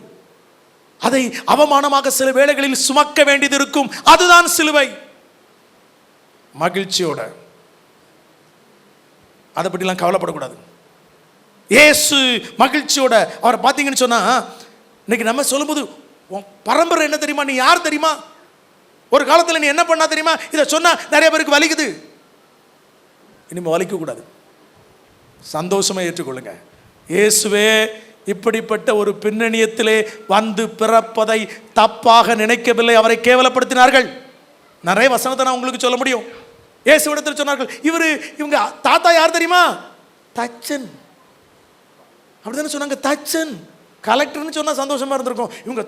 அதை அவமானமாக சில வேளைகளில் சுமக்க வேண்டியது இருக்கும். அதுதான் சிலுவை. மகிழ்ச்சியோட அதை பற்றிலாம் கவலைப்படக்கூடாது. இயேசு மகிழ்ச்சியோட அவரை பார்த்தீங்கன்னு சொன்னா, இன்னைக்கு நம்ம சொல்லும்போது பரம்பரை என்ன தெரியுமா, நீ யார் தெரியுமா, ஒரு காலத்தில் நீ என்ன பண்ணா தெரியுமா, இதை சொன்னா நிறைய பேருக்கு வலிக்குது. இனிமே வலிக்க கூடாது. சந்தோஷமா ஏற்றுக்கொள்ளுங்க. இயேசுவே இப்படிப்பட்ட ஒரு பின்னணியத்திலே வந்து பிறப்பதை தப்பாக நினைக்கவில்லை. அவரை கேவலப்படுத்தினார்கள். நிறைய வசனத்தை நான் உங்களுக்கு சொல்ல முடியும். இயேசுவிடத்தில் சொன்னார்கள், இவங்க தாத்தா யார் தெரியுமா, தச்சன். அப்படிதானே சொன்னாங்க, தச்சன். கலெக்டர்னு சொன்னா சந்தோஷமா இருந்திருக்கும். இவங்க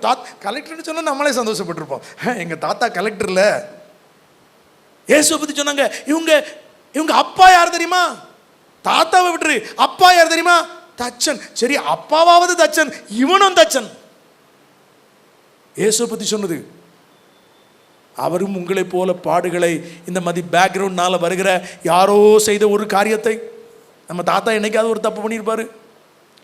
கலெக்டர்னு சொன்னா நம்மளே சந்தோஷப்பட்டிருப்போம். எங்க தாத்தா கலெக்டர் இல்ல. இயேசுவை பத்தி சொன்னாங்க, இவங்க அப்பா யார் தெரியுமா, தாத்தாவை விட்டுரு, அப்பா யார் தெரியுமா, தச்சன். சரி, அப்பாவாவது தச்சன், இவனும் தச்சன். இயேசுவை பத்தி சொன்னது, அவரும் உங்களை போல பாடுகளை, இந்த மாதிரி பேக்ரவுண்ட்னால வருகிற யாரோ செய்த ஒரு காரியத்தை, நம்ம தாத்தா என்னைக்காவது ஒரு தப்பு பண்ணியிருப்பாரு,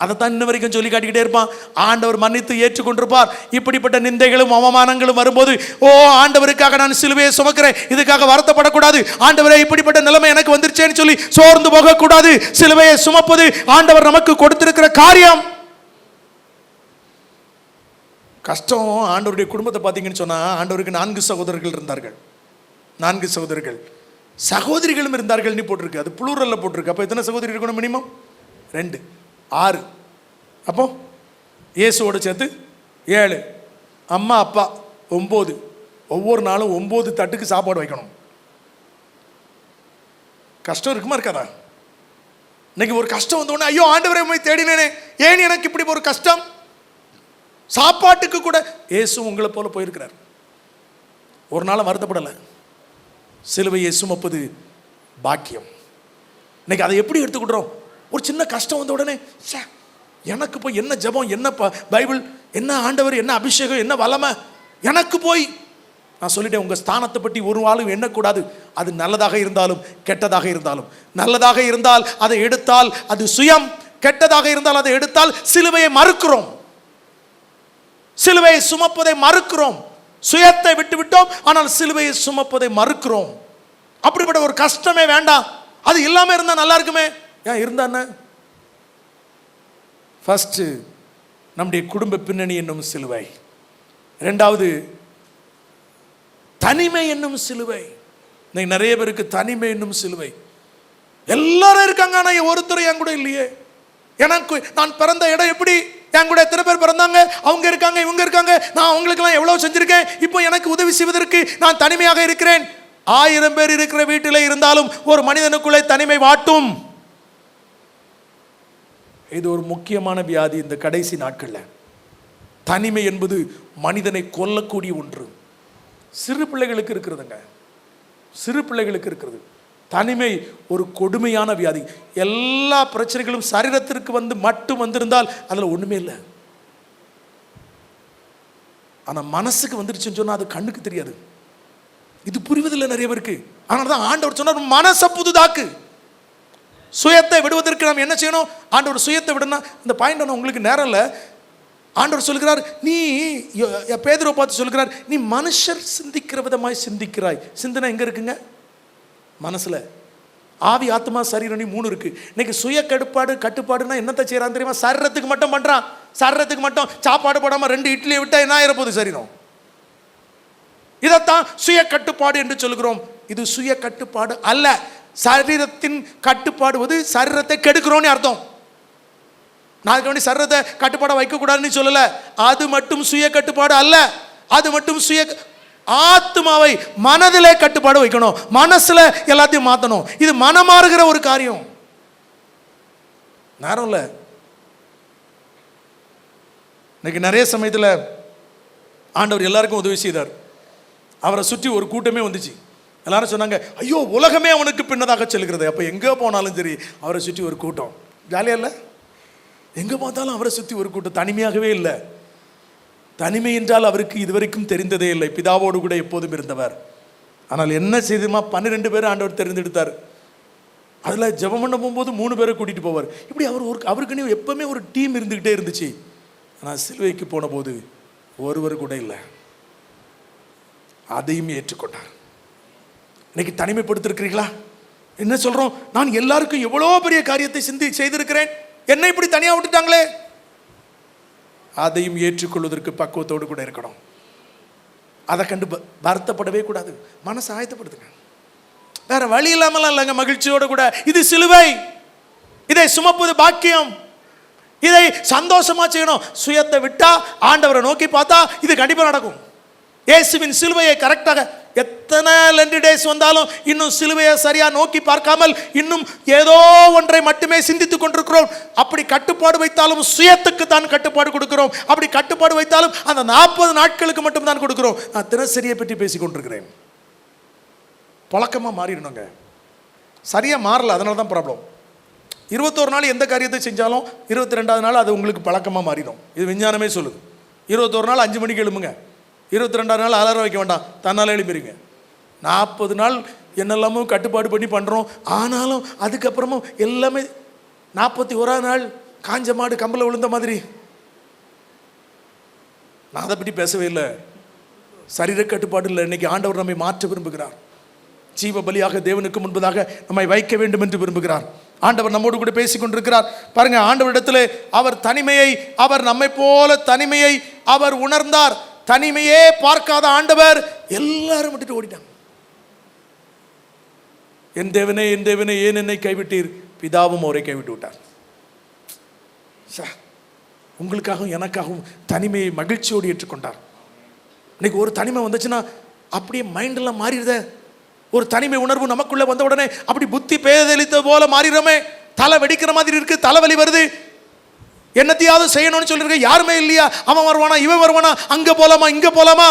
அதைத்தான் இன்ன வரைக்கும் சொல்லி காட்டிக்கிட்டே இருப்பான். ஆண்டவர் மன்னித்து ஏற்றுக்கொண்டிருப்பார். இப்படிப்பட்ட நிந்தைகளும் அவமானங்களும் வரும்போது, ஓ ஆண்டவருக்காக நான் சிலுவையை சுமக்கிறேன், இதுக்காக வருத்தப்படக்கூடாது, ஆண்டவரே இப்படிப்பட்ட நிலைமை எனக்கு வந்துருச்சேன்னு சொல்லி சோர்ந்து போகக்கூடாது. சிலுவையை சுமப்பது ஆண்டவர் நமக்கு கொடுத்திருக்கிற காரியம். கஷ்டம். ஆண்டவருடைய குடும்பத்தை பார்த்தீங்கன்னு சொன்னா, ஆண்டவருக்கு 4 சகோதரர்கள் இருந்தார்கள். 4 சகோதரர்கள், சகோதரிகளும் இருந்தார்கள் நீ போட்டிருக்கு, அது புளூரல்ல போட்டிருக்கு. அப்போ எத்தனை சகோதரி இருக்கணும்? மினிமம் 2, 6. அப்போ இயேசுவோட சேர்த்து 7, அம்மா அப்பா 9. ஒவ்வொரு நாளும் 9 தட்டுக்கு சாப்பாடு வைக்கணும். கஷ்டம் இருக்குமா இருக்காதா? இன்னைக்கு ஒரு கஷ்டம் வந்த உடனே, ஐயோ ஆண்டவரை போய் தேடினேனே, ஏன் எனக்கு இப்படி ஒரு கஷ்டம்? சாப்பாட்டுக்கு கூட இயேசு உங்களை போல போயிருக்கிறார். ஒரு நாளும் வருத்தப்படலை. சிலுவையை சுமப்பது பாக்கியம். இன்னைக்கு அதை எப்படி எடுத்துக்கிட்டோம்? ஒரு சின்ன கஷ்டம் வந்த உடனே, எனக்கு போய் என்ன ஜெபம், என்ன பைபிள், என்ன ஆண்டவர், என்ன அபிஷேகம், என்ன வல்லமை எனக்கு போய். நான் சொல்லிட்டேன், உங்கள் ஸ்தானத்தை பற்றி ஒரு ஆளும் எண்ணக்கூடாது. அது நல்லதாக இருந்தாலும் கெட்டதாக இருந்தாலும். நல்லதாக இருந்தால் அதை எடுத்தால் அது சுயம், கெட்டதாக இருந்தால் அதை எடுத்தால் சிலுவையை மறுக்கிறோம். சிலுவையை சுமப்பதை மறுக்கிறோம். சுயத்தை விட்டு விட்டோம், ஆனால் சிலுவையை சுமப்பதை மறுக்கிறோம். அப்படிப்பட்ட ஒரு கஷ்டமே வேண்டாம். அது இல்லாமல் இருந்தால் நல்லா இருக்குமே. ஏன் இருந்தானே? ஃபர்ஸ்ட் நம்முடைய குடும்ப பின்னணி என்னும் சிலுவை, 2வது தனிமை என்னும் சிலுவை. இன்னைக்கு நிறைய பேருக்கு தனிமை என்னும் சிலுவை. எல்லாரும் இருக்காங்க, ஆனால் ஒருத்தர் என் கூட இல்லையே. எனக்கு நான் பிறந்த இடம் எப்படி, என் கூட எத்தனை பேர் பிறந்தாங்க, அவங்க இருக்காங்க, இவங்க இருக்காங்க, நான் அவங்களுக்கெல்லாம் எவ்வளவு செஞ்சிருக்கேன், இப்போ எனக்கு உதவி செய்வதற்கு நான் தனிமையாக இருக்கிறேன். 1000 பேர் இருக்கிற வீட்டில் இருந்தாலும் ஒரு மனிதனுக்குள்ளே தனிமை வாட்டும். இது ஒரு முக்கியமான வியாதி இந்த கடைசி நாட்களில். தனிமை என்பது மனிதனை கொல்லக்கூடிய ஒன்று. சிறு பிள்ளைகளுக்கு இருக்கிறதுங்க, சிறு பிள்ளைகளுக்கு இருக்கிறது. தனிமை ஒரு கொடுமையான வியாதி. எல்லா பிரச்சனைகளும் சரீரத்திற்கு மட்டும் வந்திருந்தால் அதில் ஒன்றுமே இல்லை. ஆனால் மனசுக்கு வந்துருச்சுன்னு சொன்னால் அது கண்ணுக்கு தெரியாது. இது புரிவதில்லை நிறைய பேருக்கு. ஆனால் தான் ஆண்டவர் சொன்னார், மனசை புதுதாக்கு. சுயத்தை விடுவதற்கு நாம் என்ன செய்யணும்? ஆண்டவர் சுயத்தை விடணும். இந்த பாயிண்ட் நான் உங்களுக்கு நேரம் இல்லை. ஆண்டவர் சொல்கிறார், நீ பேதுருவை பார்த்து சொல்கிறார், நீ மனுஷர் சிந்திக்கிற விதமாய் சிந்திக்கிறாய். சிந்தனை எங்கே இருக்குங்க? மனசில். ஆவி, ஆத்மா, சரீரம் 3 இருக்கு. இன்னைக்கு சுய கட்டுப்பாடுனா என்னத்தை செய்யறான் தெரியுமா? சரீரத்துக்கு மட்டும் பண்றான். சரீரத்துக்கு மட்டும் சாப்பாடு போடாமல் 2 இட்லியை விட்டா என்ன ஆயிரப்போகுது சரீரம்? இதைத்தான் சுய கட்டுப்பாடு என்று சொல்கிறோம். இது சுய கட்டுப்பாடு அல்ல. சரீரத்தின் கட்டுப்பாடுவது சரீரத்தை கெடுக்கிறோன்னு அர்த்தம். நான் அதுக்கு வேண்டி சரீரத்தை கட்டுப்பாடை வைக்கக்கூடாதுன்னு சொல்லலை. அது மட்டும் சுய கட்டுப்பாடு அல்ல. அது மட்டும் சுய ஆத்மாவை மனதிலே கட்டுப்பாடு வைக்கணும். மனசுல எல்லாத்தையும் மாற்றணும். இது மனமாறுகிற ஒரு காரியம். நேரம் இல்லை. இன்னைக்கு நிறைய சமயத்தில் ஆண்டவர் எல்லாருக்கும் உதவி செய்தார். அவரை சுற்றி ஒரு கூட்டமே வந்துச்சு. எல்லாரும் சொன்னாங்க, ஐயோ உலகமே அவனுக்கு பின்னதாக செல்கிறது. அப்போ எங்கே போனாலும் சரி அவரை சுற்றி ஒரு கூட்டம். ஜாலியாக இல்லை? எங்கே பார்த்தாலும் அவரை சுற்றி ஒரு கூட்டம். தனிமையாகவே இல்லை. தனிமை என்றால் அவருக்கு இதுவரைக்கும் தெரிந்ததே இல்லை. பிதாவோடு கூட எப்போதும் இருந்தவர். ஆனால் என்ன செய்துமா, 12 பேர் ஆண்டவர் தெரிந்தெடுத்தார். அதில் ஜெபம் பண்ண போகும்போது 3 பேரை கூட்டிகிட்டு போவார். இப்படி அவருக்குன்னு எப்பவுமே ஒரு டீம் இருந்துக்கிட்டே இருந்துச்சு. ஆனால் சிலுவைக்கு போன போது ஒருவர் கூட இல்லை. அதையும் ஏற்றுக்கொண்டார். இன்னைக்கு தனிமைப்படுத்திருக்கிறீங்களா? என்ன சொல்றோம்? நான் எல்லாருக்கும் எவ்வளோ பெரிய காரியத்தை செய்திருக்கிறேன், என்னை இப்படி தனியாக விட்டுட்டாங்களே. அதையும் ஏற்றுக்கொள்வதற்கு பக்குவத்தோடு கூட இருக்கணும். அதை கண்டு வருத்தப்படவே கூடாது. மனசை ஆயத்தப்படுத்துங்க. வேற வழி இல்லாமலாம் இல்லைங்க, மகிழ்ச்சியோடு கூட. இது சிலுவை, இதை சுமப்பது பாக்கியம், இதை சந்தோஷமா செய்யணும். சுயத்தை விட்டா, ஆண்டவரை நோக்கி பார்த்தா இது கண்டிப்பாக நடக்கும். இயேசுவின் சிலுவையை கரெக்டாக, எத்தனை லெண்ட் டேஸ் வந்தாலும் இன்னும் சிலுவையை சரியா நோக்கி பார்க்காமல் இன்னும் ஏதோ ஒன்றை மட்டுமே சிந்தித்துக் கொண்டிருக்கிறோம். அப்படி கட்டுப்பாடு வைத்தாலும் சுயத்துக்கு தான் கட்டுப்பாடு கொடுக்கிறோம். அப்படி கட்டுப்பாடு வைத்தாலும் அந்த 40 நாட்களுக்கு மட்டும் தான் கொடுக்கிறோம். நான் தினசரியை பற்றி பேசிக் கொண்டிருக்கிறேன். பழக்கமாக மாறிடணுங்க. சரியாக மாறல, அதனால தான் ப்ராப்ளம். 21 நாள் எந்த காரியத்தை செஞ்சாலும் 22வது நாள் அது உங்களுக்கு பழக்கமாக மாறிடும். இது விஞ்ஞானமே சொல்லுது. 21 நாள் 5 மணிக்கு எழும்புங்க, 22வது நாள் அலாரம் வைக்க வேண்டாம், தன்னால் எழுப்பிடுங்க. 40 நாள் என்னெல்லாமோ கட்டுப்பாடு பண்ணி பண்ணுறோம். ஆனாலும் அதுக்கப்புறமும் எல்லாமே 41வது நாள் காஞ்ச மாடு கம்பளை விழுந்த மாதிரி. நான் அதை பற்றி பேசவே இல்லை. சரீர கட்டுப்பாடு இல்லை. இன்னைக்கு ஆண்டவர் நம்மை மாற்ற விரும்புகிறார். ஜீவ பலியாக தேவனுக்கு முன்பதாக நம்மை வைக்க வேண்டும் என்று விரும்புகிறார். ஆண்டவர் நம்மோடு கூட பேசிக் கொண்டிருக்கிறார். பாருங்க, ஆண்டவரிடத்தில் அவர் தனிமையை, அவர் நம்மை போல தனிமையை அவர் உணர்ந்தார். தனிமையே பார்க்காத ஆண்டவர் எல்லாரும் விட்டுட்டு ஓடிட்டாங்க. என் தேவனே, என் தேவனே, ஏன் என்னை கைவிட்டீர்? பிதாவும் அவரை கைவிட்டு விட்டார். உங்களுக்காகவும் எனக்காகவும் தனிமையை மகிழ்ச்சியோடு ஏற்றுக்கொண்டார். இன்னைக்கு ஒரு தனிமை வந்துச்சுன்னா அப்படியே மைண்டெல்லாம் மாறிடுத. ஒரு தனிமை உணர்வு நமக்குள்ள வந்த உடனே அப்படி புத்தி பேதலித்த போல மாறிடுமே. தலை வெடிக்கிற மாதிரி இருக்கு, தலைவலி வருது. என்னத்தையாவது செய்யணும்னு சொல்லிருக்க, யாருமே இல்லையா? அவன் வருவானா, இவன் வருவானா, அங்க போலாமா, இங்க போலாமா?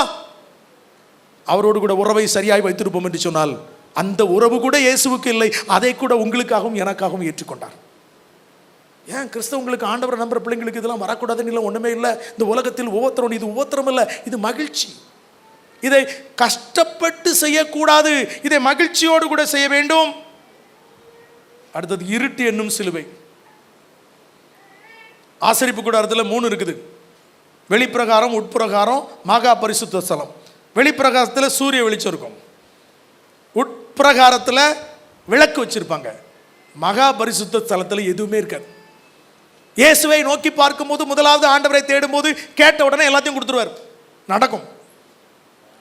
அவரோடு கூட உறவை சரியாய் வைத்திருப்போம் என்று சொன்னால் அந்த உறவு கூட இயேசுவுக்கு இல்லை. அதை கூட உங்களுக்காகவும் எனக்காகவும் ஏற்றுக்கொண்டார். ஏன் கிறிஸ்தவங்களுக்கு, ஆண்டவரை நம்புற பிள்ளைங்களுக்கு இதெல்லாம் வரக்கூடாதுன்னு இல்லை, ஒண்ணுமே இல்லை. இந்த உலகத்தில் ஒவ்வொருத்தரும், இது ஒவ்வொருத்தரும் இல்லை, இது மகிழ்ச்சி. இதை கஷ்டப்பட்டு செய்யக்கூடாது, இதை மகிழ்ச்சியோடு கூட செய்ய வேண்டும். அடுத்தது இருட்டு என்னும் சிலுவை. ஆசரிப்பு கூடாரத்தில் 3 இருக்குது. வெளிப்பிரகாரம், உட்பிரகாரம், மகா பரிசுத்த ஸ்தலம். வெளிப்பிரகாரத்தில் சூரிய வெளிச்சம் இருக்கும், உட்பிரகாரத்தில் விளக்கு வச்சிருப்பாங்க, மகா பரிசுத்த ஸ்தலத்தில் எதுவுமே இருக்காது. இயேசுவை நோக்கி பார்க்கும்போது, முதலாவது ஆண்டவரை தேடும் போது கேட்ட உடனே எல்லாத்தையும் கொடுத்துருவார், நடக்கும்.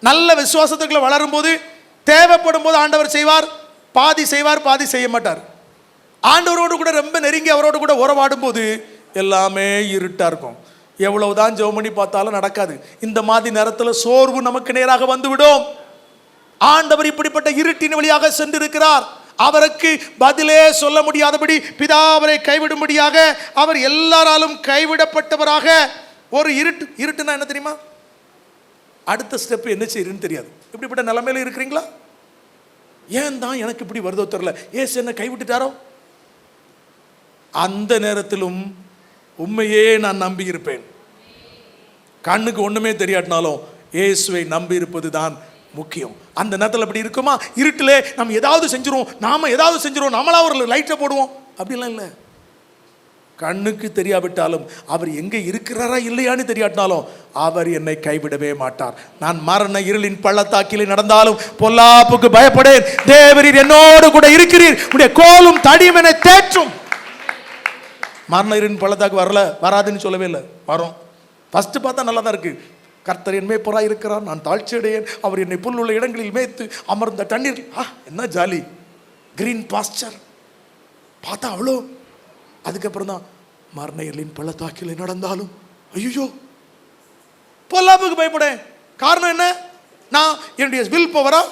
நல்ல விசுவாசத்துக்குள்ள வளரும் போது, தேவைப்படும் போது ஆண்டவர் செய்வார், பாதி செய்வார், பாதி செய்ய மாட்டார். ஆண்டவரோடு கூட ரொம்ப நெருங்கி அவரோடு கூட உறவாடும் போது எல்லாமே இருட்டா இருக்கும். எவ்வளவுதான் ஜெபம் பண்ணி பார்த்தாலும் நடக்காது. இந்த மாதிரி நேரத்தில் சோர்வு நமக்கு நேராக வந்துவிடும். ஆண்டவர் இப்படிப்பட்ட இருட்டின் வழியாக சென்றிருக்கிறார். அவருக்கு பதிலே சொல்ல முடியாதபடி பிதா அவரை கைவிடும்படியாக அவர் எல்லாராலும் கைவிடப்பட்டவராக. ஒரு இருட்டுனா என்ன தெரியுமா? அடுத்த ஸ்டெப் என்ன செய்யுன்னு தெரியாது. இப்படிப்பட்ட நிலைமையில இருக்கிறீங்களா? ஏன் தான் எனக்கு இப்படி வருதோ தெரியல, ஏசு என்ன கைவிட்டுட்டாரோ? அந்த நேரத்திலும் உண்மையே நான் நம்பி இருப்பேன். கண்ணுக்கு ஒண்ணுமே தெரியாட்டினாலும் இயேசுவை நம்பி இருப்பது தான் முக்கியம். அந்த நேரத்தில் அப்படி இருக்குமா? இருட்டிலே நம்ம ஏதாவது செஞ்சிருவோம், நாம ஏதாவது செஞ்சிருவோம், நம்மளா ஒரு லைட்டை போடுவோம், அப்படிலாம் இல்லை. கண்ணுக்கு தெரியாவிட்டாலும், அவர் எங்கே இருக்கிறாரா இல்லையான்னு தெரியாட்டினாலும் அவர் என்னை கைவிடவே மாட்டார். நான் மரண இருளின் பள்ளத்தாக்கிலே நடந்தாலும் பொல்லாப்புக்கு பயப்படேன், தேவரீர் என்னோடு கூட இருக்கிறீர், உடைய கோலும் தடியும் என்னை தேற்றும். மரண இருளின் பள்ளத்தாக்கு வராதுன்னு சொல்லவே இல்லை, வரும். ஃபர்ஸ்ட் பார்த்தா நல்லா தான் இருக்கு. கர்த்தர் என் மேய்ப்பராய் இருக்கிறார், நான் தாழ்ச்சி அடையேன், அவர் என்னை புல் உள்ள இடங்களில் மேய்த்து அமர்ந்த தண்ணீர், என்ன ஜாலி, கிரீன் பாஸ்டர் பார்த்தா அவ்வளோ. அதுக்கப்புறம் தான் மரண இருளின் பள்ளத்தாக்கிலே நடந்தாலும் ஐயோ பொல்லாப்புக்கு பயப்படேன். காரணம் என்ன? நான் என்னுடைய வில் பவரா,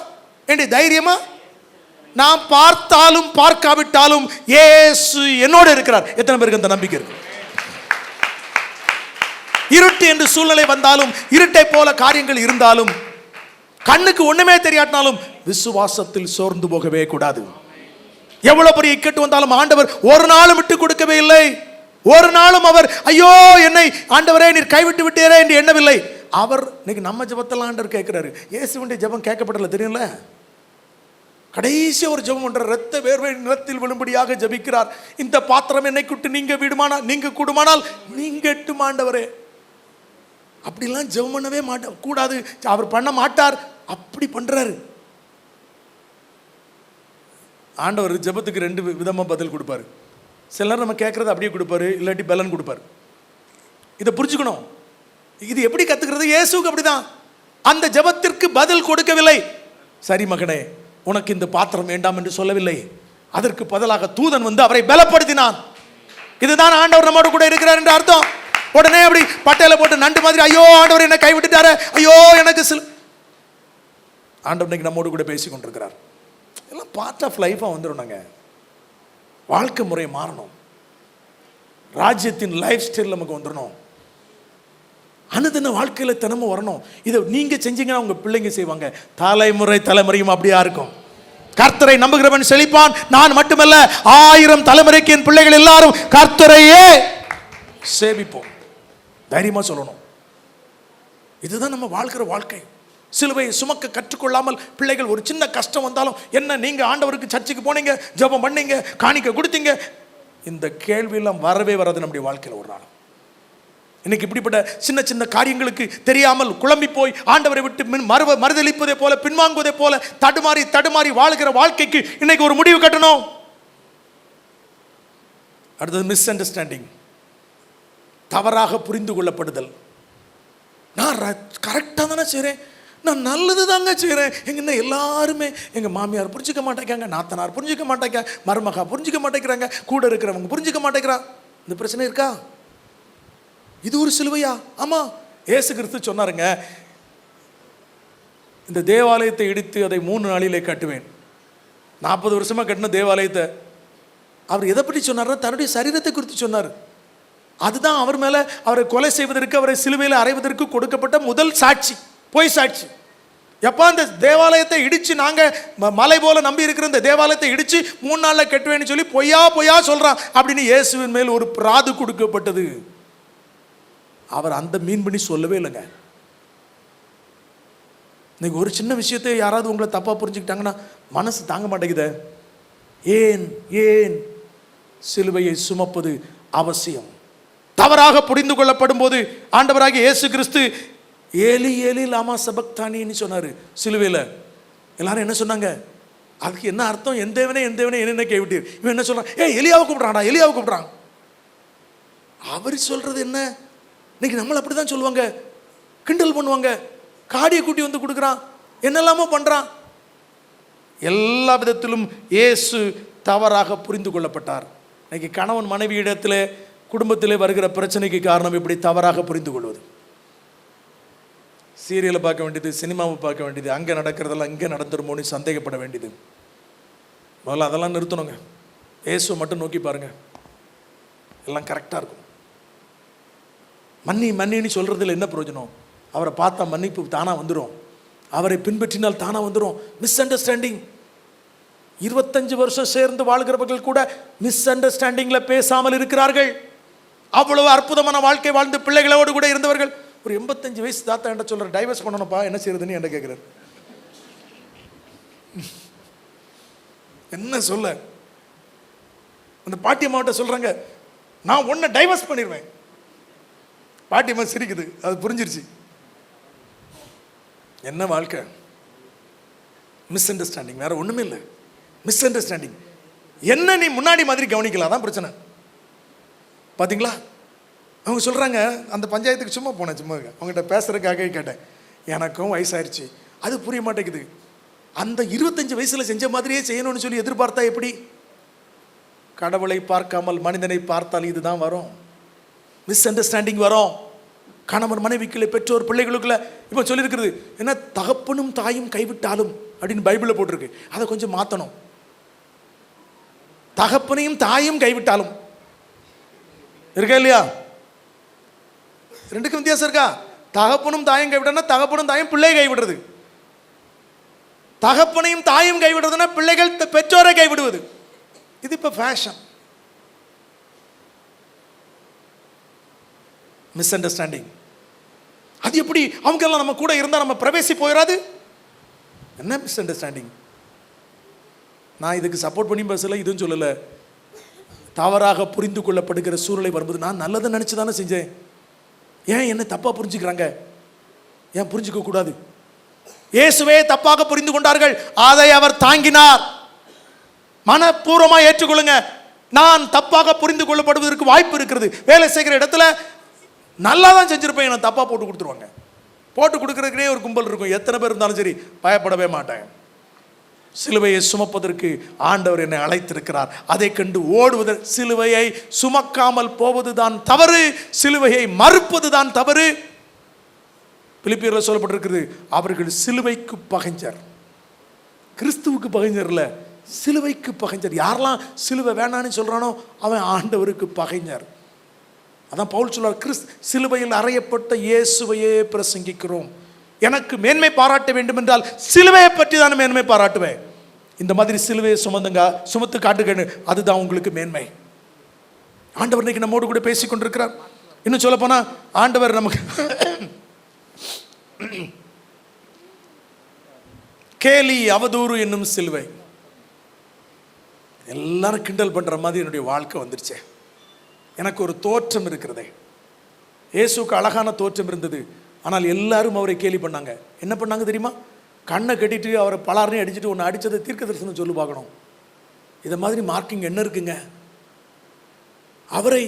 என்னுடைய தைரியமா? நான் பார்த்தாலும் பார்க்காவிட்டாலும் இயேசு என்னோடு இருக்கிறார். எத்தனை பேருக்கு அந்த நம்பிக்கை இருக்கு? இருட்டு என்று சூழ்நிலை வந்தாலும், இருட்டை போல காரியங்கள் இருந்தாலும், கண்ணுக்கு ஒண்ணுமே தெரியாட்டினாலும் விசுவாசத்தில் சோர்ந்து போகவே கூடாது. எவ்வளவு பெரிய இக்கட்டு வந்தாலும் ஆண்டவர் ஒரு நாளும் விட்டு கொடுக்கவே இல்லை. ஒரு நாளும் அவர் ஐயோ என்னை ஆண்டவரே நீர் கைவிட்டு விட்டீரே என்று எண்ணவில்லை. அவர் இன்னைக்கு நம்ம ஜெபத்தெல்லாம் ஆண்டவர் கேட்கிறாரு. இயேசுவின் ஜெபம் கேட்கப்படல தெரியும்ல. கடைசி ஒரு ஜெபம் பண்றார். இரத்த வேர்வை நிலத்தில் விழும்படியாக ஜெபிக்கிறார். இந்த பாத்திரம் என்னை விட்டு நீங்க விடுமானால், நீங்க கூடுமானால் நீங்க எட்டும் ஆண்டவரே. அப்படிலாம் ஜெபம் பண்ணவே கூடாது, அவர் பண்ண மாட்டார். அப்படி பண்றாரு. ஆண்டவர் ஜெபத்துக்கு 2 விதமா பதில் கொடுப்பாரு. சிலர் நம்ம கேட்கறது அப்படியே கொடுப்பாரு, இல்லாட்டி பலன் கொடுப்பாரு. இதை புரிஞ்சுக்கணும். இது எப்படி கத்துக்கிறது? இயேசுக்கு அப்படிதான். அந்த ஜெபத்திற்கு பதில் கொடுக்கவில்லை. சரி மகனே, உனக்கு இந்த பாத்திரம் வேண்டாம் என்று சொல்லவில்லை. அதற்கு பதிலாக தூதன் வந்து அவரை பலப்படுத்தினான். இதுதான் ஆண்டவர் நம்மோடு கூட இருக்கிறார் என்று அர்த்தம். உடனே அப்படி பட்டையில போட்டு நண்டு மாதிரி, ஐயோ ஆண்டவர் என்னை கைவிட்டுட்டாரு, ஐயோ எனக்கு ஆண்டவர் இன்னைக்கு நம்மோடு கூட பேசி கொண்டிருக்கிறார். எல்லாம் பார்ட் ஆஃப் லைஃபாக வந்துடும். நாங்கள் வாழ்க்கை முறை மாறணும். ராஜ்யத்தின் லைஃப் ஸ்டைல் நமக்கு வந்துடணும். அனுதின வாழ்க்கையில் தினமும் வரணும். இதை நீங்கள் செஞ்சீங்கன்னா உங்கள் பிள்ளைங்க செய்வாங்க. தலைமுறை தலைமுறையும் அப்படியா இருக்கும். கர்த்தரை நம்புகிறவன் செழிப்பான். நான் மட்டுமல்ல, 1000 தலைமுறைக்கு என் பிள்ளைகள் எல்லாரும் கர்த்தரையே சேவிப்போம். தைரியமாக சொல்லணும். இதுதான் நம்ம வாழ்க்கிற வாழ்க்கை. சிலுவையை சுமக்க கற்றுக்கொள்ளாமல் பிள்ளைகள் ஒரு சின்ன கஷ்டம் வந்தாலும், என்ன நீங்க ஆண்டவருக்கு சர்ச்சுக்கு போனீங்க, ஜெபம் பண்ணீங்க, காணிக்க கொடுத்தீங்க, இந்த கேள்வியெல்லாம் வரவே வராது நம்முடைய வாழ்க்கையில் ஒரு நாள். இன்னைக்கு இப்படிப்பட்ட சின்ன சின்ன காரியங்களுக்கு தெரியாமல் குழம்பி போய் ஆண்டவரை விட்டு மறுதளிப்பதே போல, பின்வாங்குவதே போல தடுமாறி தடுமாறி வாழ்கிற வாழ்க்கைக்கு இன்னைக்கு ஒரு முடிவு கட்டணும். அடுத்தது மிஸ் அண்டர்ஸ்டாண்டிங், தவறாக புரிந்து கொள்ளப்படுதல். நான் கரெக்டாக தானே செய்கிறேன், நான் நல்லது தாங்க செய்கிறேன். எங்கன்னா எல்லாருமே எங்கள் மாமியார் புரிஞ்சிக்க மாட்டேங்கிறாங்க, நாத்தனார் புரிஞ்சிக்க மாட்டேங்க, மருமகா புரிஞ்சிக்க மாட்டேங்கிறாங்க, கூட இருக்கிறவங்க புரிஞ்சிக்க மாட்டேங்கிறா. இந்த பிரச்சனை இருக்கா? இது ஒரு சிலுவையா? ஆமாம். இயேசு கிறிஸ்து சொன்னாருங்க, இந்த தேவாலயத்தை இடித்து அதை 3 நாளிலே கட்டுவேன். 40 வருஷமாக கட்டின தேவாலயத்தை அவர் எதை பற்றி சொன்னார்னா தன்னுடைய சரீரத்தை குறித்து சொன்னார். அதுதான் அவர் மேலே அவரை கொலை செய்வதற்கு, அவரை சிலுவையில் அறைவதற்கு கொடுக்கப்பட்ட முதல் சாட்சி, பொய் சாட்சி. எப்போ அந்த தேவாலயத்தை இடித்து, நாங்கள் மலை போல நம்பி இருக்கிற இந்த தேவாலயத்தை இடித்து 3 நாளில் கட்டுவேன்னு சொல்லி பொய்யா சொல்கிறான் அப்படின்னு இயேசுவின் மேல் ஒரு பிராது கொடுக்கப்பட்டது. அவர் அந்த மீன் பண்ணி சொல்லவே இல்லைங்க. இன்னைக்கு ஒரு சின்ன விஷயத்தை யாராவது உங்களை தப்பாக புரிஞ்சுக்கிட்டாங்கன்னா மனசு தாங்க மாட்டேங்குது. ஏன் சிலுவையை சுமப்பது அவசியம். தவறாக புரிந்து கொள்ளப்படும் போது ஆண்டவராகிய இயேசு கிறிஸ்து ஏலி ஏலி லாமா சபக்தானின்னு சொன்னார் சிலுவையில். எல்லாரும் என்ன சொன்னாங்க? அதுக்கு என்ன அர்த்தம்? என் தேவனே என்ன கைவிட்டீர். இவன் என்ன சொல்கிறான்? எலியாவை கூப்பிட்றான். அவர் சொல்கிறது என்ன? இன்னைக்கு நம்மளை அப்படி தான் சொல்லுவாங்க, கிண்டல் பண்ணுவாங்க. காடியை கூட்டி வந்து கொடுக்குறான், என்னெல்லாமோ பண்ணுறான். எல்லா விதத்திலும் இயேசு தவறாக புரிந்து கொள்ளப்பட்டார். இன்னைக்கு கணவன் மனைவி இடத்துல, குடும்பத்திலே வருகிற பிரச்சனைக்கு காரணம் இப்படி தவறாக புரிந்து கொள்வது. சீரியலை பார்க்க வேண்டியது, சினிமாவை பார்க்க வேண்டியது, அங்கே நடக்கிறதெல்லாம் இங்கே நடந்துருமோன்னு சந்தேகப்பட வேண்டியது. முதல்ல அதெல்லாம் நிறுத்தணுங்க. இயேசுவை மட்டும் நோக்கி பாருங்க, எல்லாம் கரெக்டாக இருக்கும். மன்னின்னு சொல்கிறதுல என்ன பிரயோஜனம்? அவரை பார்த்தா மன்னிப்பு தானாக வந்துடும், அவரை பின்பற்றினால் தானாக வந்துடும். Miss understanding. 25 வருஷம் சேர்ந்து வாழ்கிறவர்கள் கூட மிஸ் அண்டர்ஸ்டாண்டிங்கில் பேசாமல் இருக்கிறார்கள். அவ்வளவு அற்புதமான வாழ்க்கை வாழ்ந்து பிள்ளைகளோடு கூட இருந்தவர்கள். ஒரு 85 வயசு தாத்தா என்ன சொல்கிற, டைவர்ஸ் பண்ணணும்ப்பா, என்ன செய்யறதுன்னு என்ன கேட்குறாரு. என்ன சொல்ல? அந்த பாட்டியம்மாட்ட சொல்கிறாங்க, நான் உன்னை டைவர்ஸ் பண்ணிடுவேன். பாட்டியம்மா சிரிக்குது, அது புரிஞ்சிருச்சு. என்ன வாழ்க்கை? மிஸ் அண்டர்ஸ்டாண்டிங், வேற ஒன்றுமே இல்லை. Miss understanding. என்ன நீ முன்னாடி மாதிரி கவனிக்கலாம், தான் பிரச்சனை. பார்த்தீங்களா? அவங்க சொல்கிறாங்க, அந்த பஞ்சாயத்துக்கு சும்மா போனேன், சும்மா அவங்ககிட்ட பேசுறதுக்காக கேட்டேன். எனக்கும் வயசாயிருச்சு, அது புரிய மாட்டேங்குது. அந்த 25 வயசில் செஞ்ச மாதிரியே செய்யணும்னு சொல்லி எதிர்பார்த்தா எப்படி? கடவுளை பார்க்காமல் மனிதனை பார்த்தால் இதுதான் வரும். மிஸ் அண்டர்ஸ்டாண்டிங் வரும். கணவன் மனைவிக்குள்ள, பெற்றோர் பிள்ளைகளுக்குள்ள. இப்போ சொல்லியிருக்கிறது என்ன, தகப்பனும் தாயும் கைவிட்டாலும் அப்படின்னு பைபிளில் போட்டிருக்கு. அதை கொஞ்சம் மாற்றணும். தகப்பனையும் தாயும் கைவிட்டாலும் இருக்கா இல்லையா? ரெண்டுக்கும் வித்தியாசம் இருக்கா? தகப்பனும் தாயும் கைவிட்டா தகப்பனும் தாயும் பிள்ளை கைவிடுறது, தகப்பனையும் தாயும் கைவிடுறதுன்னா பிள்ளைகள் பெற்றோரை கைவிடுவது. இது இப்போ ஃபேஷன். Miss understanding. அது எப்படி அவங்க எல்லாம் நம்ம கூட இருந்தால் நம்ம பிரவேசி போயிடாது? என்ன மிஸ் அண்டர்ஸ்டாண்டிங்? நான் இதுக்கு சப்போர்ட் பண்ணி பேசல, இதுவும் சொல்லலை. தவறாக புரிந்து கொள்ளப்படுகிற சூழ்நிலை வரும்போது நான் நல்லதை நினச்சி தானே செஞ்சேன். ஏன் என்ன தப்பாக புரிஞ்சுக்கிறாங்க? ஏன் புரிஞ்சுக்க கூடாது? இயேசுவே தப்பாக புரிந்து கொண்டார்கள், அதை அவர் தாங்கினார். மனப்பூர்வமாக ஏற்றுக்கொள்ளுங்க. நான் தப்பாக புரிந்து கொள்ளப்படுவதற்கு வாய்ப்பு இருக்கிறது. வேலை செய்கிற இடத்துல நல்லா தான் செஞ்சிருப்பேன், எனக்கு தப்பாக போட்டு கொடுத்துருவாங்க. போட்டு கொடுக்கறதுக்கே ஒரு கும்பல் இருக்கும். எத்தனை பேர் இருந்தாலும் சரி பயப்படவே மாட்டேன். சிலுவையை சுமப்பதற்கு ஆண்டவர் என்னை அழைத்திருக்கிறார். அதை கண்டு ஓடுவதற்கு, சிலுவையை சுமக்காமல் போவதுதான் தவறு, சிலுவையை மறுப்பது தான் தவறு. பிலிப்பியர்ல சொல்லப்பட்டிருக்கிறது, அவர்கள் சிலுவைக்கு பகைஞர். கிறிஸ்துவுக்கு பகைஞர் இல்ல, சிலுவைக்கு பகைஞர். யாரெல்லாம் சிலுவை வேணான்னு சொல்றானோ அவன் ஆண்டவருக்கு பகைஞர். அதான் பவுல் சொல்றார், சிலுவையில் அறையப்பட்ட இயேசுவையே பிரசங்கிக்கிறோம். எனக்கு மேன்மை பாராட்ட வேண்டும் என்றால் சிலுவையை பற்றி தான் மேன்மை பாராட்டுவேன். இந்த மாதிரி சிலுவையை சுமத்து காட்டுங்க, அதுதான் உங்களுக்கு மேன்மை. ஆண்டவர் இன்னைக்கு நம்மோடு கூட பேசிக் கொண்டிருக்கிறார். இன்னும் சொல்ல போனா ஆண்டவர் நமக்கு கேலி அவதூறு என்னும் சிலுவை. எல்லாரும் கிண்டல் பண்ற மாதிரி என்னுடைய வாழ்க்கை வந்துருச்சே. எனக்கு ஒரு தோற்றம் இருக்கிறதே. இயேசுக்கு அழகான தோற்றம் இருந்தது, ஆனால் எல்லாரும் அவரை கேலி பண்ணாங்க. என்ன பண்ணாங்க தெரியுமா? கண்ணை கட்டிட்டு அவரை பலாரையும் அடிச்சுட்டு ஒன்று அடித்ததை தீர்க்க தரிசனம் சொல்லி பார்க்கணும். இதை மாதிரி மார்க்கிங் என்ன இருக்குங்க? அவரை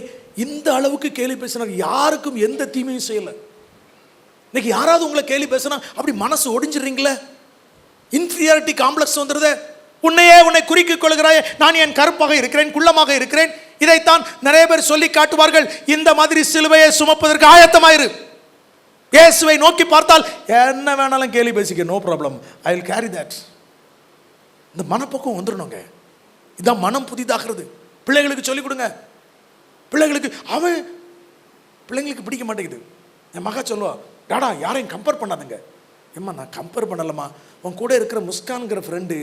இந்த அளவுக்கு கேலி பேசினாங்க, யாருக்கும் எந்த தீமையும் செய்யலை. இன்னைக்கு யாராவது உங்களை கேலி பேசினா அப்படி மனசு ஒடிஞ்சிடுறீங்களே, இன்ஃபீரியாரிட்டி காம்ப்ளெக்ஸ் வந்துடுது. உன்னை குறிக்கிக் கொள்கிறாய், நான் என் கருப்பாக இருக்கிறேன், குள்ளமாக இருக்கிறேன். இதைத்தான் நிறைய பேர் சொல்லி காட்டுவார்கள். இந்த மாதிரி சிலுவையை சுமப்பதற்கு ஆயத்தமாயிரு. இயேசுவை நோக்கி பார்த்தால் என்ன வேணாலும் கேலி பேசிக்க, no problem, I will carry that. இந்த மனப்பக்கம் வந்துடணுங்க. இதான் மனம் புதிதாகிறது. பிள்ளைகளுக்கு சொல்லிக் கொடுங்க. பிள்ளைங்களுக்கு பிடிக்க மாட்டேங்குது. என் மகா சொல்லுவா, டாடா யாரையும் கம்பேர் பண்ணாதுங்க. ஏம்மா நான் கம்பேர் பண்ணலம்மா, உன் கூட இருக்கிற முஸ்கான்கிற ஃப்ரெண்டு,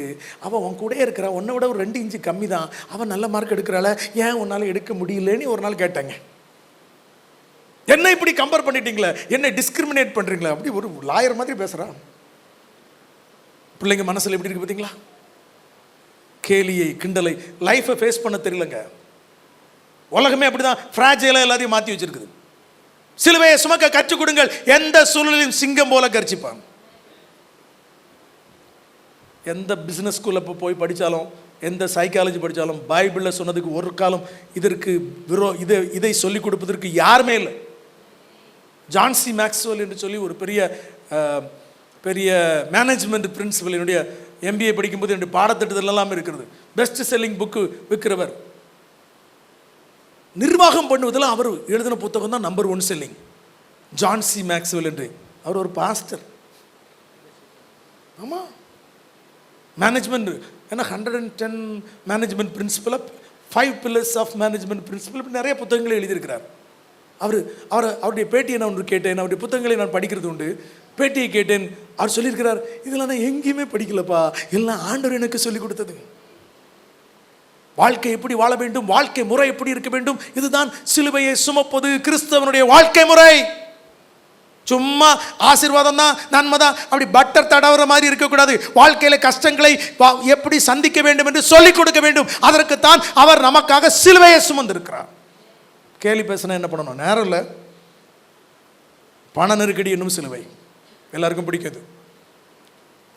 அவன் உன் கூட இருக்கிற உன்னை விட ஒரு 2 இன்ச்சு கம்மி தான், அவன் நல்ல மார்க் எடுக்கிறாள், ஏன் உன்னால் எடுக்க முடியலன்னு ஒரு நாள் கேட்டாங்க. என்ன இப்படி கம்பேர் பண்ணிட்டீங்களே, என்ன டிஸ்கிரிமினேட் பண்ணுறீங்களா? அப்படி ஒரு லாயர் மாதிரி பேசுகிறான். பிள்ளைங்க மனசில் எப்படி இருக்கு பார்த்தீங்களா? கேலியை, கிண்டலை, லைஃப்பை ஃபேஸ் பண்ண தெரியலங்க. உலகமே அப்படிதான் ஃப்ராஜைலாக எல்லாத்தையும் மாற்றி வச்சிருக்குது. சிலுவையை சுமக்க கற்றுக் கொடுங்கள். எந்த சூழலிலும் சிங்கம் போல கர்ச்சிப்பான். எந்த பிஸ்னஸ் ஸ்கூலில் போய் படித்தாலும், எந்த சைக்காலஜி படித்தாலும், பைபிளில் சொன்னதுக்கு ஒரு காலம் இதற்கு இதை சொல்லிக் கொடுப்பதற்கு யாருமே இல்லை. ஜான் சி மேக்ஸ்வெல் என்று சொல்லி ஒரு பெரிய மேனேஜ்மெண்ட் பிரின்சிபல், என்னுடைய MBA படிக்கும்போது என்னுடைய பாடத்திட்டத்தில் எல்லாம் இருக்கிறது. பெஸ்ட் செல்லிங் புக்கு விற்கிறவர். நிர்வாகம் பண்ணுவதில் அவர் எழுதின புத்தகம் தான் number 1 selling. John C Maxwell என்று. அவர் ஒரு பாஸ்டர். ஆமாம், மேனேஜ்மெண்ட் ஏன்னா 110 management principle, 5 pillars of management principle, இப்படி நிறைய புத்தகங்களை எழுதியிருக்கிறார். அவருடைய பேட்டியை நான் ஒன்று கேட்டேன். அவருடைய புத்தகங்களை நான் படிக்கிறது உண்டு. பேட்டியை கேட்டேன். அவர் சொல்லியிருக்கிறார், இதெல்லாம் நான் எங்கேயுமே படிக்கலப்பா, எல்லாம் ஆண்டவர் எனக்கு சொல்லிக் கொடுத்தது. வாழ்க்கை எப்படி வாழ வேண்டும், வாழ்க்கை முறை எப்படி இருக்க வேண்டும், இதுதான் சிலுவையை சுமப்பது கிறிஸ்தவனுடைய வாழ்க்கை முறை. சும்மா ஆசீர்வாதம் தான், நன்மை தான், அப்படி பட்டர் தடவுற மாதிரி இருக்கக்கூடாது. வாழ்க்கையில கஷ்டங்களை எப்படி சந்திக்க வேண்டும் என்று சொல்லிக் கொடுக்க வேண்டும். அதற்குத்தான் அவர் நமக்காக சிலுவையை சுமந்திருக்கிறார். கேலி பேசினா என்ன பண்ணணும்? நேரம் இல்லை. பண நெருக்கடி என்னும் சிலுவை எல்லாருக்கும் பிடிக்காது.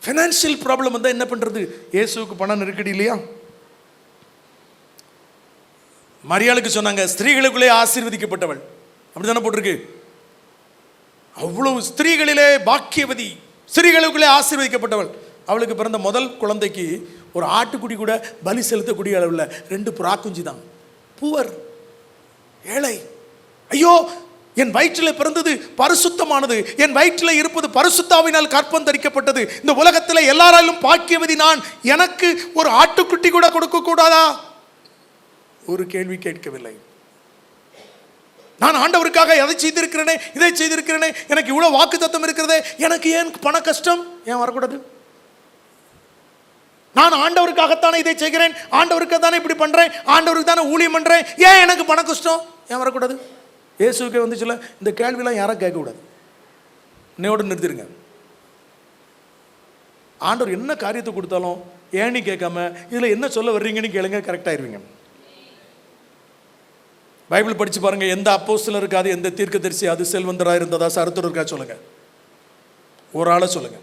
ஃபைனான்சியல் ப்ராப்ளம் வந்தால் என்ன பண்ணுறது? இயேசுவுக்கு பண நெருக்கடி இல்லையா? மரியாளுக்கு சொன்னாங்க, ஸ்திரீகளுக்குள்ளே ஆசீர்வதிக்கப்பட்டவள், அப்படித்தானே போட்டிருக்கு. அவ்வளவு ஸ்திரீகளிலே பாக்கியவதி, ஸ்திரீகளுக்குள்ளே ஆசீர்வதிக்கப்பட்டவள். அவளுக்கு பிறந்த முதல் குழந்தைக்கு ஒரு ஆட்டுக்குடி கூட பலி செலுத்தக்கூடிய அளவில் 2 புறாக்குஞ்சி தான். புவர், ஏழை. ஐயோ, என் வயிற்றில் பிறந்தது பரிசுத்தமானது, என் வயிற்றில் இருப்பது பரிசுத்தாவினால் கற்பம் தரிக்கப்பட்டது, இந்த உலகத்தில் எல்லாராலும் பாக்கியவதி நான், எனக்கு ஒரு ஆட்டுக்குட்டி கூட கொடுக்க கூடாதா? ஒரு கேள்வி கேட்கவில்லை. நான் ஆண்டவருக்காக எதை செய்திருக்கிறேனே, இதை செய்திருக்கிறேனே, எனக்கு இவ்வளவு வாக்குத்தத்தம் இருக்கிறதே, எனக்கு ஏன் பண கஷ்டம் ஏன் வரக்கூடாது? நான் ஆண்டவருக்காகத்தானே இதை செய்கிறேன், ஆண்டவருக்காக தானே இப்படி பண்றேன், ஆண்டவருக்கு தானே ஊழியம் பண்றேன், ஏன் எனக்கு பண கஷ்டம் ஏன் வரக்கூடாது? இயேசுக்கே வந்துச்சுல, இந்த கேள்வியெல்லாம் யாரும் கேட்கக்கூடாது. இன்னையோடு நிறுத்திடுங்க. ஆண்டவர் என்ன காரியத்தை கொடுத்தாலும் ஏன்னு கேட்காம இதில் என்ன சொல்ல வர்றீங்கன்னு கேளுங்க, கரெக்டாயிருவீங்க. பைபிள் படித்து பாருங்க. எந்த அப்போஸ்தலர் இருக்காது, எந்த தீர்க்கதரிசி அது செல்வந்தராக இருந்ததா சரித்திரம் இருக்கா சொல்லுங்க, ஒரு ஆளை சொல்லுங்க.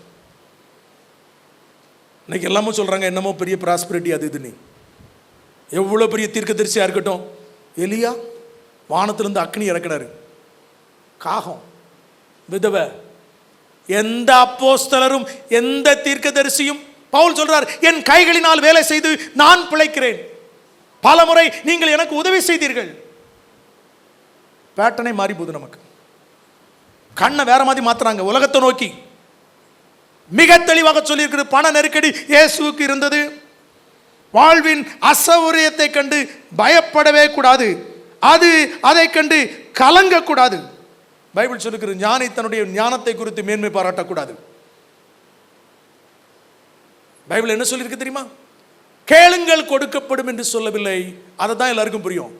இன்னைக்கு எல்லாமும் சொல்றாங்க என்னமோ பெரிய ப்ராஸ்பரிட்டி அது இதுன்னு. எவ்வளோ பெரிய தீர்க்கதரிசியா இருக்கட்டும், எலியா வானத்திலிருந்து அக்னி இறக்கினாரு, காகம், விதவை, எந்த அப்போஸ்தலரும் எந்த தீர்க்கதரிசியும், பவுல் சொல்றார் என் கைகளினால் வேலை செய்து நான் பிழைக்கிறேன், பலமுறை நீங்கள் எனக்கு உதவி செய்தீர்கள். பேட்டனை மாறி போகுது, நமக்கு கண்ணை வேற மாதிரி மாத்துறாங்க. உலகத்தை நோக்கி மிக தெளிவாக சொல்லியிருக்கிறது. பண நெருக்கடி இயேசுவுக்கு இருந்தது. வாழ்வின் அசௌரியத்தை கண்டு பயப்படவே கூடாது, அதை கண்டு கலங்கக்கூடாது. பைபிள் சொல்லுகிறது ஞானி தன்னுடைய ஞானத்தை குறித்து மேன்மை பாராட்டக்கூடாது. பைபிள் என்ன சொல்லியிருக்கு தெரியுமா? கேளுங்கள் கொடுக்கப்படும் என்று சொல்லவில்லை. அதை தான் எல்லாருக்கும் புரியும்.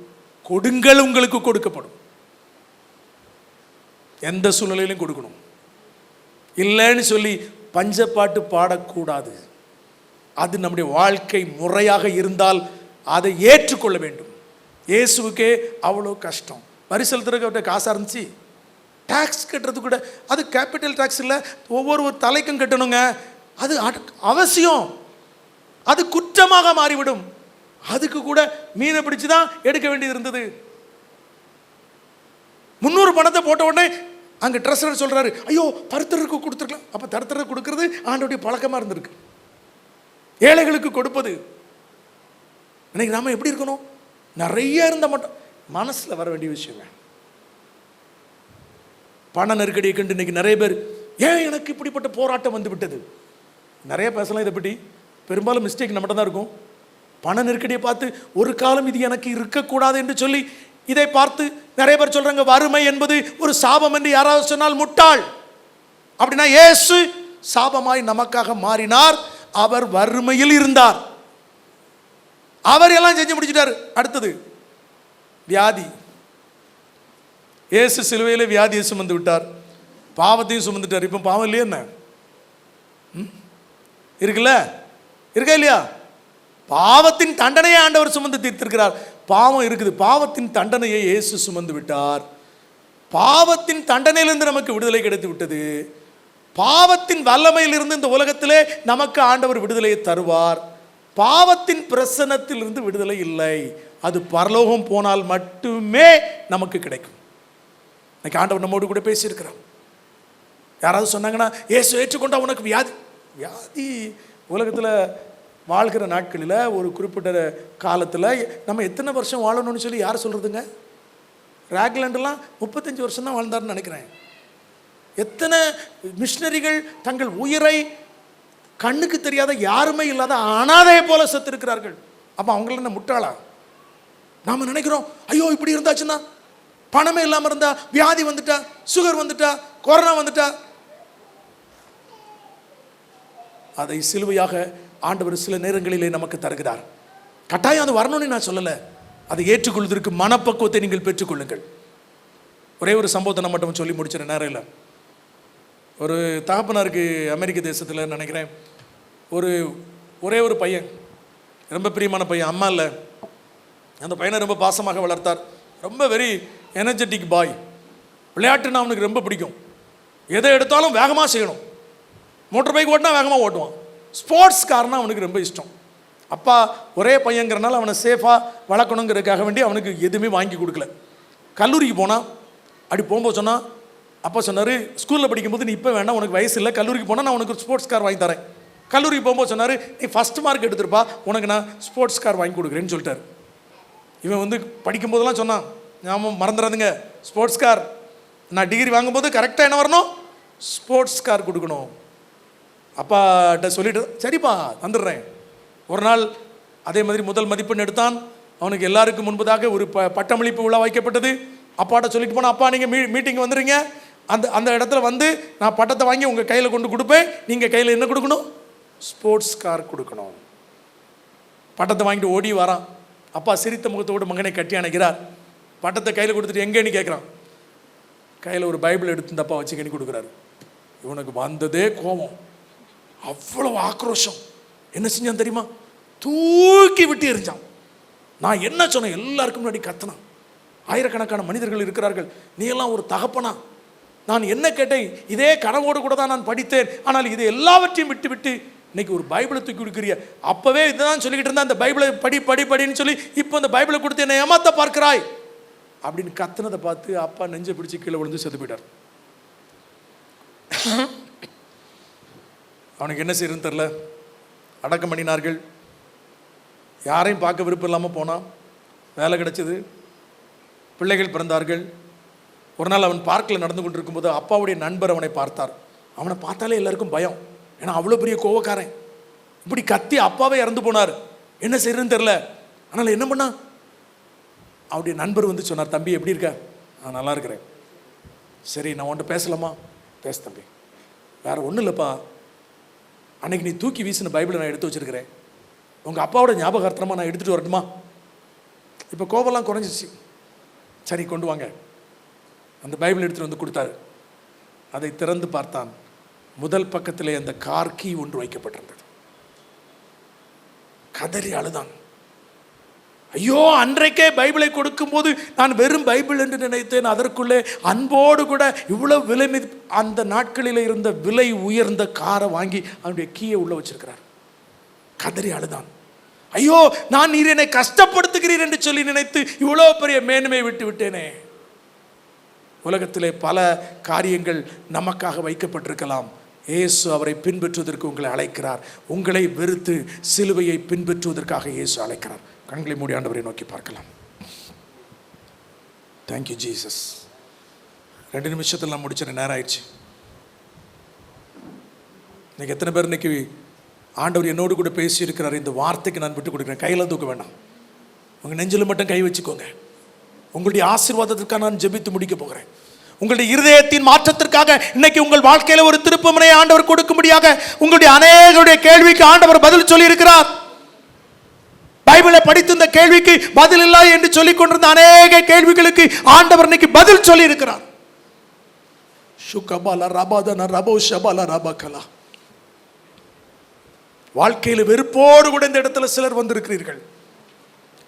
கொடுங்கள் உங்களுக்கு கொடுக்கப்படும். எந்த சூழ்நிலையிலும் கொடுக்கணும். இல்லைன்னு சொல்லி பஞ்சப்பாட்டு பாடக்கூடாது. அது நம்முடைய வாழ்க்கை முறையாக இருந்தால் அதை ஏற்றுக்கொள்ள வேண்டும். இயேசுவுக்கே அவ்வளோ கஷ்டம். வரி செலுத்துறதுக்கு காசாக இருந்துச்சு, டேக்ஸ் கட்டுறது கூட அது கேபிட்டல் டேக்ஸ் இல்லை, ஒவ்வொரு தலைக்கும் கட்டணுங்க. அது அவசியம், அது குற்றமாக மாறிவிடும். அதுக்கு கூட மீனை பிடிச்சு தான் எடுக்க வேண்டியது இருந்தது. 300 பணத்தை போட்ட உடனே அங்கே ட்ரெஸ்ஸர் சொல்கிறாரு ஐயோ தருத்தருக்கு கொடுத்துருக்கலாம். அப்போ தருத்தருக்கு கொடுக்கறது ஆண்டோடைய பழக்கமாக இருந்திருக்கு. ஏழைகளுக்கு கொடுப்பது. இன்னைக்கு நாம எப்படி இருக்கணும்? நிறைய இருந்த மட்டும் மனசில் வர வேண்டிய விஷயங்க. பண நெருக்கடியை கண்டு இன்னைக்கு நிறைய பேர் ஏன் எனக்கு இப்படிப்பட்ட போராட்டம் வந்து விட்டது. நிறைய பேசலாம் இதை பற்றி. பெரும்பாலும் மிஸ்டேக் நம்மகிட்ட தான் இருக்கும். பண நெருக்கடியை பார்த்து ஒரு காலம் இது எனக்கு இருக்கக்கூடாது என்று சொல்லி இதை பார்த்து நிறைய பேர் சொல்றாங்க வறுமை என்பது ஒரு சாபம் என்று யாராவது சொன்னால் முட்டாள். அப்படின்னா இயேசு சாபமாய் நமக்காக மாறினார். அவர் வறுமையில் இருந்தார், அவர் எல்லாம் செஞ்சு முடிச்சிட்டார். அடுத்தது வியாதி. இயேசு சிலுவையில் வியாதியை சுமந்து விட்டார், பாவத்தையும் சுமந்துட்டார். இப்போ பாவம் இல்லையா என்ன இருக்குல்ல? இருக்கா இல்லையா? பாவத்தின் தண்டனையை ஆண்டவர் சுமந்து தீர்த்திருக்கிறார். பாவம் இருக்குது, பாவத்தின் தண்டனையை இயேசு சுமந்து விட்டார். பாவத்தின் தண்டனையிலிருந்து நமக்கு விடுதலை கிடைத்து விட்டது. பாவத்தின் வல்லமையிலிருந்து இந்த உலகத்திலே நமக்கு ஆண்டவர் விடுதலையை தருவார். பாவத்தின் பிரசன்னத்திலிருந்து விடுதலை இல்லை, அது பரலோகம் போனால் மட்டுமே நமக்கு கிடைக்கும். இன்னைக்கு ஆண்டவர் நம்மோடு கூட பேசியிருக்கிறார். யாராவது சொன்னாங்கன்னா இயேசு ஏற்றுக்கொண்டா உனக்கு வியாதி. வியாதி உலகத்தில் வாழ்கிற நாட்களில் ஒரு குறிப்பிட்ட காலத்தில் நம்ம எத்தனை வருஷம் வாழணும்னு சொல்லி யார் சொல்கிறதுங்க? ராக்லாண்டெல்லாம் 35 வருஷம் தான் வாழ்ந்தார்னு நினைக்கிறேன். எத்தனை மிஷினரிகள் தங்கள் உயிரை கண்ணுக்கு தெரியாத யாருமே இல்லாத அனாதையை போல செத்திருக்கிறார்கள். அப்போ அவங்கள என்ன முட்டாளா? நாம் நினைக்கிறோம் ஐயோ இப்படி இருந்தாச்சுன்னா, பணமே இல்லாமல் இருந்தா, வியாதி வந்துட்டா, சுகர் வந்துட்டா, கொரோனா வந்துட்டா. அதை சிலுவையாக ஆண்டவர் சில நேரங்களிலே நமக்கு தருகிறார். கட்டாயம் அது வரணும்னு நான் சொல்லலை. அதை ஏற்றுக்கொள்வதற்கு மனப்பக்குவத்தை நீங்கள் பெற்றுக்கொள்ளுங்கள். ஒரே ஒரு சம்பவத்தை நான் மட்டும் சொல்லி முடிச்சிடறேன், நேரம் இல்லை. ஒரு தகப்பனாருக்கு அமெரிக்க தேசத்தில் நினைக்கிறேன் ஒரே ஒரு பையன், ரொம்ப பிரியமான பையன், அம்மா இல்லை. அந்த பையனை ரொம்ப பாசமாக வளர்த்தார். ரொம்ப வெரி எனர்ஜெட்டிக் பாய். விளையாட்டுன்னா அவனுக்கு ரொம்ப பிடிக்கும். எதை எடுத்தாலும் வேகமாக செய்யணும். மோட்டர் பைக் ஓட்டினா வேகமாக ஓட்டுவான். ஸ்போர்ட்ஸ் கார்னால் அவனுக்கு ரொம்ப இஷ்டம். அப்பா ஒரே பையங்கிறனால அவனை சேஃபாக வளர்க்கணுங்கிறதுக்காக வேண்டி அவனுக்கு எதுவுமே வாங்கி கொடுக்கல. கல்லூரிக்கு போனால் அப்படி போகும்போது சொன்னால், அப்பா சொன்னார் ஸ்கூலில் படிக்கும்போது நீ இப்போ வேணாம், உனக்கு வயசு இல்லை, கல்லூரிக்கு போனால் நான் உனக்கு ஒரு ஸ்போர்ட்ஸ் கார் வாங்கி தரேன். கல்லூரிக்கு போகும்போது சொன்னார் நீ ஃபஸ்ட் மார்க் எடுத்துருப்பா, உனக்கு நான் ஸ்போர்ட்ஸ் கார் வாங்கி கொடுக்குறேன்னு சொல்லிட்டார். இவன் படிக்கும்போதெல்லாம் சொன்னான், ஞாபகம் மறந்துடாதுங்க, ஸ்போர்ட்ஸ் கார் நான் டிகிரி வாங்கும்போது கரெக்டாக என்ன வரணும், ஸ்போர்ட்ஸ் கார் கொடுக்கணும். அப்பாட்ட சொல்லிட்டு சரிப்பா வந்துடுறேன். ஒரு நாள் அதே மாதிரி முதல் மதிப்பெண் எடுத்தான். அவனுக்கு எல்லாருக்கும் முன்பதாக ஒரு பட்டமளிப்பு விழா வைக்கப்பட்டது. அப்பாட்ட சொல்லிட்டு போனால், அப்பா நீங்கள் மீட்டிங் வந்துடுங்க, அந்த இடத்துல வந்து நான் பட்டத்தை வாங்கி உங்கள் கையில் கொண்டு கொடுப்பேன், நீங்கள் கையில் என்ன கொடுக்கணும், ஸ்போர்ட்ஸ் கார் கொடுக்கணும். பட்டத்தை வாங்கிட்டு ஓடி வரான். அப்பா சிரித்த முகத்தோடு மகனை கட்டி அணைக்கிறார். பட்டத்தை கையில் கொடுத்துட்டு எங்கேன்னு கேட்குறான். கையில் ஒரு பைபிள் எடுத்து இந்த அப்பா வச்சு கண்ணி கொடுக்குறாரு. இவனுக்கு வந்ததே கோபம், அவ்வளவு ஆக்ரோஷம். என்ன செஞ்சான் தெரியுமா? தூக்கி விட்டு எறிஞ்சான். நான் என்ன சொன்னேன்? எல்லாருக்கும் முன்னாடி கத்தினான். ஆயிரக்கணக்கான மனிதர்கள் இருக்கிறார்கள். நீ எல்லாம் ஒரு தகப்பனா? நான் என்ன கேட்டேன்? இதே கனவோடு கூட தான் நான் படித்தேன். ஆனால் இது எல்லாவற்றையும் விட்டு விட்டு இன்னைக்கு ஒரு பைபிளை தூக்கி கொடுக்குறிய. அப்பவே இதுதான் சொல்லிக்கிட்டு இருந்தா, அந்த பைபிளை படி படி படின்னு சொல்லி இப்போ அந்த பைபிளை கொடுத்து என்னை ஏமாத்த பார்க்கிறாய் அப்படின்னு கத்துனதை பார்த்து அப்பா நெஞ்சை பிடிச்சி கீழே விழுந்து செத்து போயிட்டார். அவனுக்கு என்ன செய்யறதுன்னு தெரில. அடக்கம் பண்ணினார்கள். யாரையும் பார்க்க விருப்பம் இல்லாமல் போனான். வேலை கிடைச்சது, பிள்ளைகள் பிறந்தார்கள். ஒரு நாள் அவன் பார்க்கில் நடந்து கொண்டிருக்கும் போது அப்பாவுடைய நண்பர் அவனை பார்த்தார். அவனை பார்த்தாலே எல்லாருக்கும் பயம். ஏன்னா அவ்வளோ பெரிய கோவக்காரன். இப்படி கத்தி அப்பாவே இறந்து போனார். என்ன செய்யறதுன்னு தெரில. ஆனால் என்ன பண்ணா, அவருடைய நண்பர் வந்து சொன்னார், தம்பி எப்படி இருக்க? நான் நல்லா இருக்கிறேன். சரி, நான் உன்கிட்ட பேசலாமா? பேச தம்பி. வேற ஒன்றும் இல்லைப்பா, அன்னைக்கு நீ தூக்கி வீசின பைபிளை நான் எடுத்து வச்சிருக்கிறேன். உங்கள் அப்பாவோட ஞாபகார்த்தமாக நான் எடுத்துகிட்டு வரட்டுமா? இப்போ கோவம்லாம் குறைஞ்சிச்சு. சரி, கொண்டு வாங்க. அந்த பைபிள் எடுத்துகிட்டு வந்து கொடுத்தாரு. அதை திறந்து பார்த்தான். முதல் பக்கத்திலே அந்த கார் கீ ஒன்று வைக்கப்பட்டிருந்தது. கதறி அழுதான். ஐயோ, அன்றைக்கே பைபிளை கொடுக்கும் போது நான் வெறும் பைபிள் என்று நினைத்தேன். அதற்குள்ளே அன்போடு கூட இவ்வளவு விலை அந்த நாட்களில் இருந்த விலை உயர்ந்த காரை வாங்கி அவனுடைய கீயை உள்ள வச்சிருக்கிறார். கதறி அழுதான். ஐயோ, நான் நீர் என்னை கஷ்டப்படுத்துகிறீர் என்று சொல்லி நினைத்து இவ்வளோ பெரிய மேன்மை விட்டு விட்டேனே. உலகத்திலே பல காரியங்கள் நமக்காக வைக்கப்பட்டிருக்கலாம். இயேசு அவரை பின்பற்றுவதற்கு உங்களை அழைக்கிறார். உங்களை வெறுத்து சிலுவையை பின்பற்றுவதற்காக இயேசு அழைக்கிறார். கண்களை மூடி ஆண்டவரை நோக்கி பார்க்கலாம். Thank you Jesus. 2 நிமிஷத்தில் நான் முடிச்சேன், நேரம் ஆயிடுச்சு. இன்னைக்கு எத்தனை பேர் இன்னைக்கு ஆண்டவர் என்னோடு கூட பேசி இருக்கிறார்? இந்த வார்த்தைக்கு நான் விட்டு கொடுக்குறேன். கையில் தூக்க வேண்டாம், உங்கள் நெஞ்சில் மட்டும் கை வச்சுக்கோங்க. உங்களுடைய ஆசீர்வாதத்திற்காக நான் ஜெபித்து முடிக்க போகிறேன். உங்களுடைய இருதயத்தின் மாற்றத்திற்காக இன்னைக்கு உங்கள் வாழ்க்கையில ஒரு திருப்புமுனையை ஆண்டவர் கொடுக்கும்படியாக உங்களுடைய அநேகருடைய கேள்விக்கு ஆண்டவர் பதில் சொல்லி இருக்கிறார். பைபிளை படித்து இந்த கேள்விக்கு பதில் இல்லை என்று சொல்லிக் கொண்டிருந்த அநேக கேள்விகளுக்கு ஆண்டவர் இன்னைக்கு பதில் சொல்லி இருக்கிறார். வாழ்க்கையில வெறுப்போடு கூட இந்த இடத்துல சிலர் வந்திருக்கிறீர்கள்.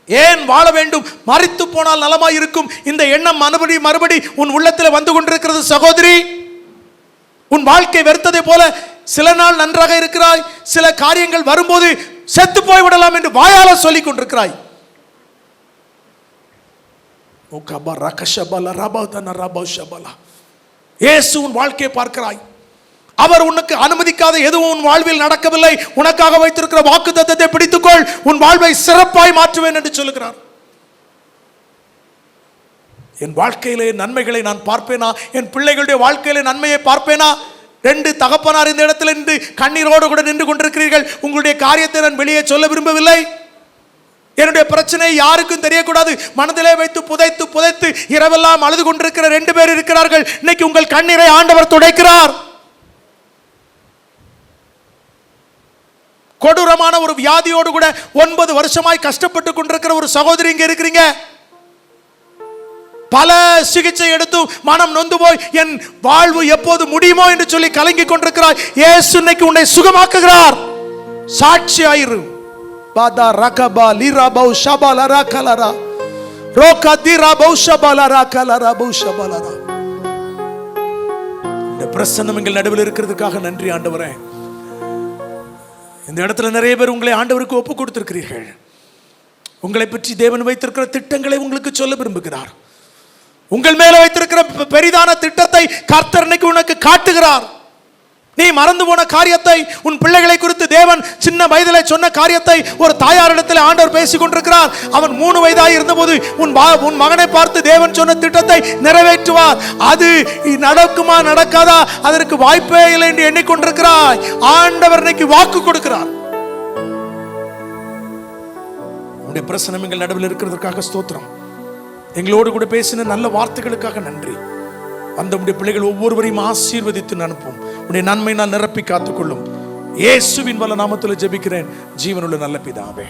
ஏன் வாழ வேண்டும்? மரித்து போனால் நலமாய் இருக்கும். இந்த எண்ணம் மறுபடி உன் உள்ளத்தில் வந்து கொண்டிருக்கிறது. சகோதரி, உன் வாழ்க்கை வெறுத்ததை போல சில நாள் நன்றாக இருக்கிறாய், சில காரியங்கள் வரும்போது செத்து போய் விடலாம் என்று வாயால சொல்லிக் கொண்டிருக்கிறாய். இயேசு உன் வாழ்க்கையை பார்க்கிறாய். அவர் உனக்கு அனுமதிக்காத எதுவும் உன் வாழ்வில் நடக்கவில்லை. உனக்காக வைத்திருக்கிற வாக்குத்தத்தத்தை பிடித்துக்கொள். உன் வாழ்வை சிறப்பாய் மாற்றுவேன் என்று சொல்லுகிறார். என் வாழ்க்கையிலே நன்மைகளை நான் பார்ப்பேனா? என் பிள்ளைகளுடைய வாழ்க்கையிலே நன்மையை பார்ப்பேனா? 2 தகப்பனார் இந்த இடத்துல நின்று கண்ணீரோடு கூட நின்று கொண்டிருக்கிறீர்கள். உங்களுடைய காரியத்தை நான் வெளியே சொல்ல விரும்பவில்லை. என்னுடைய பிரச்சனை யாருக்கும் தெரியக்கூடாது. மனதிலே வைத்து புதைத்து புதைத்து இரவெல்லாம் அழுது கொண்டிருக்கிற 2 பேர் இருக்கிறார்கள். இன்னைக்கு உங்கள் கண்ணீரை ஆண்டவர் துடைக்கிறார். கொடூரமான ஒரு வியாதியோடு கூட 9 வருஷமாய் கஷ்டப்பட்டு கொண்டிருக்கிற ஒரு சகோதரி இங்க இருக்கிறீங்க. பல சிகிச்சை எடுத்து மனம் நொந்து போய் என் வாழ்வு எப்போது முடியுமோ என்று சொல்லி கலங்கி கொண்டிருக்கிறாய். இயேசு இன்னைக்கு உன்னை சுகமாக்குகிறார். சாட்சியாயிரு. பாதா ரகபா லிராபௌ ஷபாலரா கலரா ரோகா திராபௌ ஷபாலரா கலரா பௌ ஷபாலரா. இந்த பிரசன்னம் எங்கள் நடுவில் இருக்கிறதுக்காக நன்றி ஆண்டவரே. இந்த இடத்துல நிறைய பேர் உங்களை ஆண்டவருக்கு ஒப்பு கொடுத்திருக்கிறீர்கள். உங்களை பற்றி தேவன் வைத்திருக்கிற திட்டங்களை உங்களுக்கு சொல்ல விரும்புகிறார். உங்கள் மேல வைத்திருக்கிற பெரிதான திட்டத்தை கர்த்தர் இன்னைக்கு உனக்கு காட்டுகிறார். நீ மறந்து போன காரியத்தை, உன் பிள்ளைகளை குறித்து தேவன் சின்ன வயதிலே சொன்ன காரியத்தை ஒரு தாயாரிடத்தில் ஆண்டவர் பேசிக் கொண்டிருக்கிறார். அவன் 3 வயதாய் இருந்தபோது உன் மகனை பார்த்து தேவன் சொன்ன திட்டத்தை நிறைவேற்றுவார். அது நடக்குமா நடக்காதா அதற்கு வாய்ப்பே இல்லை என்று எண்ணிக்கொண்டிருக்கிறாய். ஆண்டவர் இன்னைக்கு வாக்கு கொடுக்கிறார். உன்னுடைய பிரசனம் எங்கள் நடுவில் இருக்கிறதுக்காக ஸ்தோத்திரம். எங்களோடு கூட பேசின நல்ல வார்த்தைகளுக்காக நன்றி. அந்த உடைய பிள்ளைகள் ஒவ்வொருவரையும் ஆசீர்வதித்து அனுப்பும். உடைய நன்மை நான் நிரப்பி காத்துக்கொள்ளும். இயேசுவின் வல்ல நாமத்தில் ஜெபிக்கிறேன், ஜீவனுள்ள நல்ல பிதாவே.